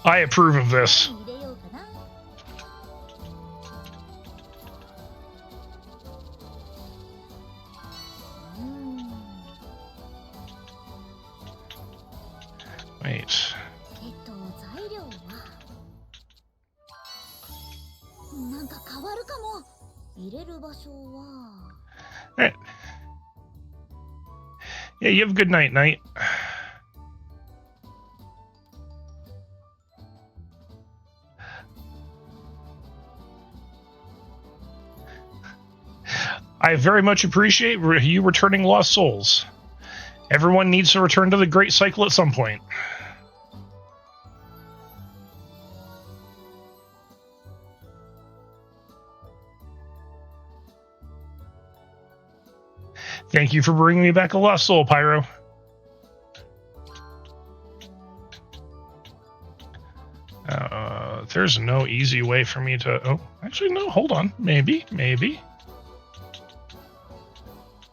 I approve of this. 入れようかな。Wait. 材料はなんか変わるかも。入れる場所は Alright. Yeah, you have a good night, Knight. I very much appreciate you returning lost souls. Everyone needs to return to the Great Cycle at some point. Thank you for bringing me back a lost soul, Pyro. There's no easy way for me to... Oh, actually, no, hold on. Maybe. I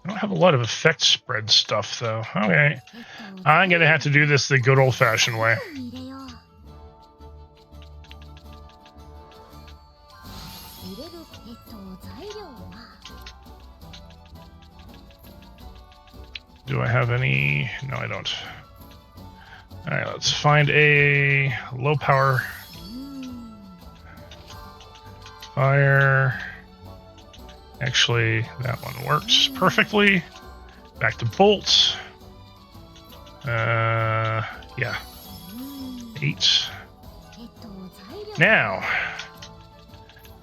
don't have a lot of effect spread stuff, though. Okay. I'm gonna have to do this the good old-fashioned way. Do I have any? No, I don't. Alright, let's find a low power fire. Actually, that one works perfectly. Back to bolts. Yeah. 8. Now,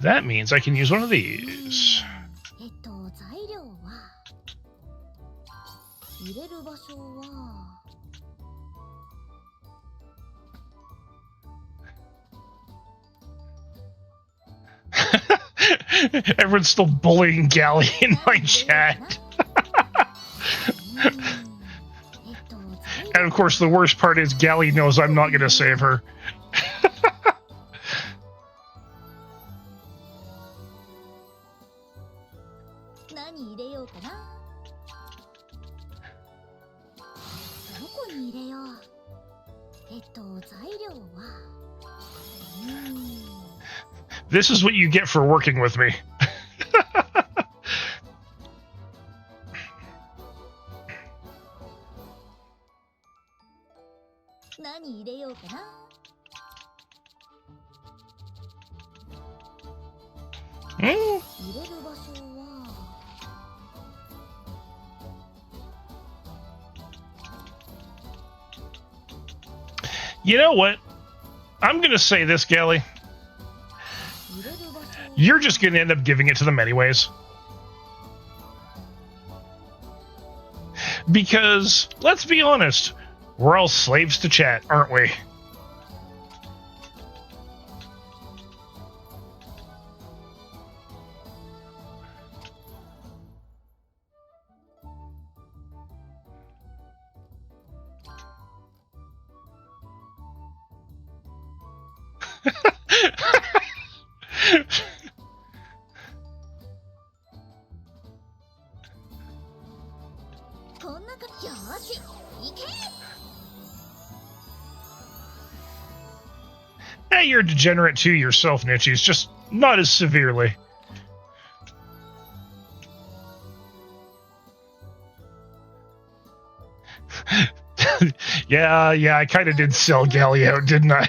that means I can use one of these. 入れる場所は Everyone's still bullying Galley in my chat. And of course, the worst part is Galley knows I'm not going to save her. 何入れようかな。どこに入れよう。材料は This is what you get for working with me. 何入れようかな。入れる場所は You know what? I'm going to say this, Galley. You're just going to end up giving it to them anyways. Because, let's be honest, we're all slaves to chat, aren't we? Hey, you're a degenerate too yourself, Nichies, just not as severely. Yeah, I kind of did sell Galley out, didn't I?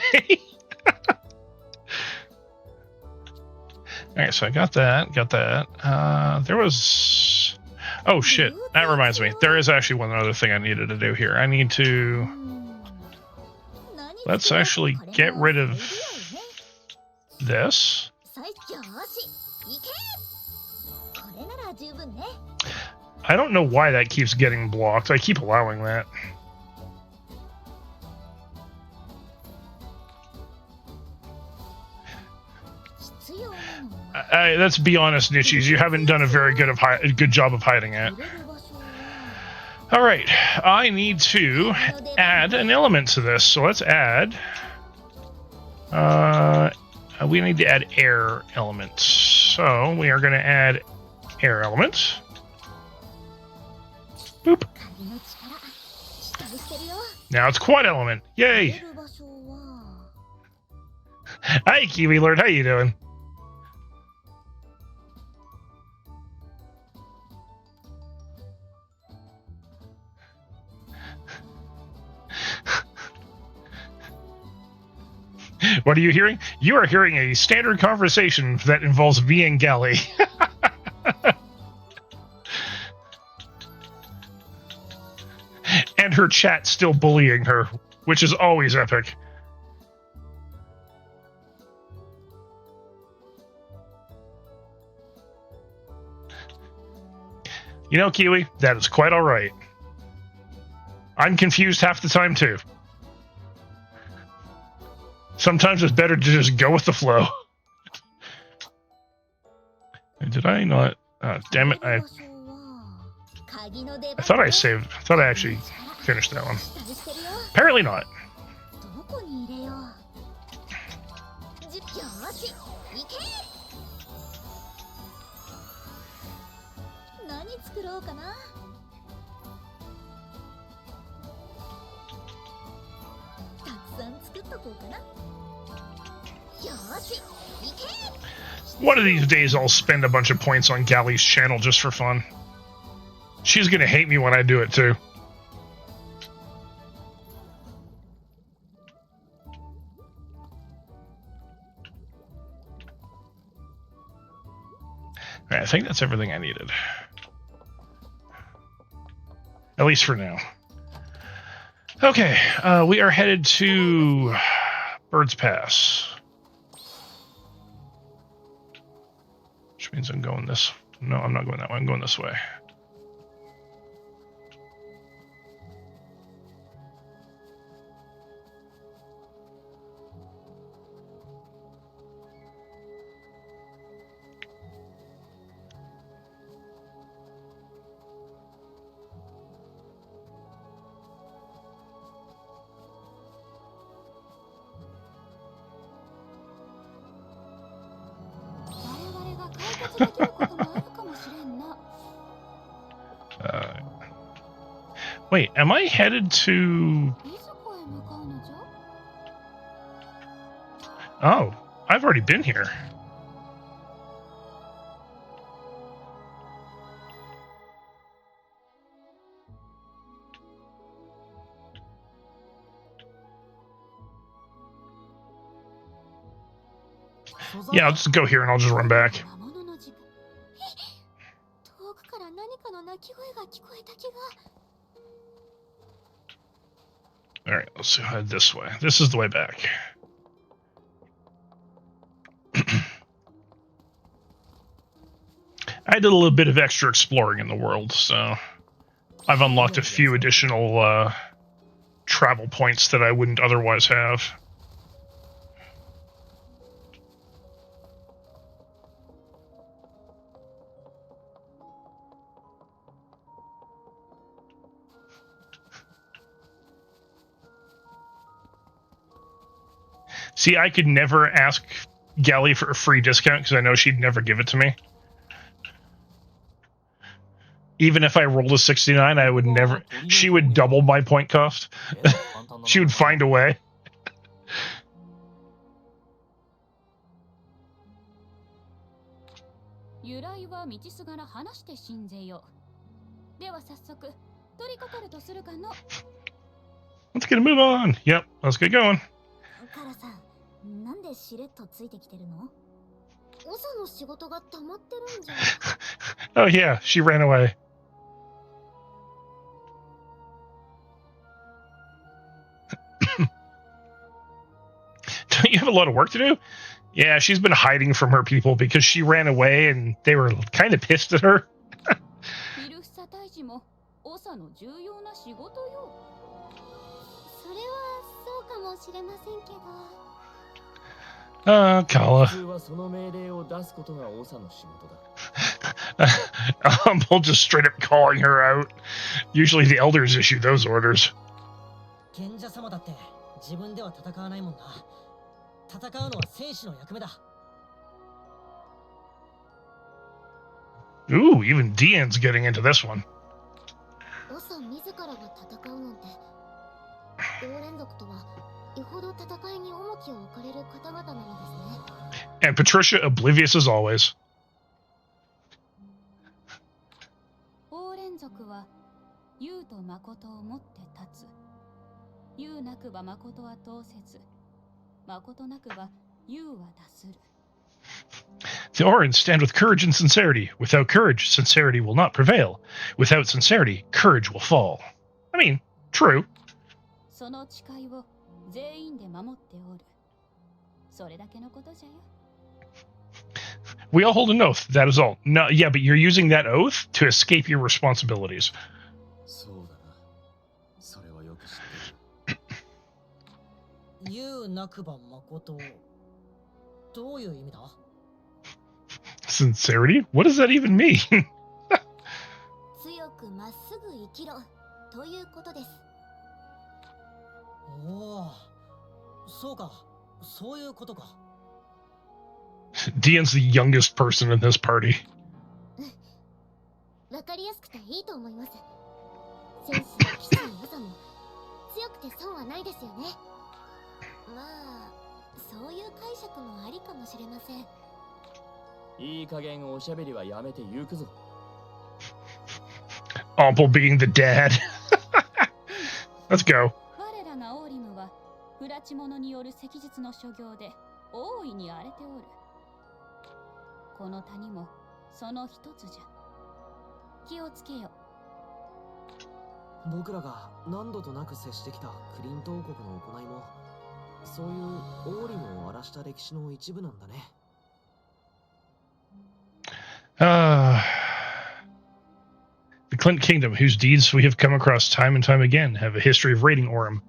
Alright, so I got that. There was... Oh, shit. That reminds me. There is actually one other thing I needed to do here. I need to... Let's actually get rid of this. I don't know why that keeps getting blocked. I keep allowing that. Let's be honest, Nichies. You haven't done a very good job of hiding it. All right, I need to add an element to this, so let's add. We need to add air elements, so we are going to add air elements. Boop. Now it's quad element. Yay! Hi, Kiwi Lord. How you doing? What are you hearing? You are hearing a standard conversation that involves me and Gally. And her chat still bullying her, which is always epic. You know, Kiwi, that is quite alright. I'm confused half the time, too. Sometimes it's better to just go with the flow. Did I not? Damn it, I thought I saved. I thought I actually finished that one. Apparently not. One of these days I'll spend a bunch of points on Gally's channel just for fun. She's gonna hate me when I do it too. Alright, I think that's everything I needed. At least for now. Okay, we are headed to Bird's Pass. Which means I'm going this... No, I'm not going that way. I'm going this way. Wait, am I headed to... Oh, I've already been here. Yeah, I'll just go here and I'll just run back. Alright, let's head this way. This is the way back. I did a little bit of extra exploring in the world, so I've unlocked a few additional travel points that I wouldn't otherwise have. See, I could never ask Gally for a free discount because I know she'd never give it to me. Even if I rolled a 69, I would never... She would double my point cost. She would find a way. Let's get a move on. Yep, let's get going. Oh yeah, she ran away. Don't you have a lot of work to do? Yeah, she's been hiding from her people because she ran away and they were kind of pissed at her. Kala. Humble just straight up calling her out. Usually the elders issue those orders. 賢者様だって自分では戦わないもんな。戦うのは戦士の役目だ。 Ooh, even Dean's getting into this one. オサ自らが戦うなんて、王連族とはよほど戦いに重きを置かれる方々なのですね。 And Patricia oblivious as always. 王連族は勇と誠をもって立つ。勇なくば誠は通せず、誠なくば勇は脱する。 The Orans stand with courage and sincerity. Without courage, sincerity will not prevail. Without sincerity, courage will fall. I mean, true. その誓いを全員で守っておる。それだけのことじゃよ。 We all hold an oath, that is all. No, yeah, but you're using that oath to escape your responsibilities. そうだな。それはよく知ってる。言うなくば誠。どういう意味だ？ Sincerity? What does that even mean? 強くまっすぐ生きろということです。おお、そうか、そういうことか。 Dean's the youngest person in this party. わかりやすくていいと思います。戦士や騎士の良さも強くて損はないですよね。まあ、そういう解釈もありかもしれません。 いい加減おしゃべりはやめて行くぞ。 Ample being the dad. Let's go. 我らがオーリムは不埒者による赤日の所業で大いに荒れておる。この谷もその一つじゃ。気をつけよ。僕らが何度となく接してきたクリント王国の行いも、そういうオーリムを荒らした歴史の一部なんだね。 The Clint Kingdom, whose deeds we have come across time and time again, have a history of raiding Orem.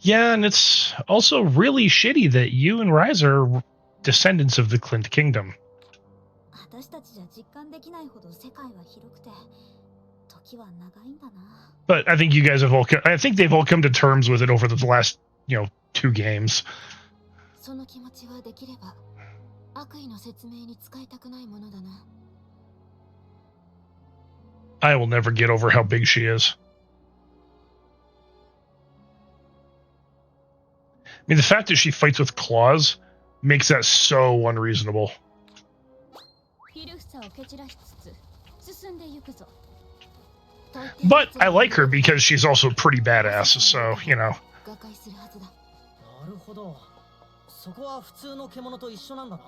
Yeah, and it's also really shitty that you and Ryza are descendants of the Clint Kingdom. 私たちじゃ実感できないほど世界は広くて、時は長いんだな。 But I think you guys have all, I think they've all come to terms with it over the last, 2 games. その気持ちはできれば悪意の説明に使いたくないものだな。 I will never get over how big she is. I mean, the fact that she fights with claws makes that so unreasonable. ひるふさを蹴散らしつつ進んでゆくぞ。 But I like her because she's also pretty badass, so, 瓦解するはずだ。なるほど。そこは普通の獣と一緒なんだな。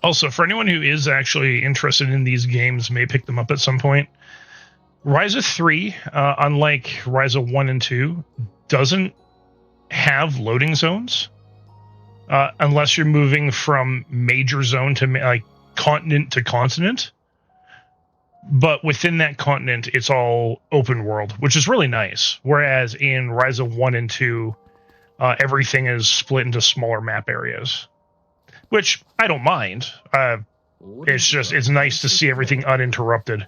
Also, for anyone who is actually interested in these games, may pick them up at some point. Ryza 3, unlike Ryza 1 and 2, doesn't have loading zones unless you're moving from major zone to continent to continent. But within that continent, it's all open world, which is really nice. Whereas in Ryza 1 and 2, everything is split into smaller map areas. Which I don't mind. It's nice to see everything uninterrupted.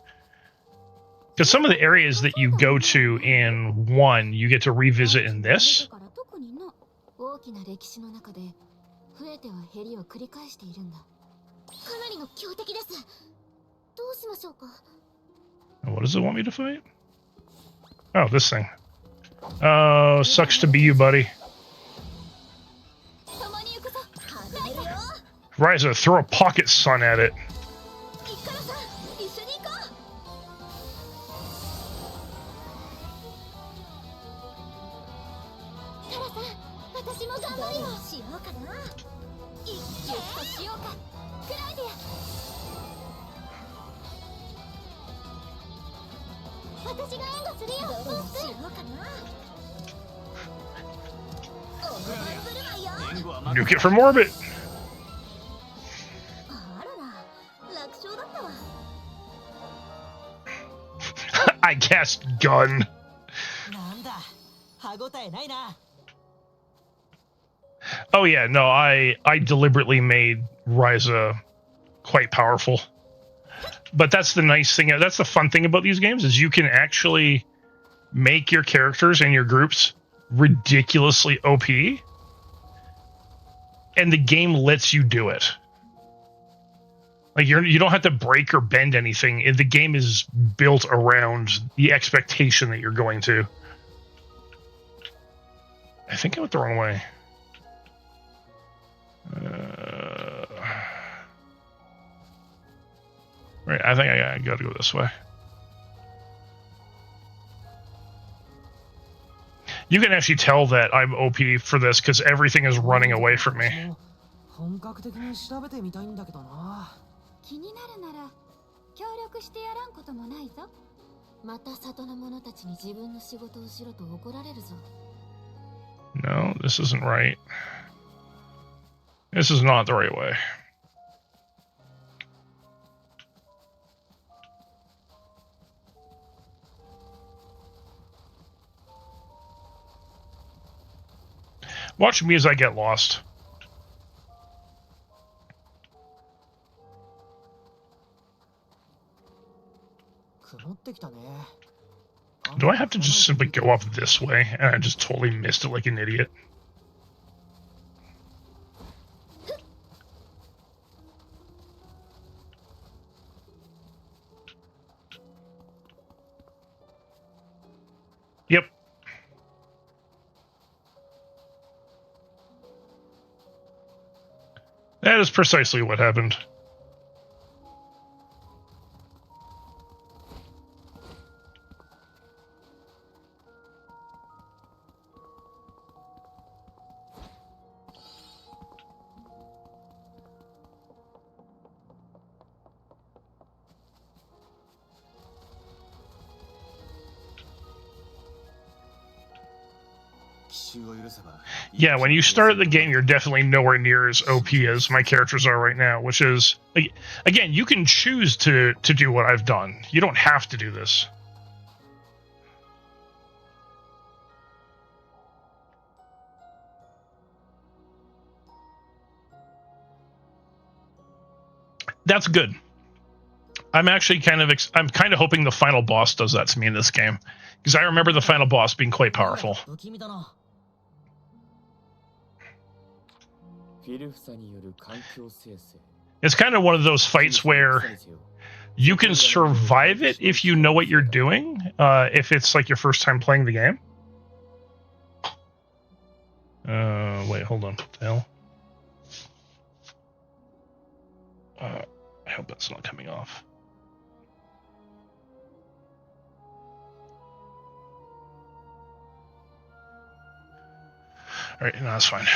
Because some of the areas that you go to in 1, you get to revisit in this. 大きな歴史の中で増えては減りを繰り返しているんだ。かなりの強敵です。どうしましょうか。 What does it want me to fight? Oh, this thing. Oh, sucks to be you, buddy. Ryza, throw a pocket sun at it. Nuke it from orbit. I cast gun. Oh yeah, no, I deliberately made Ryza quite powerful. But that's the nice thing, that's the fun thing about these games, is you can actually make your characters and your groups ridiculously OP, and the game lets you do it. Like you don't have to break or bend anything. The game is built around the expectation that you're going to. I think I went the wrong way. Right, I think I gotta go this way. You can actually tell that I'm OP for this because everything is running away from me. 本格的に調べてみたいんだけどな。気になるなら協力してやらんこともないぞ。また里の者たちに自分の仕事をしろと怒られるぞ。No, this isn't right. This is not the right way. Watch me as I get lost. Do I have to just simply go up this way? And I just totally missed it like an idiot. Yep. That is precisely what happened. Yeah, when you start the game, you're definitely nowhere near as OP as my characters are right now, which is, again, you can choose to do what I've done. You don't have to do this. That's good. I'm actually kind of hoping the final boss does that to me in this game, because I remember the final boss being quite powerful. It's kind of one of those fights where you can survive it if you know what you're doing, if it's like your first time playing the game. Wait, hold on. What the hell? I hope that's not coming off. Alright, no, that's fine.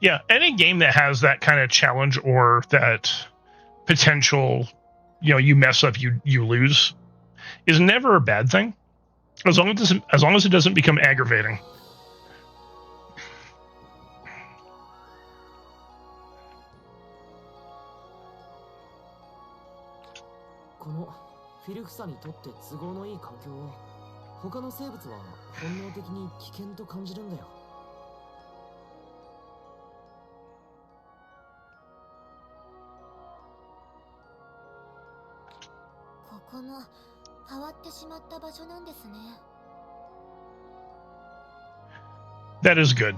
Yeah, any game that has that kind of challenge or that potential, you mess up, you lose, is never a bad thing, as long as it doesn't become aggravating. That is good.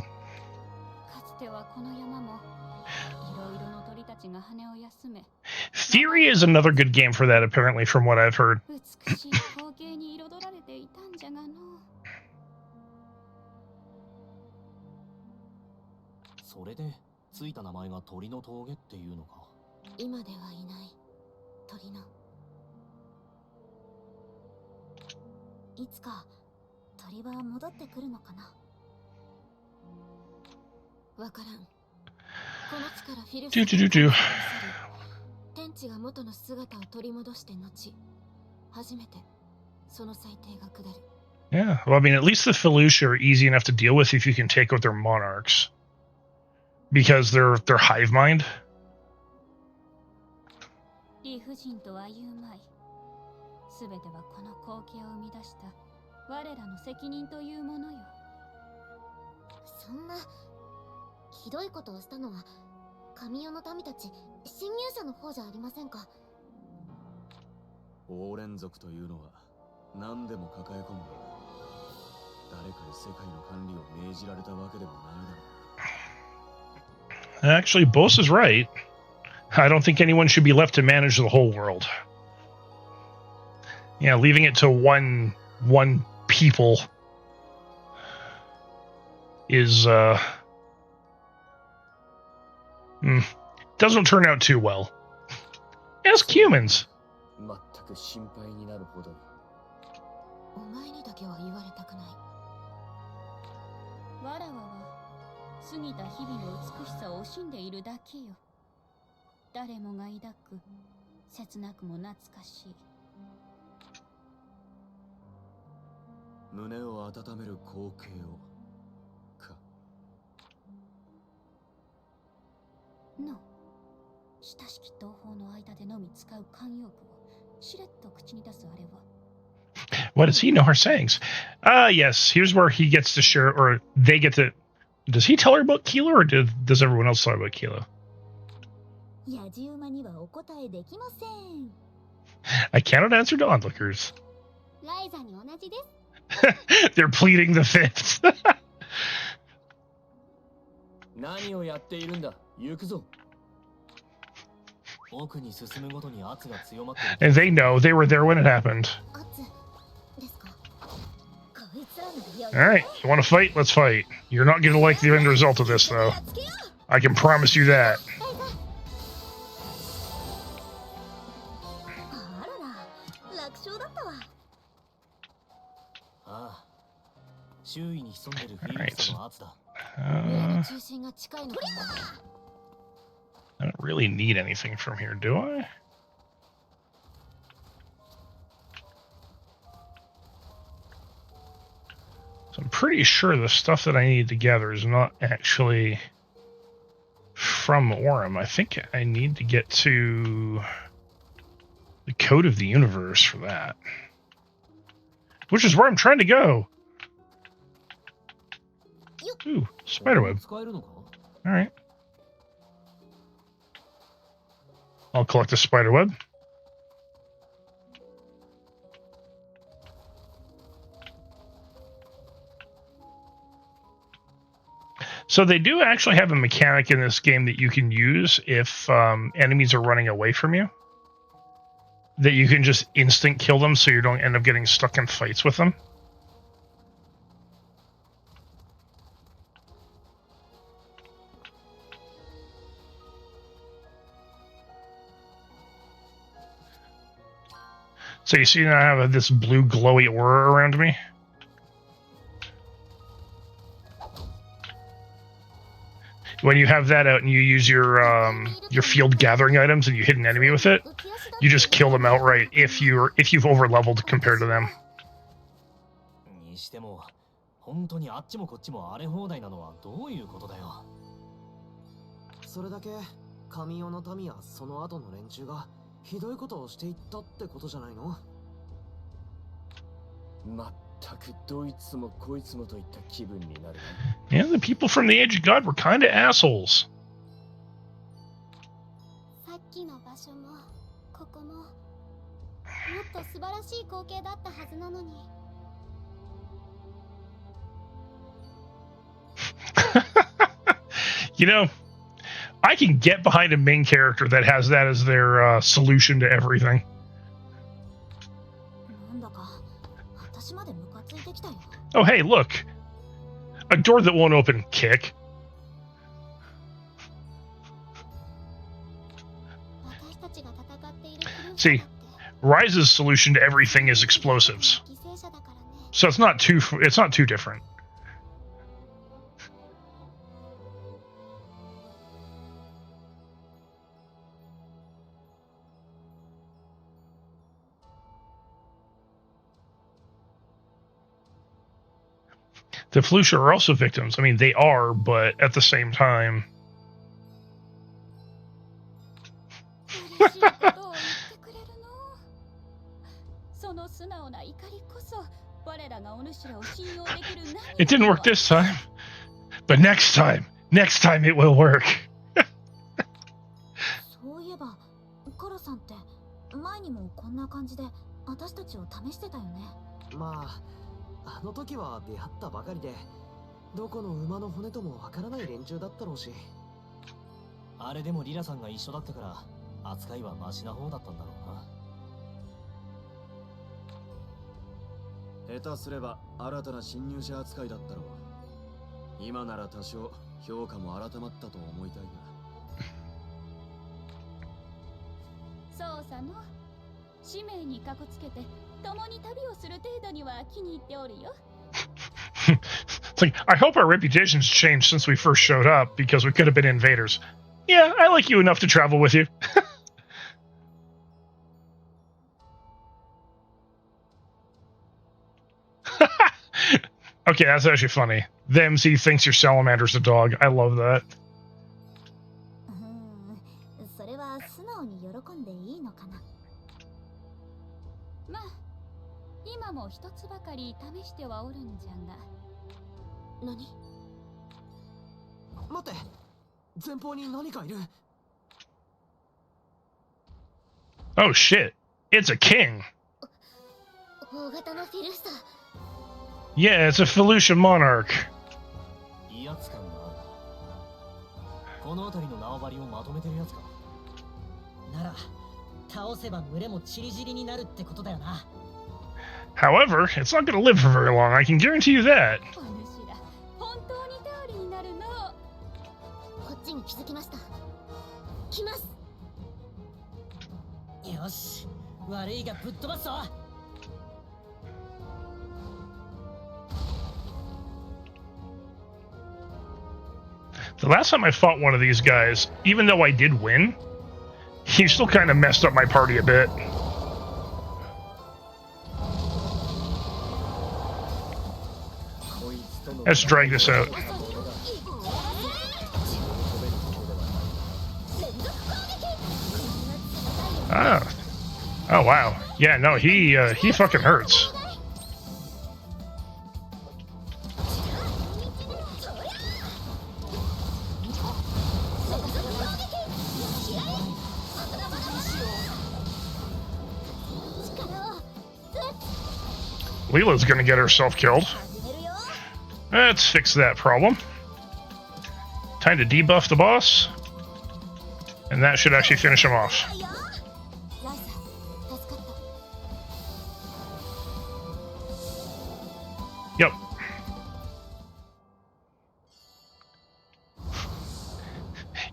Theory is another good game for that, apparently, from what I've heard. それでついた名前が鳥の峠っていうのか。今ではいない鳥の。いつか鳥は戻ってくるのかな。わからん。この地からフィルス天地が元の姿を取り戻して後、初めてその裁定が下る。Yeah, well, I mean, at least the Felucia are easy enough to deal with if you can take out their monarchs, because they're hive mind. 理不尽とは言うまい。すべてはこの光景を生み出した我らの責任というものよ。そんなひどいことをしたのは神代の民たち侵入者の方じゃありませんか。王連族というのは何でも抱え込んで誰かに世界の管理を命じられたわけでもないだろう。 Actually, Bose is right. I don't think anyone should be left to manage the whole world. Yeah, leaving it to one people is doesn't turn out too well. Ask humans. 全く心配になるほどに。お前にだけは言われたくない。わらわは過ぎた日々の美しさを惜しんでいるだけよ。誰もが抱く切なくも懐かしい。胸を温める光景をか。の親しき同胞の間でのみ使う慣用句をしれっと口に出すあれは。 What does he know her sayings? Yes, here's where he gets to share, or they get to. Does he tell her about Kilo, or does everyone else tell her about Kilo? やじ馬にはお答えできません。 I cannot answer to onlookers. ライザに同じです。They're pleading the fifth. 何をやっているんだ。行くぞ。奥に進むごとに圧が強まってる。 And they know they were there when it happened. 圧ですか。こいつらの病 All right, you want to fight? Let's fight. You're not going to like the end result of this, though. I can promise you that. あらら、楽勝だったわ。ああ、周囲に潜んでるフィーリクスの圧だ。村の中心が近いのかな。 I don't really need anything from here, do I? So I'm pretty sure the stuff that I need to gather is not actually from Orem. I think I need to get to the Code of the Universe for that. Which is where I'm trying to go. Ooh, spiderweb. Alright. I'll collect the spiderweb. So they do actually have a mechanic in this game that you can use if enemies are running away from you. That you can just instant kill them so you don't end up getting stuck in fights with them. So you see now I have this blue glowy aura around me? When you have that out and you use your field gathering items and you hit an enemy with it, you just kill them outright if you've over leveled compared to them. にしても、本当にあっちもこっちも荒れ放題なのはどういうことだよ。それだけ神代の民やその後の連中がひどいことをしていったってことじゃないの？まったくどいつもこいつもといった気分になるな。Yeah, the people from the Age of God were kind of assholes. さっきの場所もここももっと素晴らしい光景だったはずなのに。You know, I can get behind a main character that has that as their solution to everything. なんだか私までムカついてきたよ。 Oh, hey, look. A door that won't open. Kick. See, Ryza's solution to everything is explosives. So it's not too different. The Flusha are also victims. I mean, they are, but at the same time. その素直な怒りこそ我らがお主らを信用できる何 It didn't work this time. But next time it will work. そういえばコロさんって前にもこんな感じで私たちを試してたよね。まあ、あの時は出会ったばかりで、どこの馬の骨ともわからない連中だったろうし。あれでもリラさんが一緒だったから扱いはマシな方だったんだろうな。下手すれば新たな侵入者扱いだったろう。今なら多少評価も改まったと思いたいが。そうさの使命にかこつけて共に旅をする程度には気に入っておるよ。It's like, I hope our reputation's changed since we first showed up, because we could have been invaders. Yeah, I like you enough to travel with you. Okay, that's actually funny. The MC thinks your salamander's a dog. I love that. それは素直に喜んでいいのかな。まあ今も一つばかり試してはおるんじゃが。何？待って、前方に何かいる。Oh shit, it's a king. 大型のフィルスター。Yeah, it's a Felucia monarch. 威圧感があるな。この辺りの縄張りをまとめてるやつか。なら倒せば群れもチリジリになるってことだよな。However, it's not going to live for very long, I can guarantee you that. お主ら本当に頼りになるの。こっちに気づきました。来ます。よし、悪いがぶっ飛ばすぞ。The last time I fought one of these guys, even though I did win, he still kind of messed up my party a bit. Let's drag this out. Ah. Oh wow. Yeah, no, he fucking hurts. Leela's gonna get herself killed. Let's fix that problem. Time to debuff the boss. And that should actually finish him off. Yep.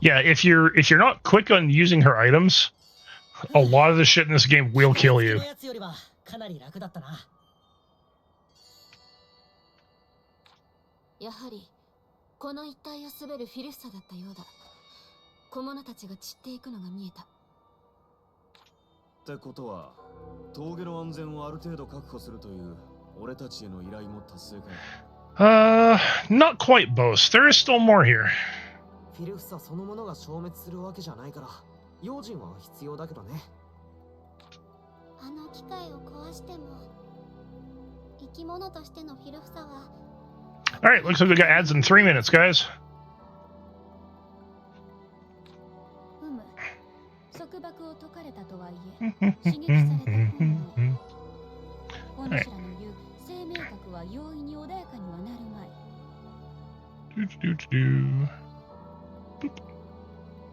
Yeah, if you're not quick on using her items, a lot of the shit in this game will kill you. やはりこの一帯を滑るフィルスタだったようだ。小物たちが散っていくのが見えた。ってことは、峠の安全をある程度確保するという俺たちへの依頼も達成か。Not quite both. There is still more here. フィルフサそのものが消滅するわけじゃないから、用心は必要だけどね。あの機械を壊しても、生き物としてのフィルフサは。Alright, looks like we got ads in 3 minutes, guys. 束縛を解かれたとはいえ、刺激された本能。お主らの言う生命核は容易に穏やかにはなるまい。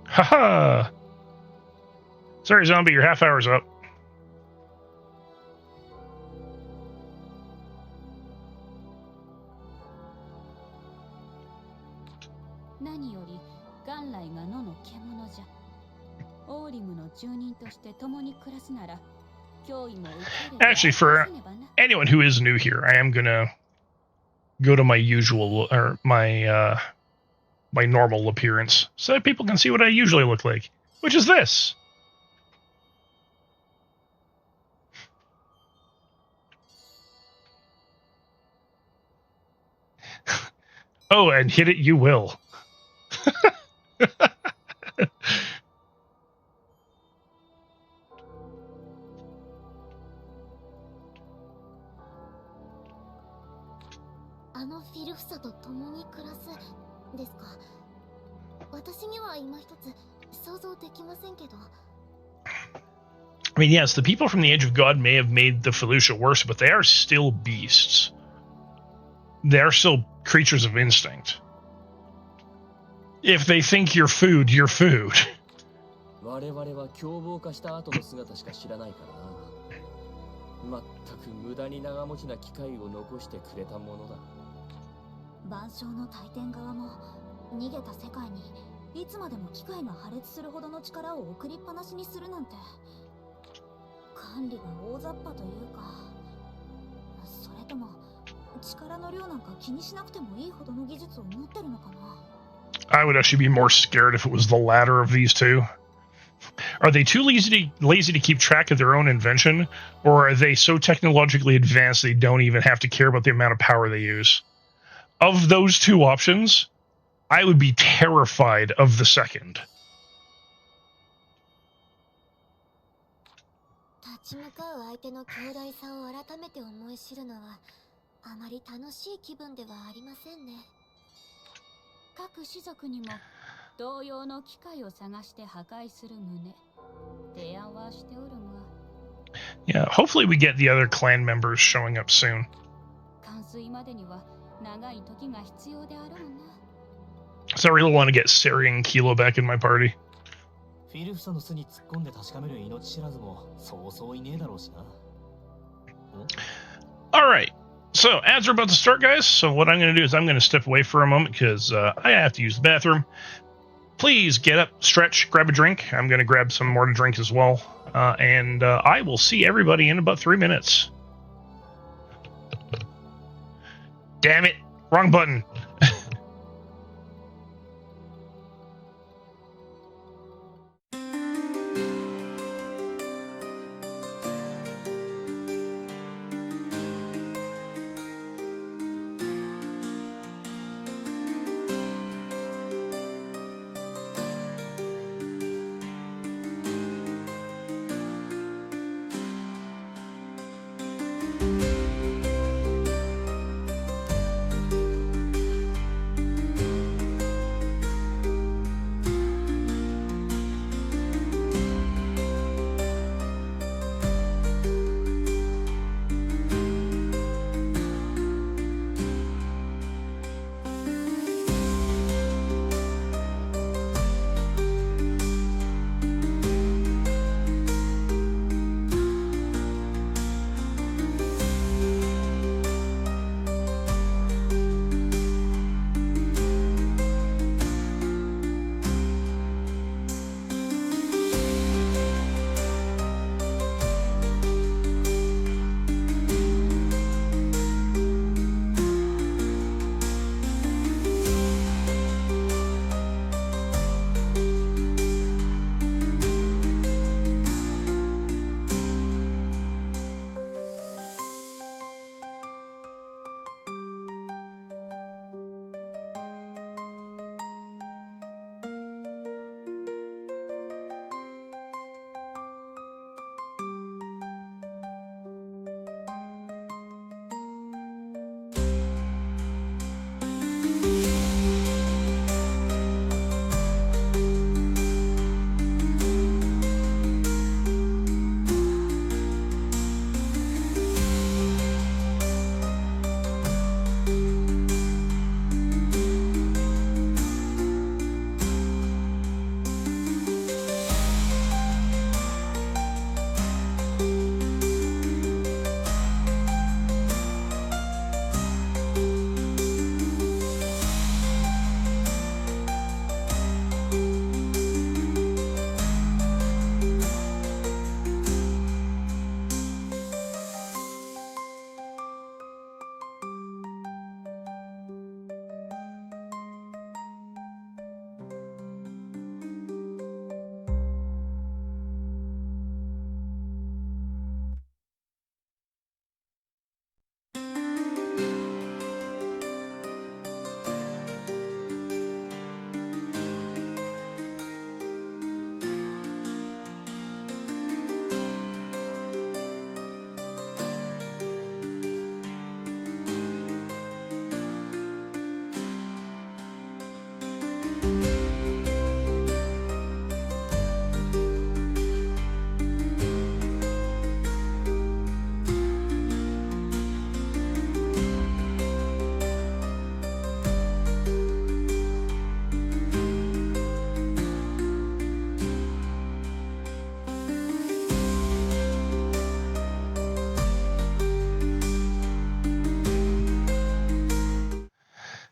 Haha! Sorry, zombie, your half hour's up. 何より元来が野の獣じゃ。オーリムの住人として共に暮らすなら、脅威も受ければ。Actually, for anyone who is new here, I am gonna go to my usual or my my normal appearance so that people can see what I usually look like, which is this. Oh, and hit it you will. あのフィルフサと共に暮らすですか。私には今一つ想像できませんけど。I mean, yes, the people from the Age of God may have made the Felucia worse, but they are still beasts. They are still creatures of instinct. If they think you're food, you're food. 我々は凶暴化した後の姿しか知らないからな。全く無駄に長持ちな機械を残してくれたものだ。万象の大天側も逃げた世界にいつまでも機械が破裂するほどの力を送りっぱなしにするなんて、管理が大雑把というか、それとも力の量なんか気にしなくてもいいほどの技術を持ってるのかな。I would actually be more scared if it was the latter of these two. Are they too lazy to keep track of their own invention, or are they so technologically advanced they don't even have to care about the amount of power they use? Of those two options, I would be terrified of the second. 立ち向かう相手の強大さを改めて思い知るのはあまり楽しい気分ではありませんね。各種族にも同様の機械を探して破壊する旨提案はしておるが。Yeah, hopefully we get the other clan members showing up soon. 完遂までには長い時が必要であろうな。So I really want to get Sari and Kilo back in my party. フィルフサの巣に突っ込んで確かめる命知らずもそうそういねえだろうしな。Alright, so ads are about to start, guys. So what I'm going to do is I'm going to step away for a moment because I have to use the bathroom. Please get up, stretch, grab a drink. I'm going to grab some more to drink as well. And I will see everybody in about 3 minutes. Damn it, wrong button.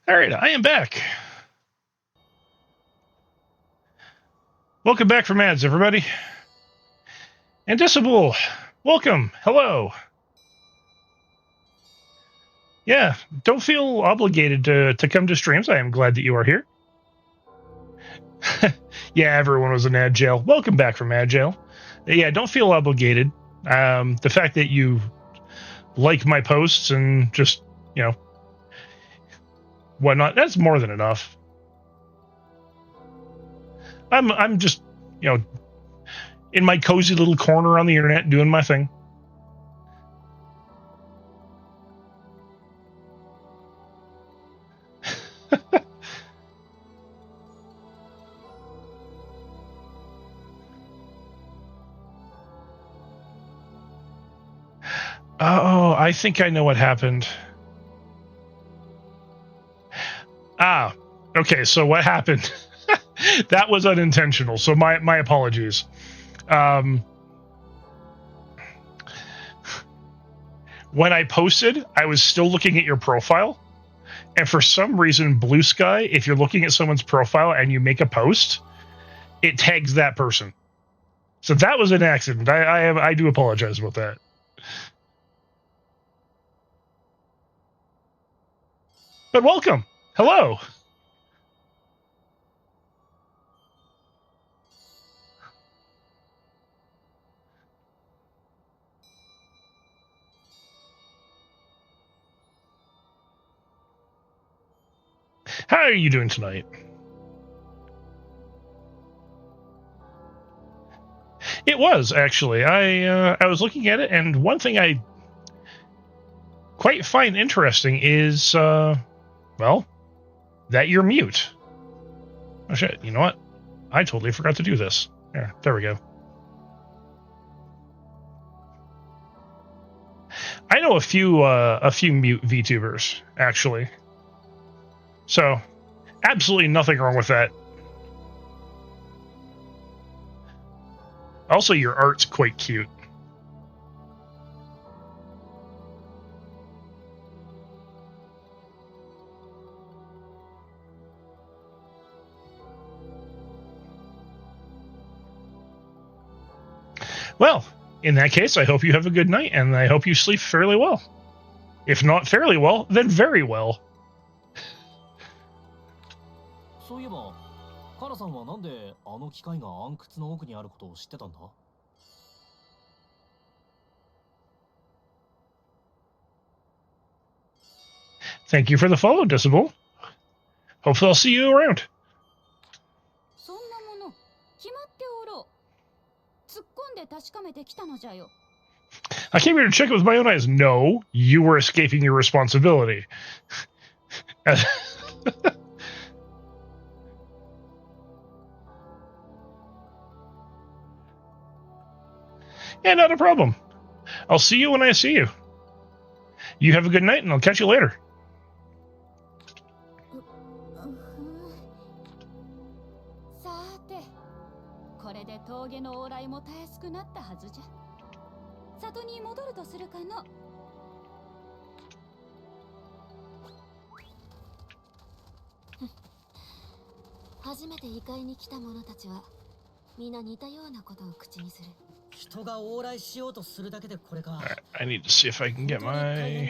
All right, I am back. Welcome back from ads, everybody. And Decibel, welcome. Hello. Yeah, don't feel obligated to come to streams. I am glad that you are here. Yeah, everyone was in ad jail. Welcome back from ad jail. Yeah, don't feel obligated. The fact that you like my posts and just, you know, whatnot, that's more than enough. I'm just, you know, in my cozy little corner on the internet doing my thing. Oh, I think I know what happened. Ah, okay, so what happened? That was unintentional, so my apologies. When I posted, I was still looking at your profile, and for some reason, Blue Sky, if you're looking at someone's profile and you make a post, it tags that person. So that was an accident. I do apologize about that. But welcome. Hello. How are you doing tonight? It was, actually. I was looking at it, and one thing I quite find interesting is, well, that you're mute. Oh, shit. You know what? I totally forgot to do this. There we go. I know a few mute VTubers, actually. So, absolutely nothing wrong with that. Also, your art's quite cute. Well, in that case, I hope you have a good night, and I hope you sleep fairly well. If not fairly well, then very well. そういえば、カナさんはなんであの機械が暗窟の奥にあることを知ってたんだ? Thank you for the follow, Decibel. Hopefully I'll see you around. そんなもの決まっておろう。突っ込んで確かめてきたのじゃよ。 I came here to check it with my own eyes. No, you were escaping your responsibility. Yeah, not a problem. I'll see you when I see you. You have a good night, and I'll catch you later. さーて、これで峠の往来もたやすくなったはずじゃ。里に戻るとするかの。初めて異界に来た者たちは皆似たようなことを口にする。人が往来しようとするだけでこれか。I need to see if I can get my...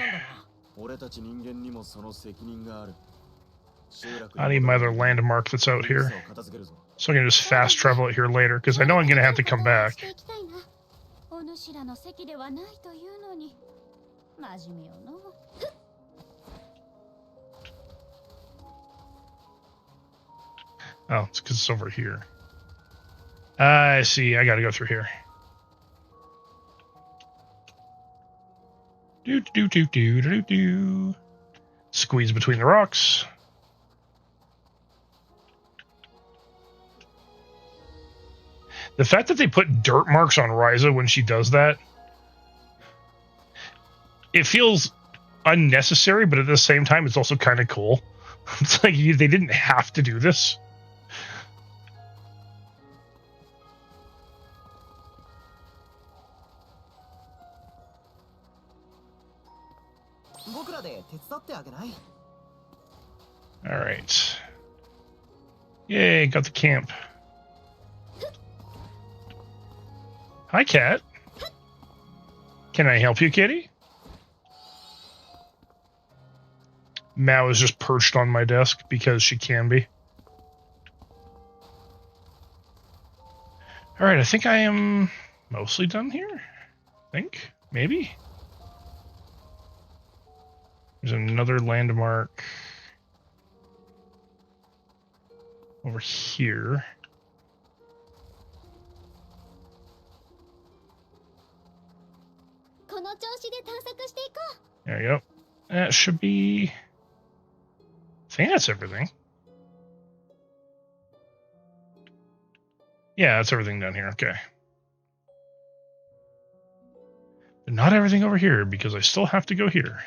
俺たち人間にもその責任がある。 I need my other landmark that's out here, so I can just fast travel it here later, because I know I'm going to have to come back. お主らの席ではないというのに真面目よの。 Oh, it's because it's over here. I see. I got to go through here. Do. Squeeze between the rocks. The fact that they put dirt marks on Ryza when she does that, it feels unnecessary, but at the same time, it's also kind of cool. It's like they didn't have to do this. 僕らで手伝ってあげない? Alright. Yay, got the camp. Hi, cat. Can I help you, kitty? Mao is just perched on my desk because she can be. Alright, I think I am mostly done here. I think. Maybe. There's another landmark over here. There you go. That should be... I think that's everything. Yeah, that's everything down here. Okay. But not everything over here, because I still have to go here.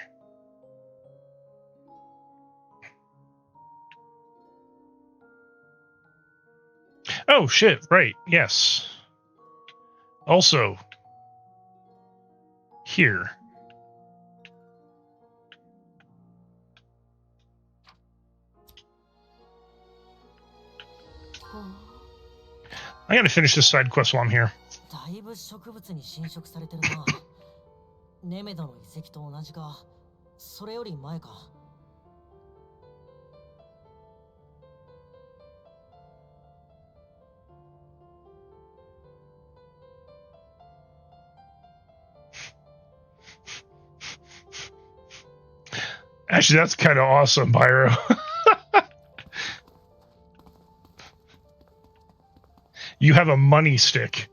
Oh, shit. Right. Yes. Also, here. I gotta finish this side quest while I'm here. だいぶ植物に侵食されてるな。ネメドの遺跡と同じか、それより前か。Actually, that's kind of awesome, Pyro. You have a money stick.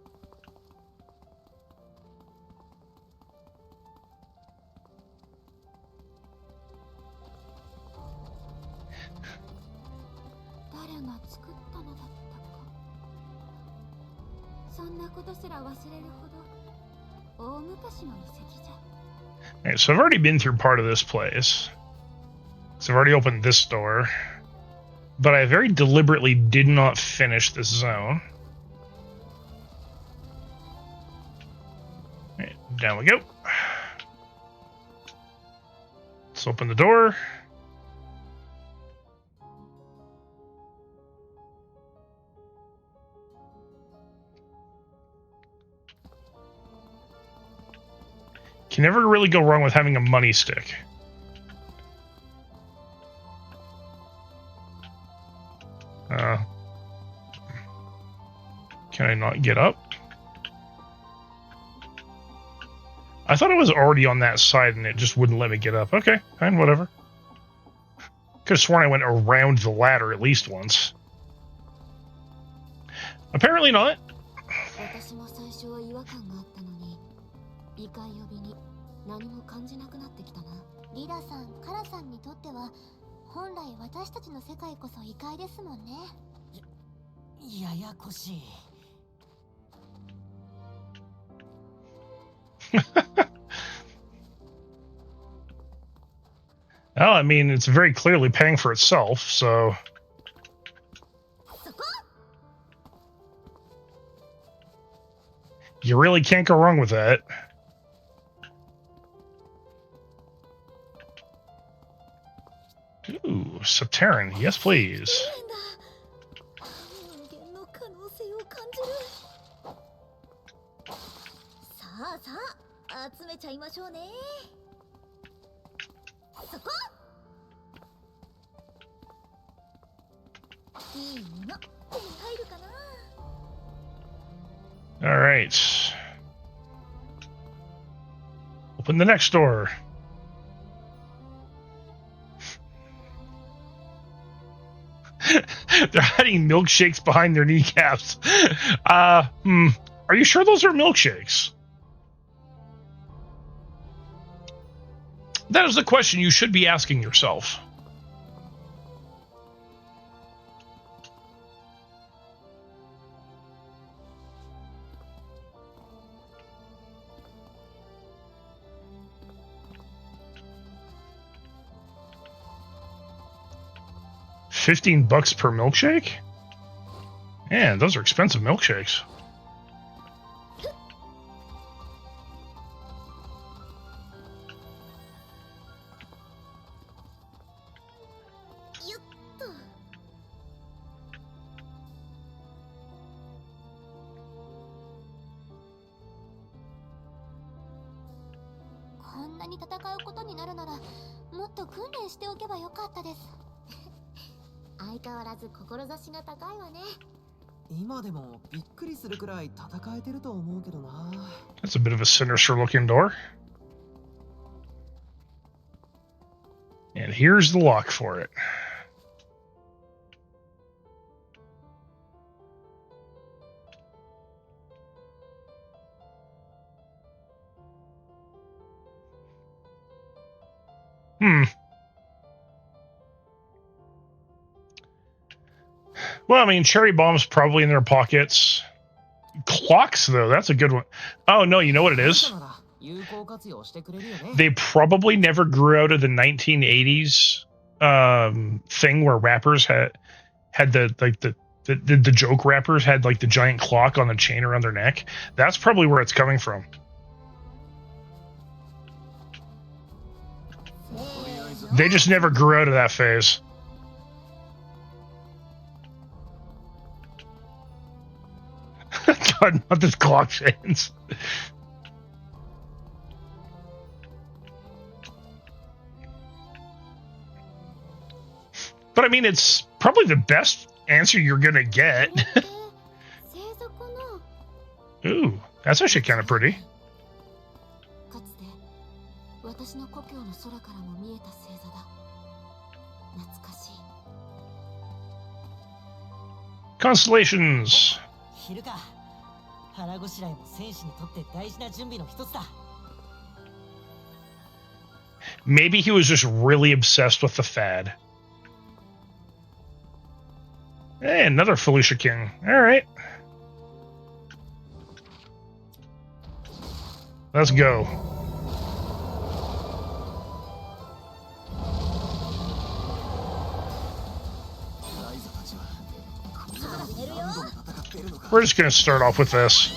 Alright, so I've already been through part of this place. So I've already opened this door. But I very deliberately did not finish this zone. Alright, down we go. Let's open the door. Can never really go wrong with having a money stick. Can I not get up? I thought I was already on that side and it just wouldn't let me get up. Okay, fine, whatever. Could have sworn I went around the ladder at least once. Apparently not. 私も最初は違和感があったのに、異界呼びに何も感じなくなってきたな。リラさん、カラさんにとっては本来私たちの世界こそ異界ですもんね。ややこしい。Well, I mean, it's very clearly paying for itself, so... You really can't go wrong with that. Ooh, Subterran. Yes, please. 集めちゃいましょうね。そこ。いいもの手に入るかな。All right. Open the next door. They're hiding milkshakes behind their kneecaps. Are you sure those are milkshakes? That is the question you should be asking yourself. $15 per milkshake? Man, those are expensive milkshakes. こんなに戦うことになるならもっと訓練しておけばよかったです。相変わらず志が高いわね。今でもびっくりするくらい戦えてると思うけどな。 That's a bit of a sinister looking door. And here's the lock for it. Well, I mean, cherry bombs probably in their pockets. Clocks, though, that's a good one. Oh, no, you know what it is? They probably never grew out of the 1980s thing where rappers had the joke rappers had like the giant clock on the chain around their neck. That's probably where it's coming from. They just never grew out of that phase. God, not this clock chains. But I mean, it's probably the best answer you're gonna get. Ooh, that's actually kind of pretty. Constellations. Maybe he was just really obsessed with the fad. Hey, another Felicia King. Alright. Let's go. We're just going to start off with this.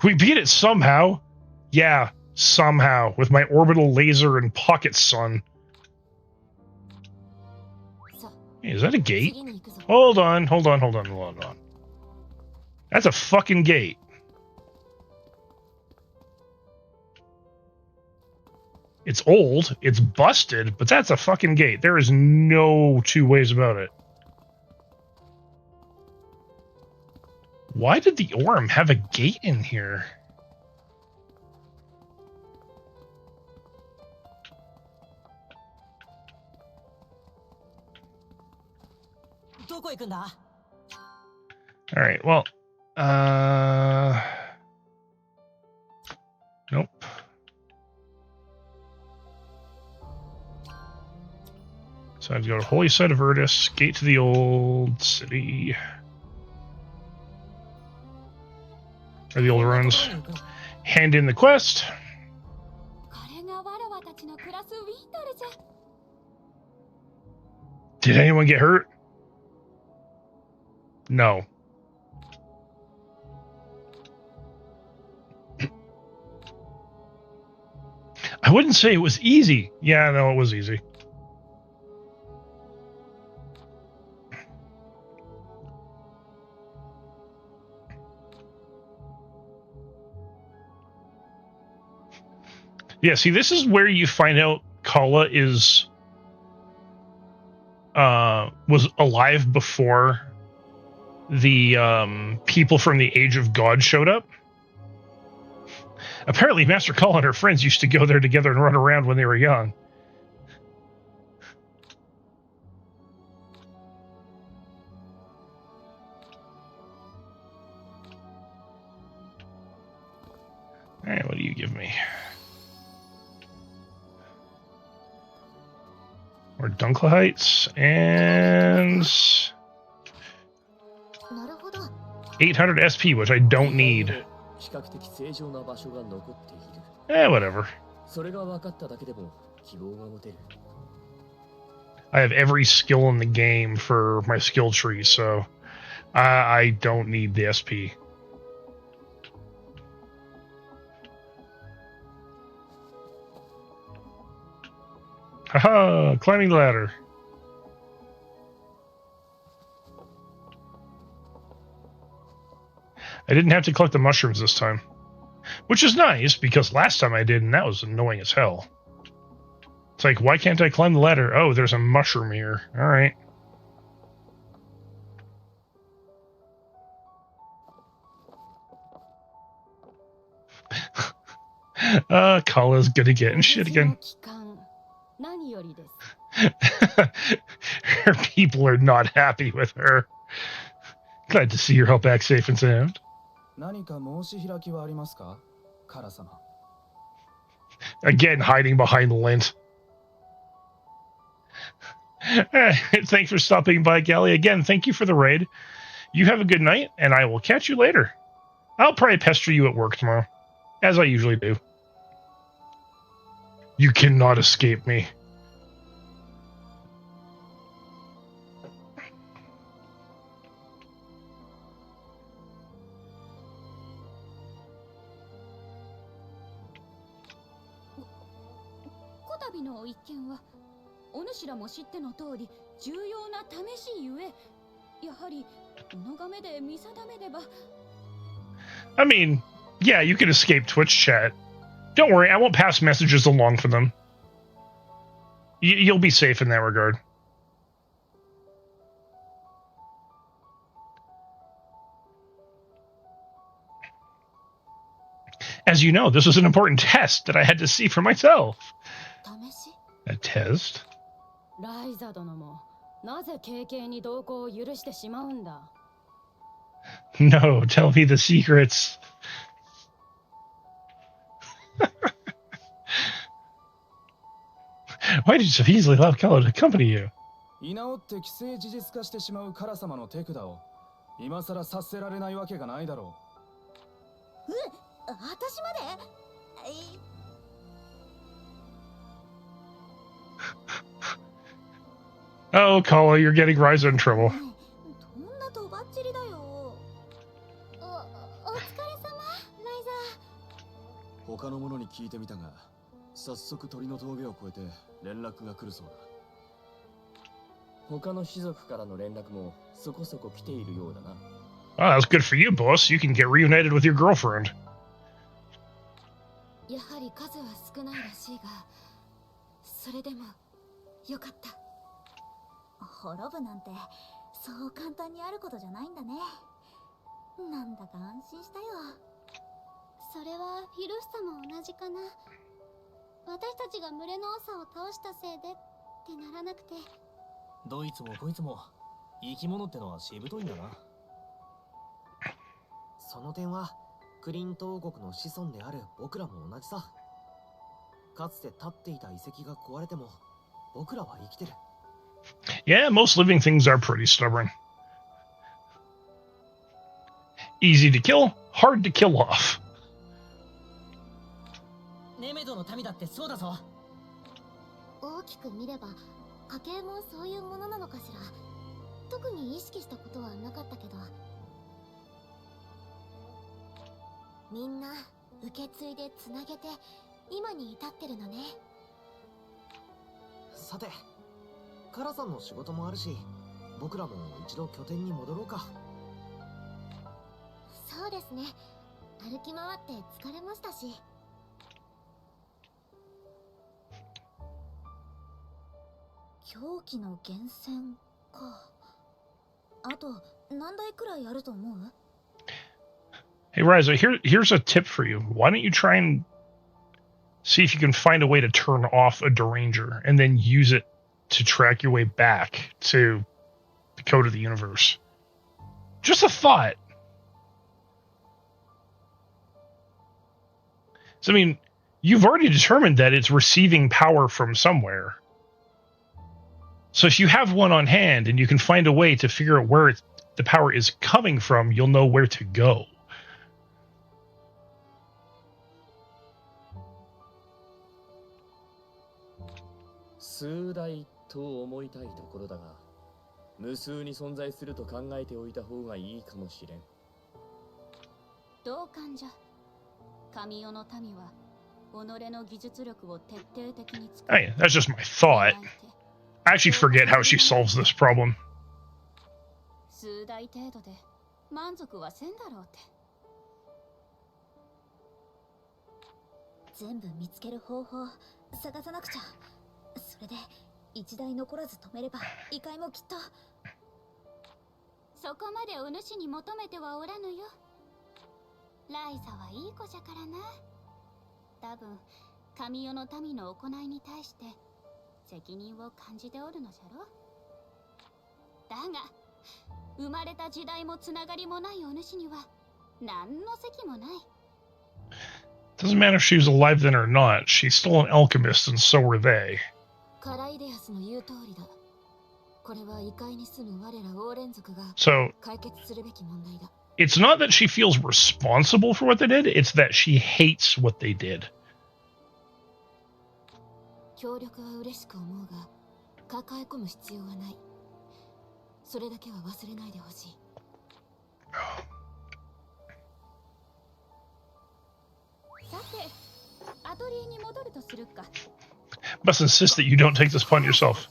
We beat it somehow. Yeah, somehow. With my orbital laser and pocket sun. Hey, is that a gate? Hold on. That's a fucking gate. It's old, it's busted, but that's a fucking gate. There is no two ways about it. Why did the Orm have a gate in here? Alright, well, nope. So I'd go to Holy Site of Virtus, gate to the old city. Or the old ruins. Hand in the quest. Did anyone get hurt? No. I wouldn't say it was easy. Yeah, no, it was easy. Yeah, see, this is where you find out Kala is was alive before the people from the Age of God showed up. Apparently, Master Kala and her friends used to go there together and run around when they were young. Alright, what do you give me? Or Dunkla Heights, and 800 SP, which I don't need. Whatever. I have every skill in the game for my skill tree, so I don't need the SP. Haha, climbing the ladder. I didn't have to collect the mushrooms this time. Which is nice, because last time I did, and that was annoying as hell. It's like, why can't I climb the ladder? Oh, there's a mushroom here. Alright. Kala's gonna get in shit again. Her people are not happy with her. Glad to see you're all back safe and sound. Again, hiding behind lint. Thanks for stopping by, Gally. Again, thank you for the raid. You have a good night, and I will catch you later. I'll probably pester you at work tomorrow, as I usually do. You cannot escape me. I mean, yeah, you can escape Twitch chat. Don't worry, I won't pass messages along for them. You'll be safe in that regard. As you know, this was an important test that I had to see for myself. A test? Ryza 殿もなぜ経験に同行を許してしまうんだ No, tell me the secrets. Why did you so easily allow Kala to accompany you? 居直って既成事実化してしまうカラ様の手札を今さらさせられないわけがないだろう。私までOh, Kala, you're getting Ryza in trouble. どんなとばっちりだよ。お疲れ様、ライザー。他の者に聞いてみたが、早速鳥の峠を越えて連絡が来るそうだ。他の種族からの連絡もそこそこ来ているようだな。Oh, that's good for you, boss. You can get reunited with your girlfriend. やはり数は少ないらしいが、それでもよかった。滅ぶなんてそう簡単にあることじゃないんだね。なんだか安心したよ。それはフィルフサも同じかな。私たちが群れの長を倒したせいでってならなくて。どいつもこいつも生き物ってのはしぶといんだな。その点はクリント王国の子孫である僕らも同じさ。かつて立っていた遺跡が壊れても僕らは生きてる。Yeah, most living things are pretty stubborn. Easy to kill, hard to kill off. ネメドの民だってそうだぞ。大きく見れば家系もそういうものなのかしら。特に意識したことはなかったけど。みんな受け継いでつなげて今に至ってるのね。さて、カラさんの仕事もあるし、僕らも一度拠点に戻ろうか。そうですね。歩き回って疲れましたし。狂気の源泉か。あと何台くらいあると思う？ Hey, Ryza, here's a tip for you. Why don't you try and see if you can find a way to turn off a deranger and then use it to track your way back to the code of the universe. Just a thought. So, I mean, you've already determined that it's receiving power from somewhere. So if you have one on hand and you can find a way to figure out where the power is coming from, you'll know where to go. 数台と思いたいところだが、無数に存在すると考えておいた方がいいかもしれん。同感じゃ。神代の民は己の技術力を徹底的に使う。Hey, that's just my thought. I actually forget how she solves this problem. 数台程度で満足はせんだろうって。全部見つける方法探さなくちゃ。それで一台残らず止めれば異界もきっと。そこまでお主に求めてはおらぬよ。ライザはいい子じゃからな。多分神代の民の行いに対して責任を感じておるのじゃろ。だが生まれた時代もつながりもないお主には何の責もない。 Doesn't matter if she was alive then or not. She's still an alchemist, and so were they. カライデアスの言う通りだ。これは異界に住む我らオーレン族が So 解決するべき問題だ。 it's not that she feels responsible for what they did, it's that she hates what they did. 協力は嬉しく思うが、抱え込む必要はない。それだけは忘れないでほしい。さて、アトリエに戻るとするか。 Must insist that you don't take this upon yourself.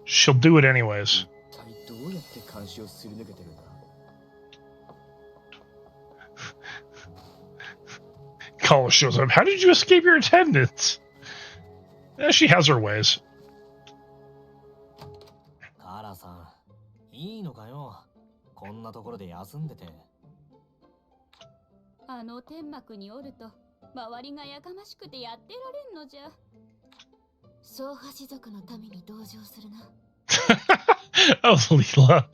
She'll do it anyways. 一体どうやって監視をすり抜けてるんだ。Kala shows up. How did you escape your attendants? She has her ways. カラさん、いいのかよ。こんなところで休んでて。あの天幕におると周りがやかましくてやってられんのじゃ。総派氏族の民に同情するな。Oh, Leela.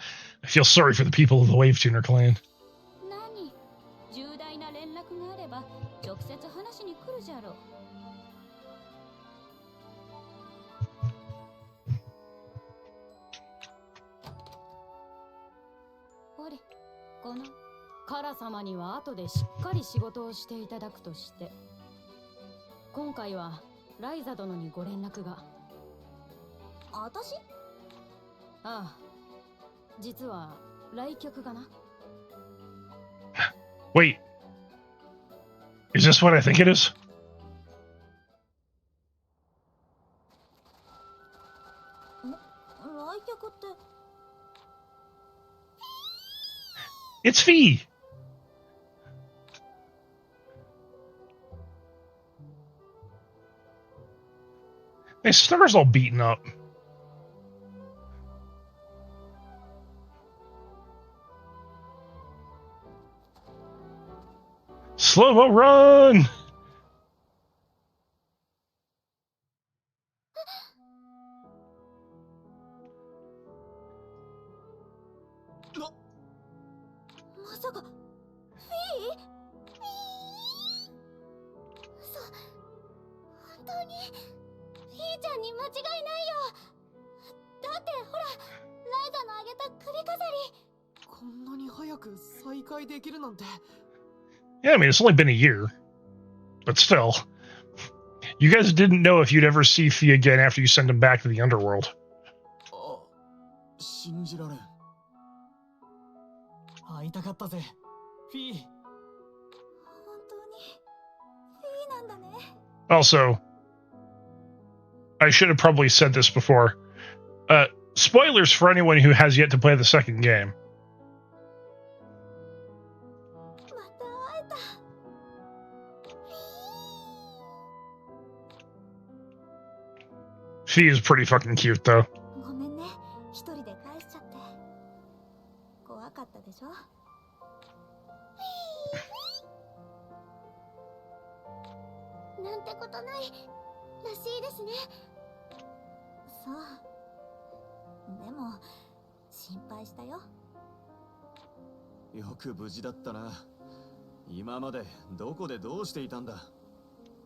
I feel sorry for the people of the Wave Tuner clan. 何、重大な連絡があれば直接話に来るじゃろう。ほれ、このカラ様には後でしっかり仕事をしていただくとして、今回はライザ殿にご連絡が。私？ああ、実は来客がな。 Wait. Is this what I think it is? 来客って。 It's Fee! His stomach's all beaten up. Slow-mo run! No. まさかフィー？嘘、本当にフィーちゃんに間違いないよ。だってほら、ライザのあげた首飾り。こんなに早く再会できるなんて。 Yeah, I mean, it's only been a year. But still. You guys didn't know if you'd ever see Fee again after you send him back to the underworld. あ、信じられん。会いたかったぜ、フィー。本当にフィーなんだね。 Also, I should have probably said this before. Spoilers for anyone who has yet to play the second game. また会えた。 Fee is pretty fucking cute, though. ごめんね、一人で返しちゃって。怖かったでしょ。なんてことないらしいですね。そう。でも心配したよ。よく無事だったな。今までどこでどうしていたんだ。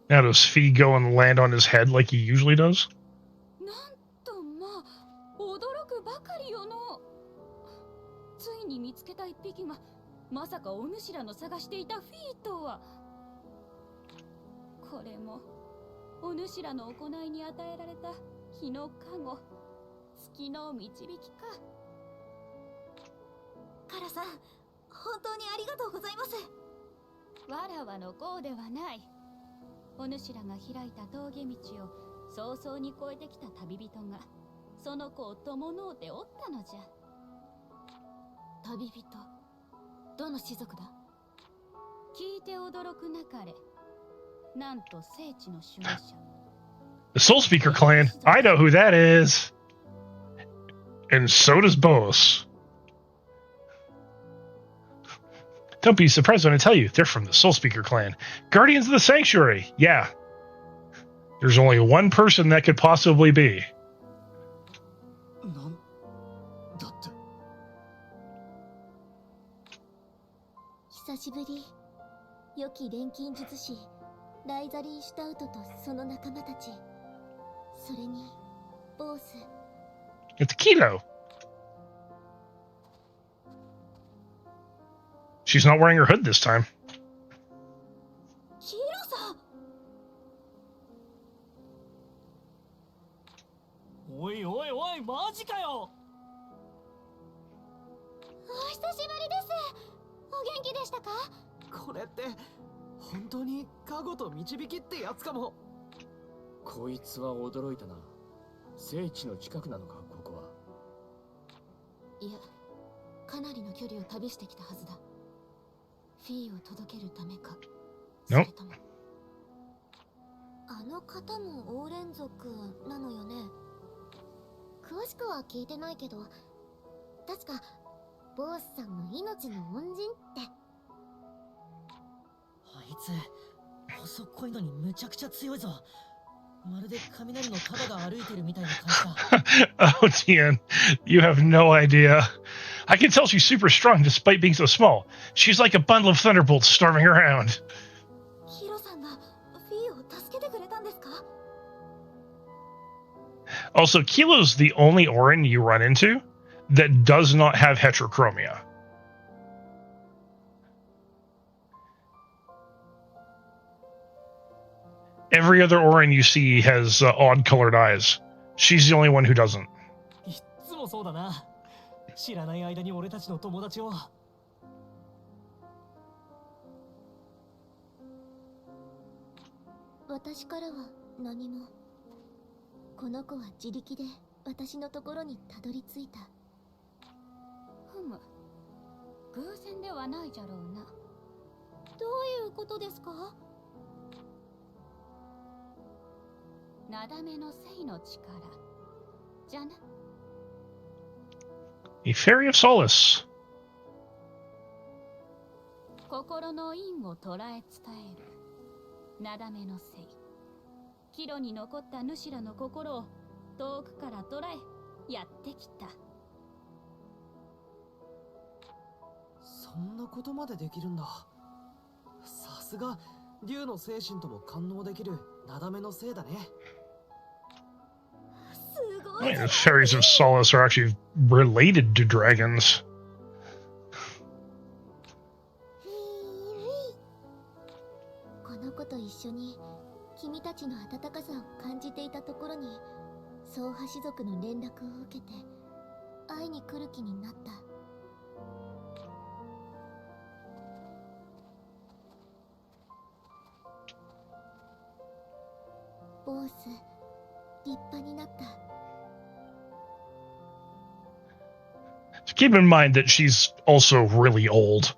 Now does Fee go and land on his head like he usually does? なんとまあ、驚くばかりよの。ついに見つけた一匹がまさかお主らの探していたフィーとは。これもお主らの行いに与えられた日の加護、月の導きか。カラさん、本当にありがとうございます。わらわの功ではない。お主らが開いた峠道を早々に越えてきた旅人がその子を伴うておったのじゃ。旅人、どの種族だ？聞いて驚くなかれ。なんと聖地の守護者。 The Soul Speaker clan. I know who that is. And so does Boss. Don't be surprised when I tell you they're from the Soul Speaker clan. Guardians of the Sanctuary. Yeah. There's only one person that could possibly be. なんだって。久しぶり。良き錬金術師ライザリー・シュタウトとその仲間たち。それにボース。 It's Keto. She's not wearing her hood this time. ヒロさん。おいおいおい、マジかよ。お久しぶりです。お元気でしたか？これって本当に加護と導きってやつかも。こいつは驚いたな。聖地の近くなのか、ここは。いや、かなりの距離を旅してきたはずだ。フィーを届けるためか。それともあの方もオーレン族なのよね。詳しくは聞いてないけど、確かボースさんの命の恩人って。あいつ細っこいのにむちゃくちゃ強いぞ。まるで雷の束が歩いてるみたいな感じだ。Oh, Tian, you have no idea. I can tell she's super strong despite being so small. She's like a bundle of thunderbolts storming around. ヒロさんがフィーを助けてくれたんですか？ Also, Kilo's the only Orin you run into that does not have heterochromia. Every other Orin you see has odd-colored eyes. She's the only one who doesn't. いっつもそうだな。知らない間に俺たちの友達を。私からは何も。この子は自力で私のところにたどり着いた。ふむ、偶然ではないじゃろうな。どういうことですか？なだめの聖の力じゃな。 A Fairy of Solace. 心の因を捉え伝えるなだめの聖。岐路に残った主らの心を遠くから捉えやってきた。そんなことまでできるんだ。さすが竜の精神とも感応できるなだめのせいだね。I mean, the Fairies of Solace are actually related to dragons. この子と一緒に君たちの温かさを感じていたところに総派氏族の連絡を受けて会いに来る気になった。ボース、立派になった。So keep in mind that she's also really old.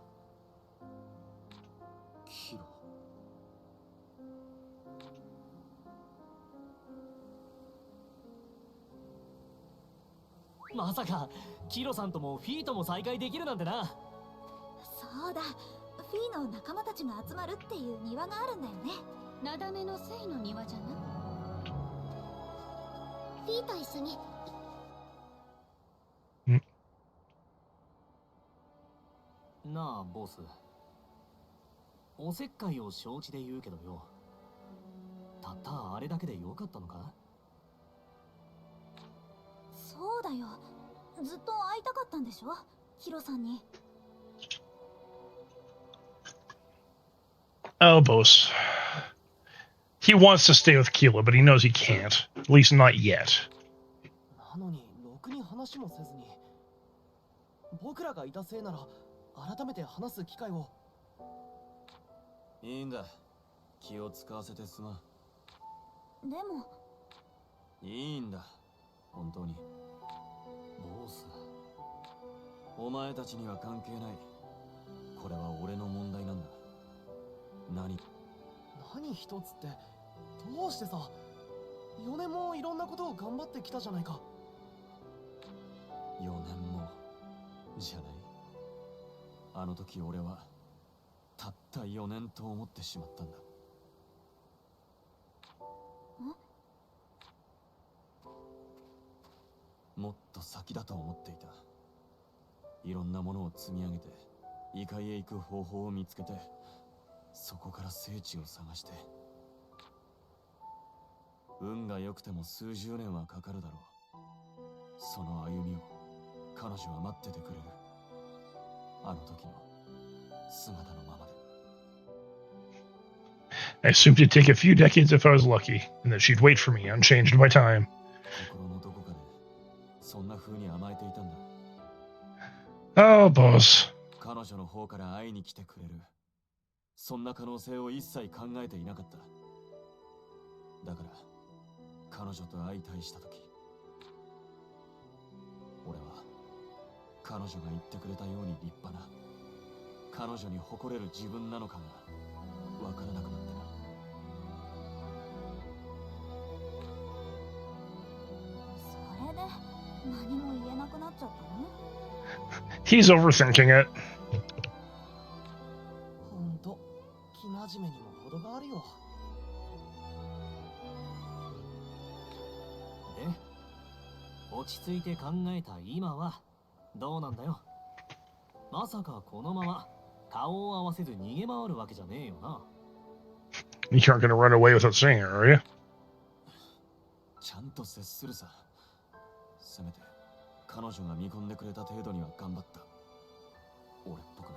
まさかキロさんともフィーとも再会できるなんてな。そうだ、フィーの仲間たちが集まるっていう庭があるんだよね。なだめの聖の庭じゃな。フィーと一緒に。なあボス、おせっかいを承知で言うけどよ、たったあれだけでよかったのか？そうだよ、ずっと会いたかったんでしょ、ヒロさんに。Oh, boss. He wants to stay with Kilo, but he knows he can't. At least not yet. なのにろくに話もせずに。僕らがいたせいなら改めて話す機会を。いいんだ。気を使わせてすまん。でもいいんだ。本当に。ボス。お前たちには関係ない。これは俺の問題なんだ。何？何一つってどうしてさ、4年もいろんなことを頑張ってきたじゃないか。4年もじゃない。あの時俺はたった4年と思ってしまったんだ。もっと先だと思っていた。いろんなものを積み上げて異界へ行く方法を見つけて、そこから聖地を探して、運が良くても数十年はかかるだろう。その歩みを彼女は待っててくれる。あの時の姿のままで。I assumed it'd take a few decades if I was lucky, and that she'd wait for me, unchanged by time. 心のどこかでそんな風に甘えていたんだ。Oh, boss. 彼女の方から会いに来てくれる。そんな可能性を一切考えていなかった。だから彼女と相対した時、俺は彼女が言ってくれたように立派な、彼女に誇れる自分なのかがわからなくなってな。それで何も言えなくなっちゃったの？ He's overthinking it. ほんと、生真面目にも程があるよ。で、落ち着いて考えた今はどうなんだよ。まさかこのまま顔を合わせず逃げ回るわけじゃねえよな。You aren't going to run away without seeing her, are you? ちゃんと接するさ。せめて彼女が見込んでくれた程度には頑張った。俺っぽく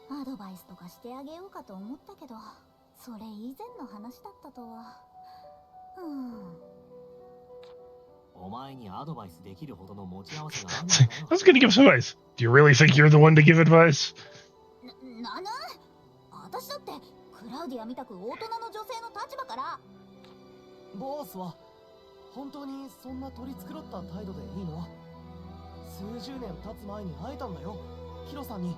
な。アドバイスとかしてあげようかと思ったけど、それ以前の話だったとは。お前にアドバイスできるほどの持ち合わせがあるんだよ。I was going to give some advice. Do you really think you're the one to give advice? なぬ？私だってクラウディアみたく大人の女性の立場から。ボースは本当にそんな取り繕った態度でいいの？数十年経つ前に会えたんだよ、ヒロさんに。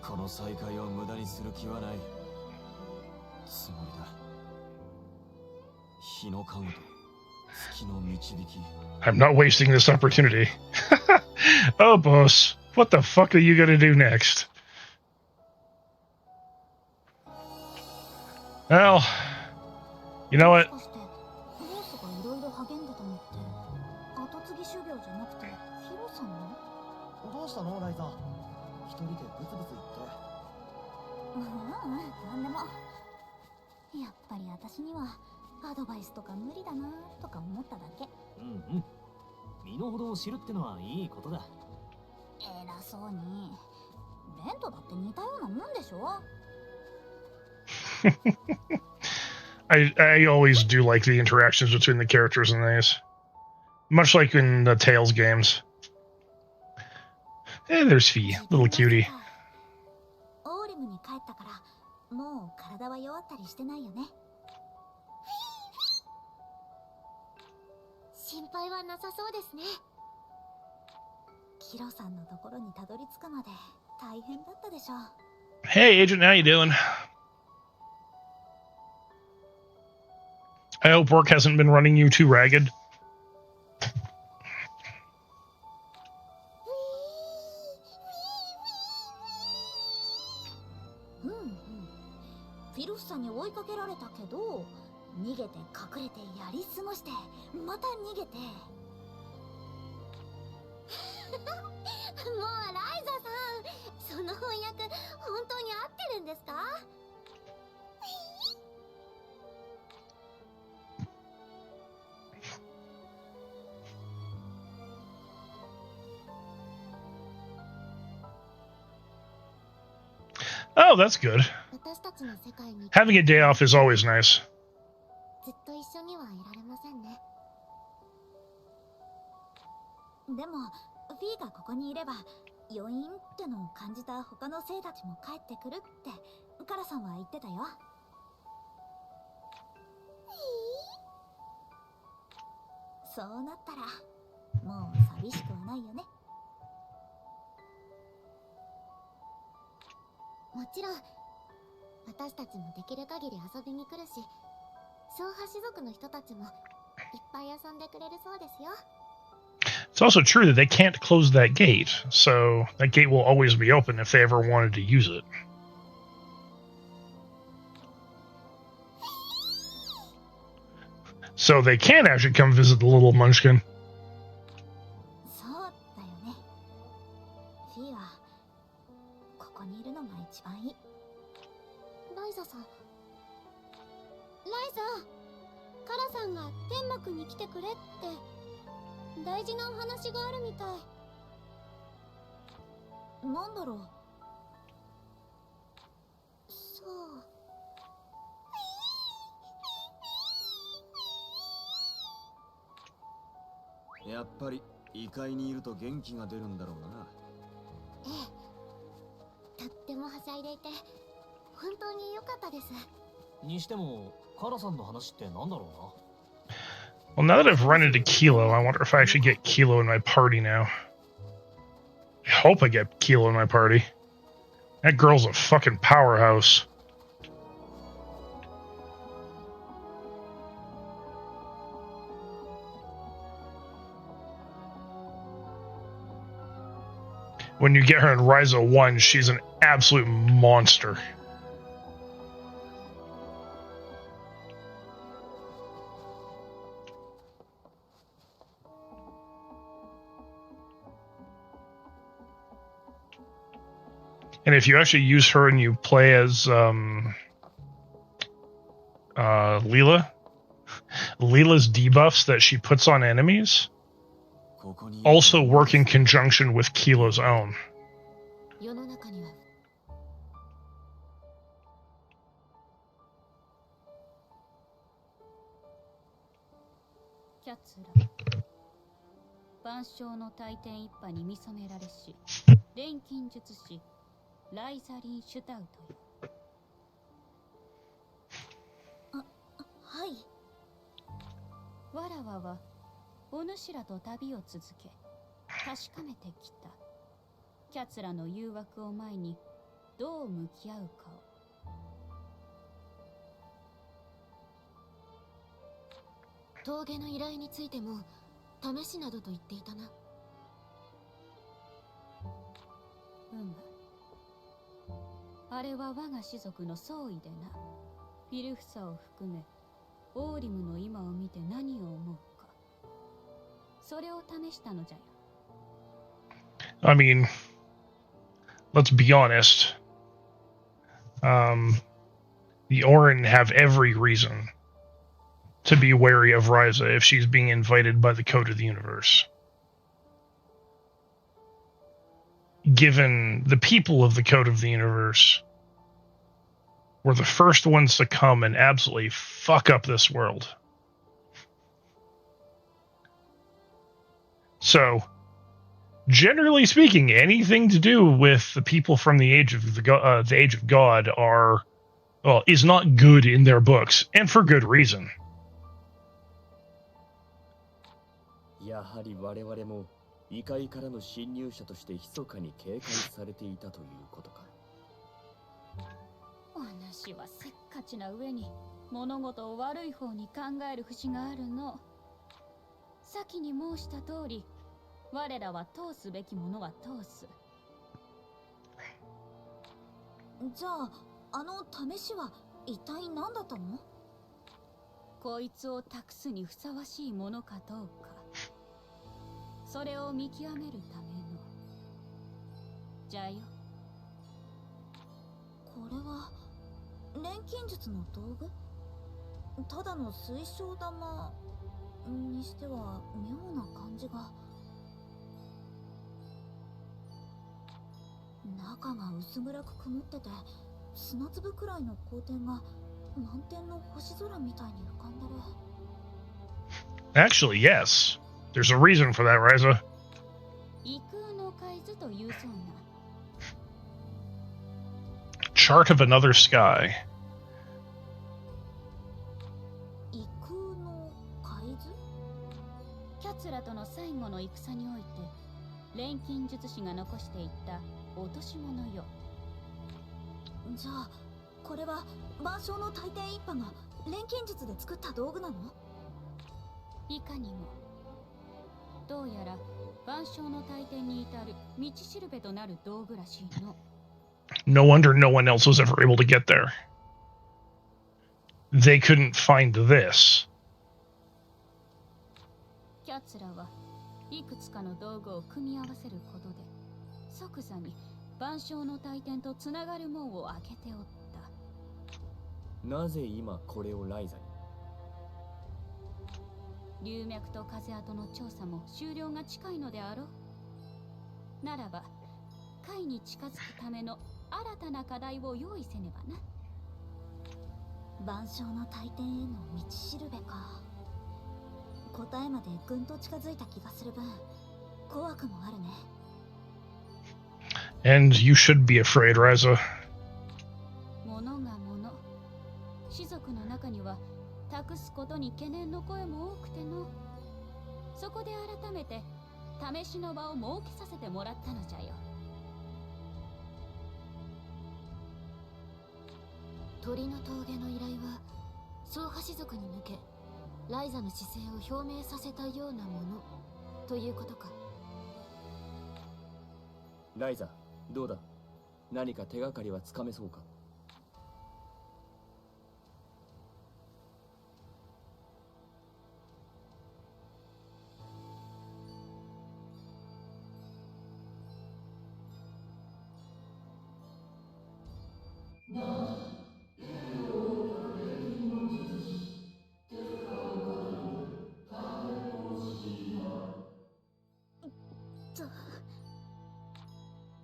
この再会を無駄にする気はないつもりだ。日の影と月の導き。 I'm not wasting this opportunity. Oh, boss. What the fuck are you going to do next? Well, you know what? もしかしてボスがいろいろ励んでたのって後継ぎ修行じゃなくてヒロさんの？どうしたのライザ？一人でブツブツ言って。なんでも。やっぱり私にはアドバイスとか無理だなとか思っただけ。うんうん。身の程を知るってのはいいことだ。偉そうに。レントだって似たようなもんでしょ？ I always do like the interactions between the characters in these. Much like in the Tales games. Hey, there's Fee, little cutie. オーリムに帰ったからもう体は弱ったりしてないよね。心配はなさそうですね。キロさんのところにたどり着くまで大変だったでしょ。 Hey, Agent, how you doing? I hope work hasn't been running you too ragged. フィルフさんに追いかけられたけど逃げて隠れてやり過ごしてまた逃げて。もうライザさん、その翻訳本当に合ってるんですか？Oh, that's good. 私たちの世界に Having a day off is always nice. ずっと一緒にはいられませんね。でもフィーがここにいれば余韻ってのを感じた他の生たちも帰ってくるってカラさんは言ってたよ。そうなったらもう寂しくはないよね。もちろん私たちもできる限り遊びに来るし、総派種族の人たちもいっぱい遊んでくれるそうですよ。 It's also true that they can't close that gate, so that gate will always be open if they ever wanted to use it. So they can actually come visit the little munchkin. そうだよね。フィーはここにいるのが一番いい。ライザさん、ライザ、カラさんが天幕に来てくれって大事なお話があるみたい。なんだろう。そう。やっぱり異界にいると元気が出るんだろうな。ええ、とってもはしゃいでいて本当に良かったです。にしてもカラさんの話ってなんだろうな。 Well, now that I've run into Kilo, I wonder if I actually get Kilo in my party now. I hope I get Kilo in my party. That girl's a fucking powerhouse. When you get her in Ryza 1, she's an absolute monster. And if you actually use her and you play as Leela, Leela's debuffs that she puts on enemies also work in conjunction with Kilo's own. 世の中にはキャツラ、万象の大天一派に見初められし錬金術師ライザリン・シュタウという。はい。わらわはお主らと旅を続け確かめてきた。キャツラの誘惑を前にどう向き合うかを。峠の依頼についても試しなどと言っていたな。あれは我が種族の総意でな。フィルフサを含めオーリムの今を見て何を思うか、それを試したのじゃよ。I mean, let's be honest. The Orin have every reason to be wary of Ryza if she's being invited by the Code of the Universe. Given the people of the Code of the Universe were the first ones to come and absolutely fuck up this world. So, generally speaking, anything to do with the people from the Age of the Age of God is not good in their books, and for good reason. やはり我々も異界からの侵入者として密かに警戒されていたということか。お主はせっかちな上に物事を悪い方に考える節があるの。先に申した通り、我らは通すべきものは通す。じゃあ、あの試しは一体何だったの？こいつを託すにふさわしいものかどうか、それを見極めるためのじゃよ。これは錬金術の道具？ただの水晶玉にしては妙な感じが。中が薄暗く曇ってて、砂粒くらいの光点が満天の星空みたいに浮かんでる。Actually, yes. There's a reason for that, Ryza. 異空の海図というそうな。Chart of another sky. 異空の海図？キャツラとの最後の戦において、錬金術師が残していった落とし物よ。じゃあこれは万象の大天一派が錬金術で作った道具なの？いかにも。どうやら万象の大天に至る道しるべとなる道具らしいの。No wonder no one else was ever able to get there. They couldn't find this. キャツラはいくつかの道具を組み合わせることで即座に万象の大天とつながる門を開けておった。なぜ今これをライザに？龍脈と風跡の調査も終了が近いのであろう。ならば解に近づくための新たな課題を用意せねばな。万象の大天への道しるべか。答えまでぐんと近づいた気がする分怖くもあるね。And you should be afraid, Ryza. 物が物。士族の中には託すことに懸念の声も多くての。そこで改めて試しの場を設けさせてもらったのじゃよ。鳥の峠の依頼は総派士族に向けライザの姿勢を表明させたようなものということか。ライザ、どうだ？何か手がかりはつかめそうか？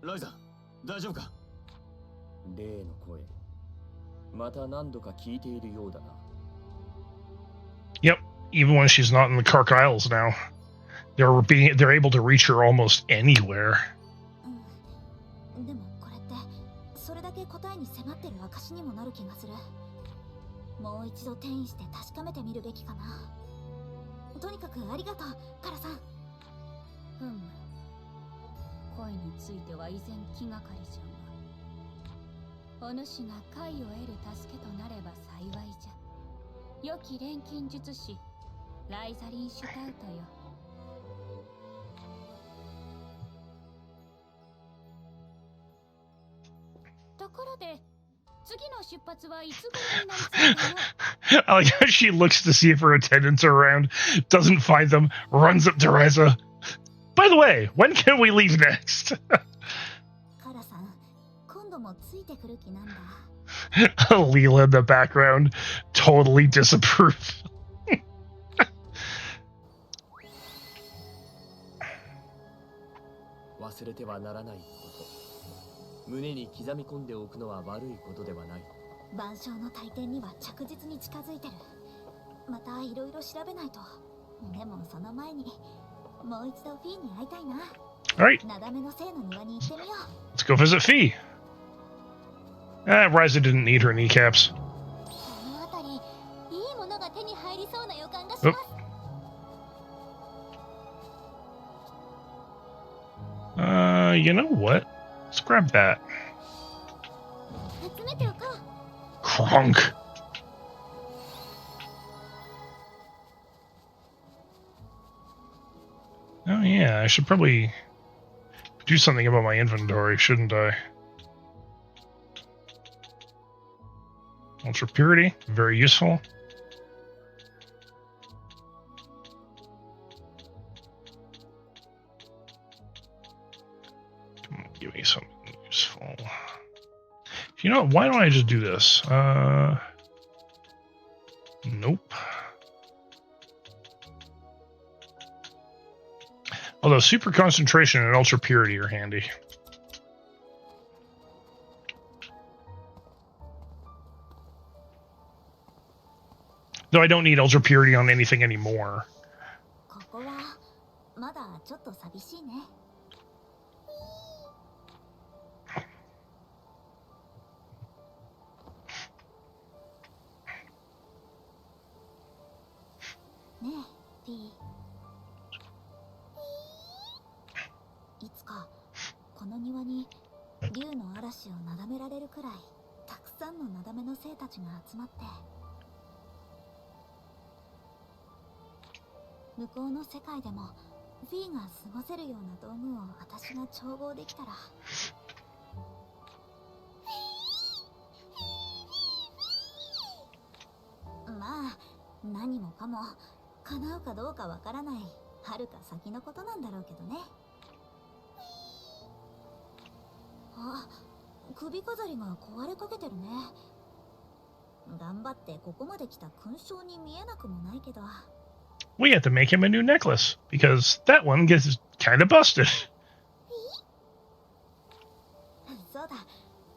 ライザ、大丈夫か？例の声、また何度か聞いているようだな。Yep, even when she's not in the Kark Isles now, they're able to reach her almost anywhere. でもこれってそれだけ答えに迫ってる証にもなる気がする。もう一度転移して確かめてみるべきかな。とにかくありがとう、カラさん。声については依然気がかりじゃが、お主が解を得る助けとなれば幸いじゃ。良き錬金術師ライザリン・シュタウトよ。ところで次の出発はいつ頃になりそうかの？ I like how she looks to see if her attendants are around, doesn't find them, runs up to Ryza. By the way, when can we leave next? カラさん、今度もついてくる気なんだ。Leela in the background, totally disapprove. 忘れてはならないこと。胸に刻み込んでおくのは悪いことではない。万象の大天には着実に近づいてる。またいろいろ調べないと。でもその前にもう一度フィーに会いたいな。Alright. なだめの聖の庭に行ってみよう。 Let's go visit Fee. Ryza didn't need her kneecaps. この辺りいいものが手に入りそうな予感がします。You know what? Let's grab that. 集めておこう。 Kronk. Oh yeah, I should probably do something about my inventory, shouldn't I? Ultra purity, very useful. Come on, give me something useful. You know what? Why don't I just do this? Nope. Although super concentration and ultra purity are handy. Though I don't need ultra purity on anything anymore. ここはまだちょっと寂しいね。ねえ、フィー。いつかこの庭に竜の嵐をなだめられるくらいさんのなだめの生たちが集まって、向こうの世界でもフィーが過ごせるような道具を私が調合できたら。まあ何もかも叶うかどうかわからない遥か先のことなんだろうけどね。あ、首飾りが壊れかけてるね。頑張ってここまで来た勲章に見えなくもないけど。We have to make him a new necklace because that one gets kind of busted. そうだ、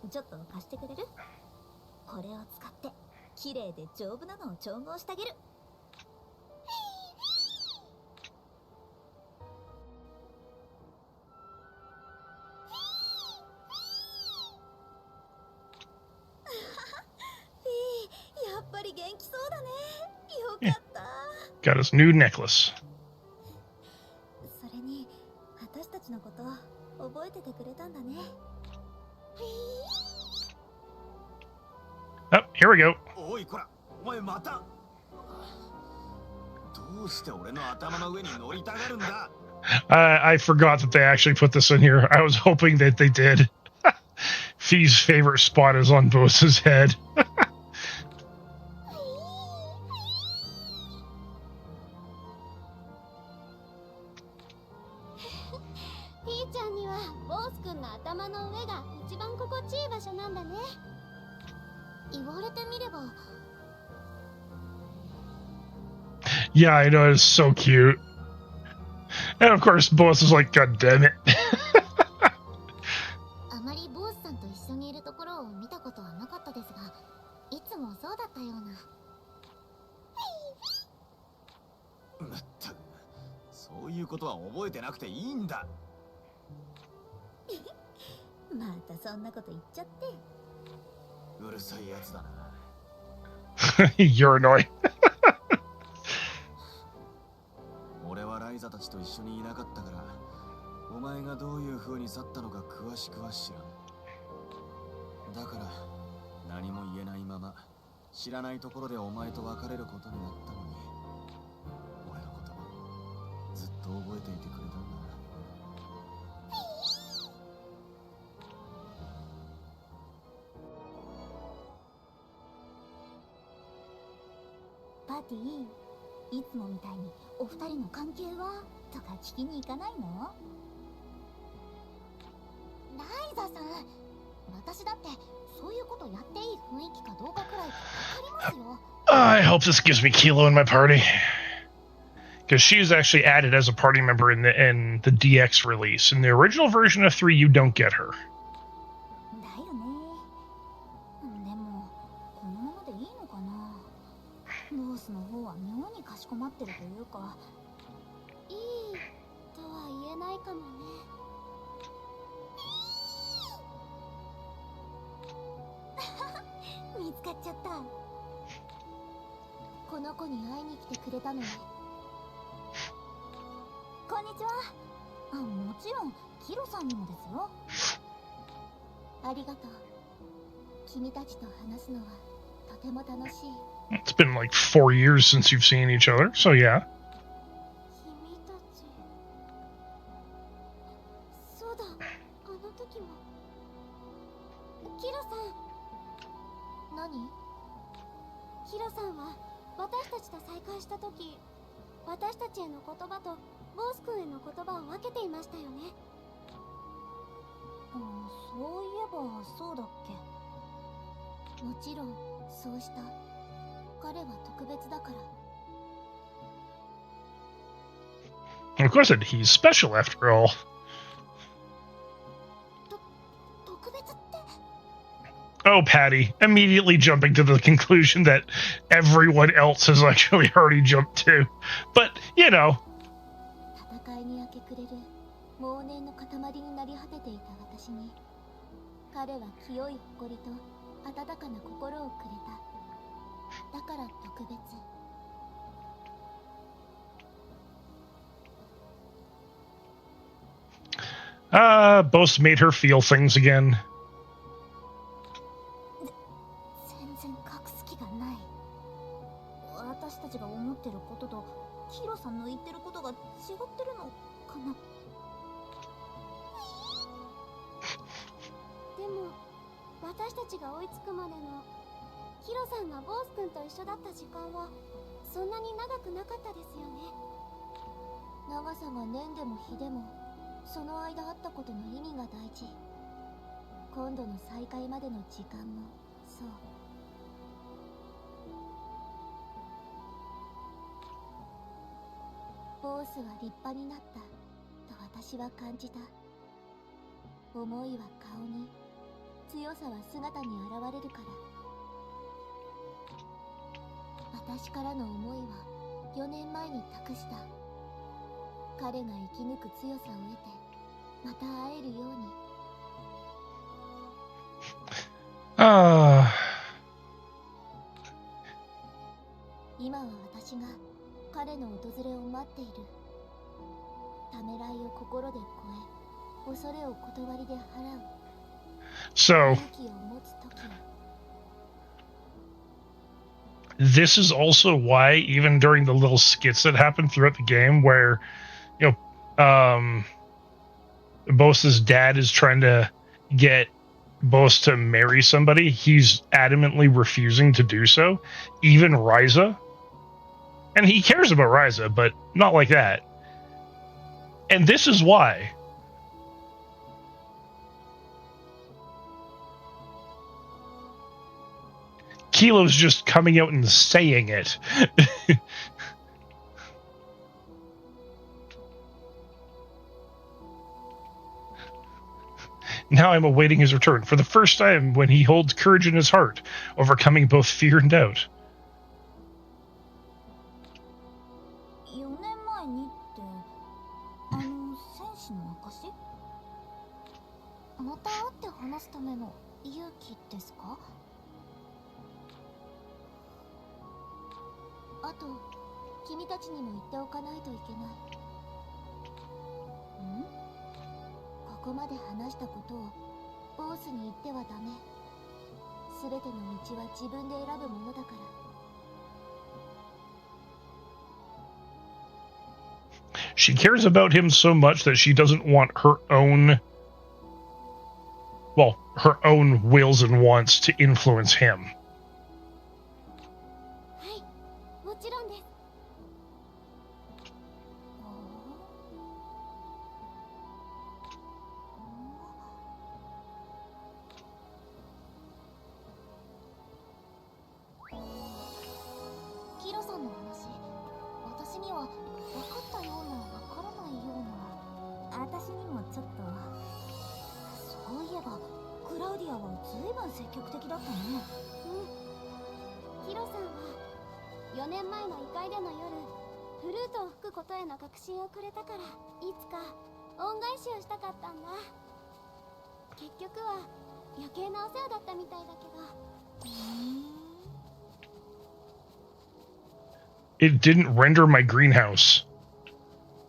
ちょっと貸してくれる？これを使って綺麗で丈夫なのを調合してあげる。やっぱり元気そうだね。よかった。Got his new necklace. それに私たちのこと覚えててくれたんだね。Oh, here we go. おいこら、お前また。どうして俺の頭の上に乗りたがるんだ。I forgot that they actually put this in here. I was hoping that they did. Fee's favorite spot is on Bosa's head. フィーちゃんにはボース君の頭の上が一番心地いい場所なんだね。言われてみれば。Yeah, I know, it's so cute. And of course, Boss is like, God damn it. あまりボースさんと一緒にいるところを見たことはなかったですが、いつもそうだったような。まったく、そういうことは覚えてなくていいんだ。またそんなこと言っちゃって。うるさいやつだな。You're annoying. 俺はライザたちと一緒にいなかったから、お前がどういう風に去ったのか詳しくは知らん。だから何も言えないまま知らないところでお前と別れることになったのに、俺の言葉ずっと覚えていてくれたんだな。パーティー、いつもみたいにお二人の関係はとか聞きに行かないの？ライザさん、私だってそういうことやっていい雰囲気かどうかくらいわかりますよ。I hope this gives me Kilo in my party. Because she's actually added as a party member in the DX release. In the original version of 3, you don't get her. だよね。でもこのままでいいのかな。ボースの方は妙にかしこまってるというか。いいとは言えないかもね。見つかっちゃった。この子に会いに来てくれたのね。こんにちは。あ、もちろんキロさんにもですよ。ありがとう。君たちと話すのはとても楽しい。It's been like 4 years since you've seen each other, so yeah. 君たち。そうだ、あの時も。キロさん。何？ヒロさんは私たちと再会した時、私たちへの言葉とボース君への言葉を分けていましたよね。そういえばそうだっけ。もちろんそうした。彼は特別だから。 Of course, he's special after all. 特別って。 Oh, Patty, immediately jumping to the conclusion that everyone else has actually already jumped to. But, you know. 戦いに明け暮れる妄念の塊になり果てていた私に、彼は清い誇りと温かな心をくれた。だから特別。 Both made her feel things again. 私たちが思ってることとヒロさんの言ってることが違ってるのかな。でも私たちが追いつくまでのヒロさんがボース君と一緒だった時間はそんなに長くなかったですよね。長さが年でも日でもその間あったことの意味が大事。今度の再会までの時間もそう。ボースは立派になったと私は感じた。思いは顔に、強さは姿に現れるから。私からの思いは4年前に託した。彼が生き抜く強さを得てまた会えるように。今は私が彼の訪れを待っている。ためらいを心で超え、恐れを断りで払う。So, 勇気を持つ時を。this is also why, even during the little skits that happen throughout the game, where, you know, Bose's dad is trying to get Bose to marry somebody, he's adamantly refusing to do so. Even Ryza. And he cares about Ryza, but not like that. And this is why. Kilo's just coming out and saying it. Now I'm awaiting his return for the first time when he holds courage in his heart, overcoming both fear and doubt. 4年前にって戦士の証？また会って話すための勇気ですか？あと君たちにも言っておかないといけない。ここまで話したことをボースに言ってはダメ。すべての道は自分で選ぶものだから。She cares about him so much that she doesn't want her own, well, her own wills and wants to influence him. はい、もちろんです。キロさんの話、私には分かったような分からないような。私にもちょっと。そういえばクラウディアは随分積極的だったね。ヒロさんは4年前の異界での夜、フルートを吹くことへの確信をくれたから、いつか恩返しをしたかったんだ。結局は余計なお世話だったみたいだけど。It didn't render my greenhouse,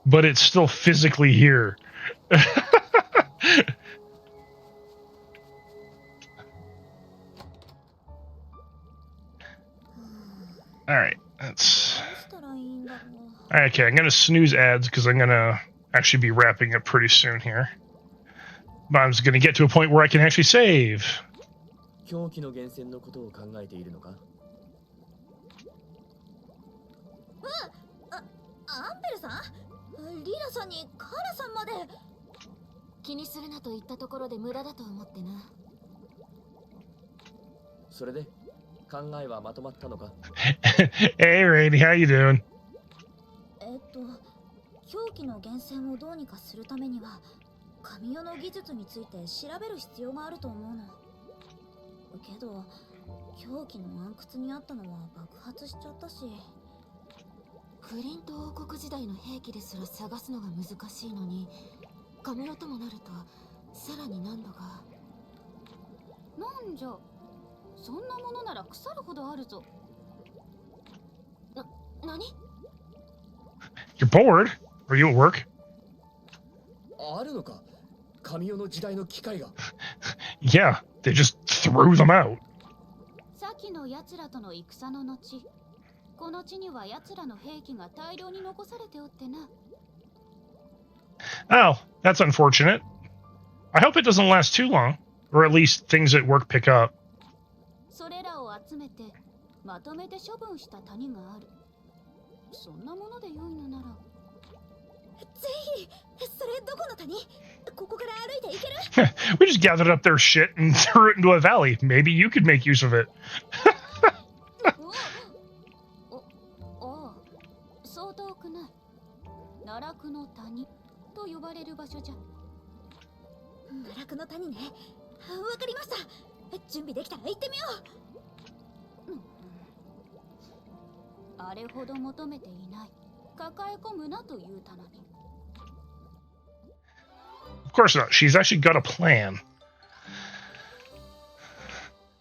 but it's still physically here. Alright, that's... Okay, I'm going to snooze ads because I'm going to actually be wrapping up pretty soon here. But I'm just going to get to a point where I can actually save. 狂気の源泉のことを考えているのか？アンベルさん？リラさんにカラさんまで。気にするなと言ったところで無駄だと思ってな。それで考えはまとまったのか？ Hey, Rainy, how you doing? 狂気の源泉をどうにかするためには神代の技術について調べる必要があると思うの。けど狂気の暗窟にあったのは爆発しちゃったし。クリント王国時代の兵器ですら探すのが難しいのに、神代ともなるとさらに難度が。なんじゃ、そんなものなら腐るほどあるぞ。何？ You're bored? Are you at work? あるのか？神代の時代の機械が。Yeah, they just threw them out. さっきの奴らとの戦の後、この地には奴らの兵器が大量に残されておってな。 Oh, that's unfortunate. I hope it doesn't last too long, or at least things at work pick up. それらを集めてまとめて処分した谷がある。そんなもので良いのなら。ぜひ、それどこの谷？ここから歩いて行ける？ We just gathered up their shit and threw it into a valley. Maybe you could make use of it. ああ、そう遠くない。奈落の谷と呼ばれる場所じゃ。奈落の谷ね。わかりました。準備できたら行ってみよう。あれほど求めていない。抱え込むなと言うたのに。 Of course not. She's actually got a plan.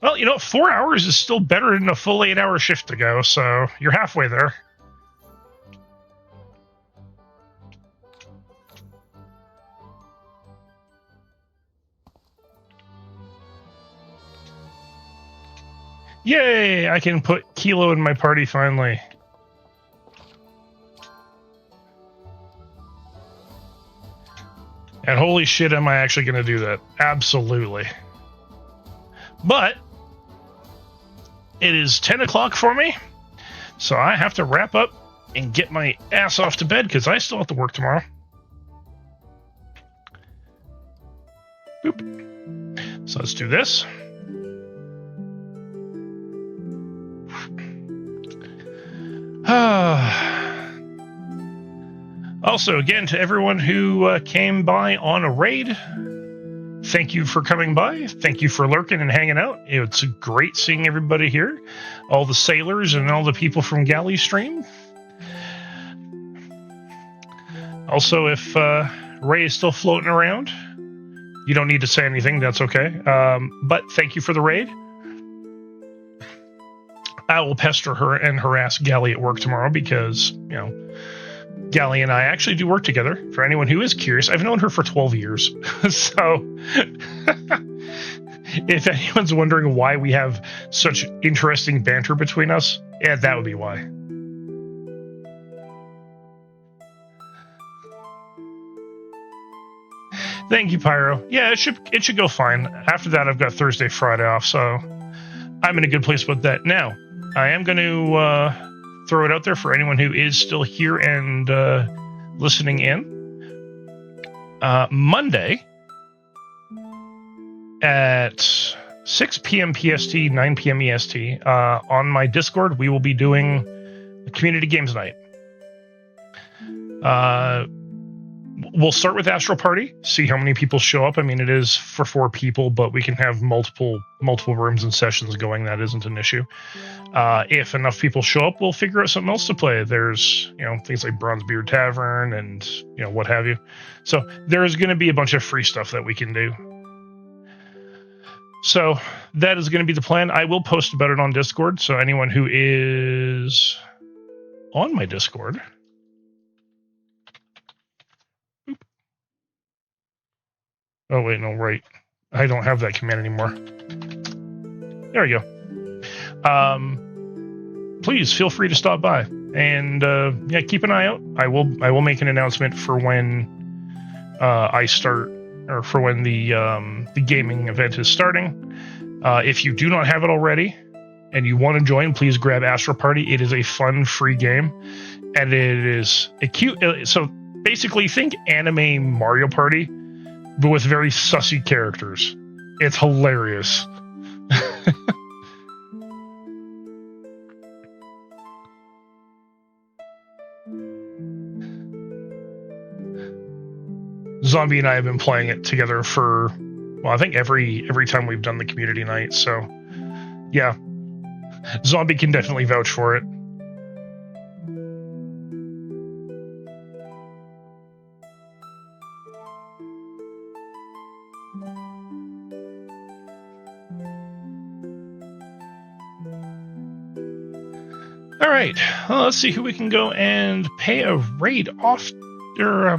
Well, you know, 4 hours is still better than a full 8-hour shift to go, so you're halfway there. Yay! I can put Kilo in my party finally. And holy shit, am I actually going to do that? Absolutely. But it is 10 o'clock for me, so I have to wrap up and get my ass off to bed because I still have to work tomorrow. Boop. So let's do this. Also, again, to everyone who came by on a raid, thank you for coming by. Thank you for lurking and hanging out. It's great seeing everybody here. All the sailors and all the people from Galley Stream. Also, if Ray is still floating around, you don't need to say anything. That's okay. But thank you for the raid. I will pester her and harass Galley at work tomorrow because, you know, Galley and I actually do work together. For anyone who is curious, I've known her for 12 years. So, if anyone's wondering why we have such interesting banter between us, yeah, that would be why. Thank you, Pyro. Yeah, it should go fine. After that, I've got Thursday, Friday off, so I'm in a good place with that. Now, I am going to throw it out there for anyone who is still here and listening in. Monday at 6 p.m. PST, 9 p.m. EST, on my Discord, we will be doing a community games night. We'll start with Astral Party, see how many people show up. I mean, it is for 4 people, but we can have multiple rooms and sessions going. That isn't an issue. If enough people show up, we'll figure out something else to play. There's, you know, things like Bronzebeard Tavern and, you know, what have you. So there's going to be a bunch of free stuff that we can do. So that is going to be the plan. I will post about it on Discord. So anyone who is on my Discord... Oh, wait, no, right. I don't have that command anymore. There we go. Please feel free to stop by. And, yeah, keep an eye out. I will make an announcement for when I start, or for when the gaming event is starting. If you do not have it already, and you want to join, please grab Astral Party. It is a fun, free game. And it is a cute... So, basically, think anime Mario Party, but with very sussy characters. It's hilarious. Zombie and I have been playing it together for, well, I think every time we've done the community night, so yeah. Zombie can definitely vouch for it. All right, well, let's see who we can go and pay a raid off, or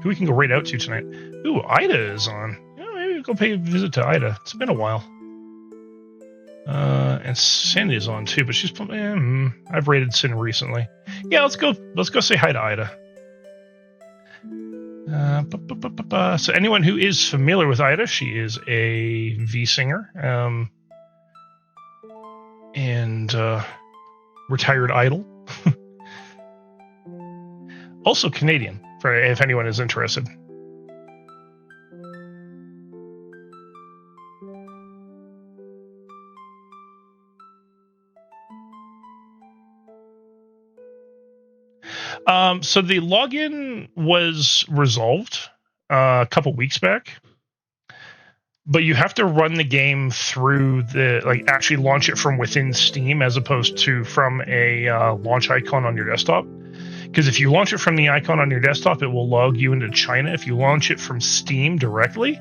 who we can go raid out to tonight. Ooh, Ida is on. Yeah, maybe we'll go pay a visit to Ida. It's been a while. And Sin is on too, but she's I've rated Sin recently. Yeah, let's go say hi to Ida. So anyone who is familiar with Ida, she is a V singer, and retired idol. Also Canadian, for if anyone is interested. So the login was resolved a couple weeks back, but you have to run the game through actually launch it from within Steam as opposed to from a launch icon on your desktop. Because if you launch it from the icon on your desktop, it will log you into China. If you launch it from Steam directly,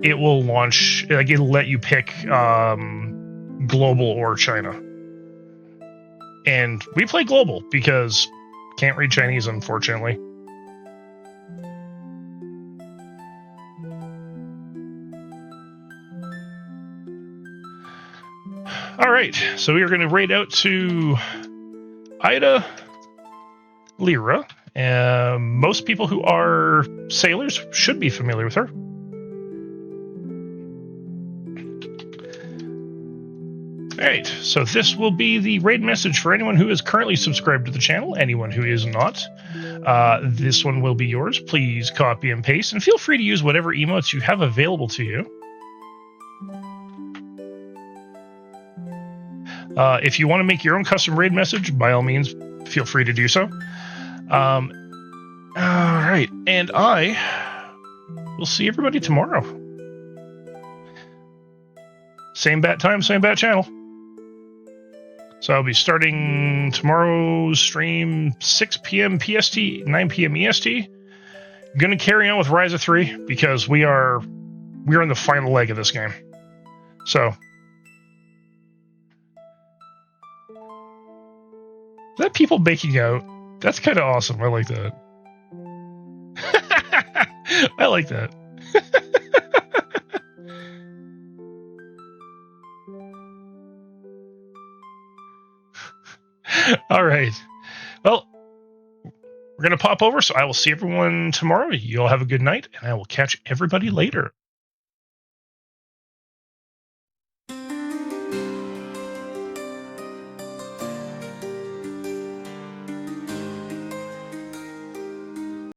it will launch, it'll let you pick global or China. And we play global because can't read Chinese, unfortunately. All right, so we are going to raid out to Ida Lyra. Most people who are sailors should be familiar with her. Alright, so this will be the raid message for anyone who is currently subscribed to the channel. Anyone who is not, this one will be yours. Please copy and paste, and feel free to use whatever emotes you have available to you. If you want to make your own custom raid message, by all means, feel free to do so. Alright, and I will see everybody tomorrow. Same bat time, same bat channel. So I'll be starting tomorrow's stream 6 p.m. PST, 9 p.m. EST. Gonna carry on with Ryza 3 because we are in the final leg of this game. So that people baking out, that's kind of awesome. I like that. I like that. All right. Well, we're going to pop over, so I will see everyone tomorrow. You all have a good night, and I will catch everybody later.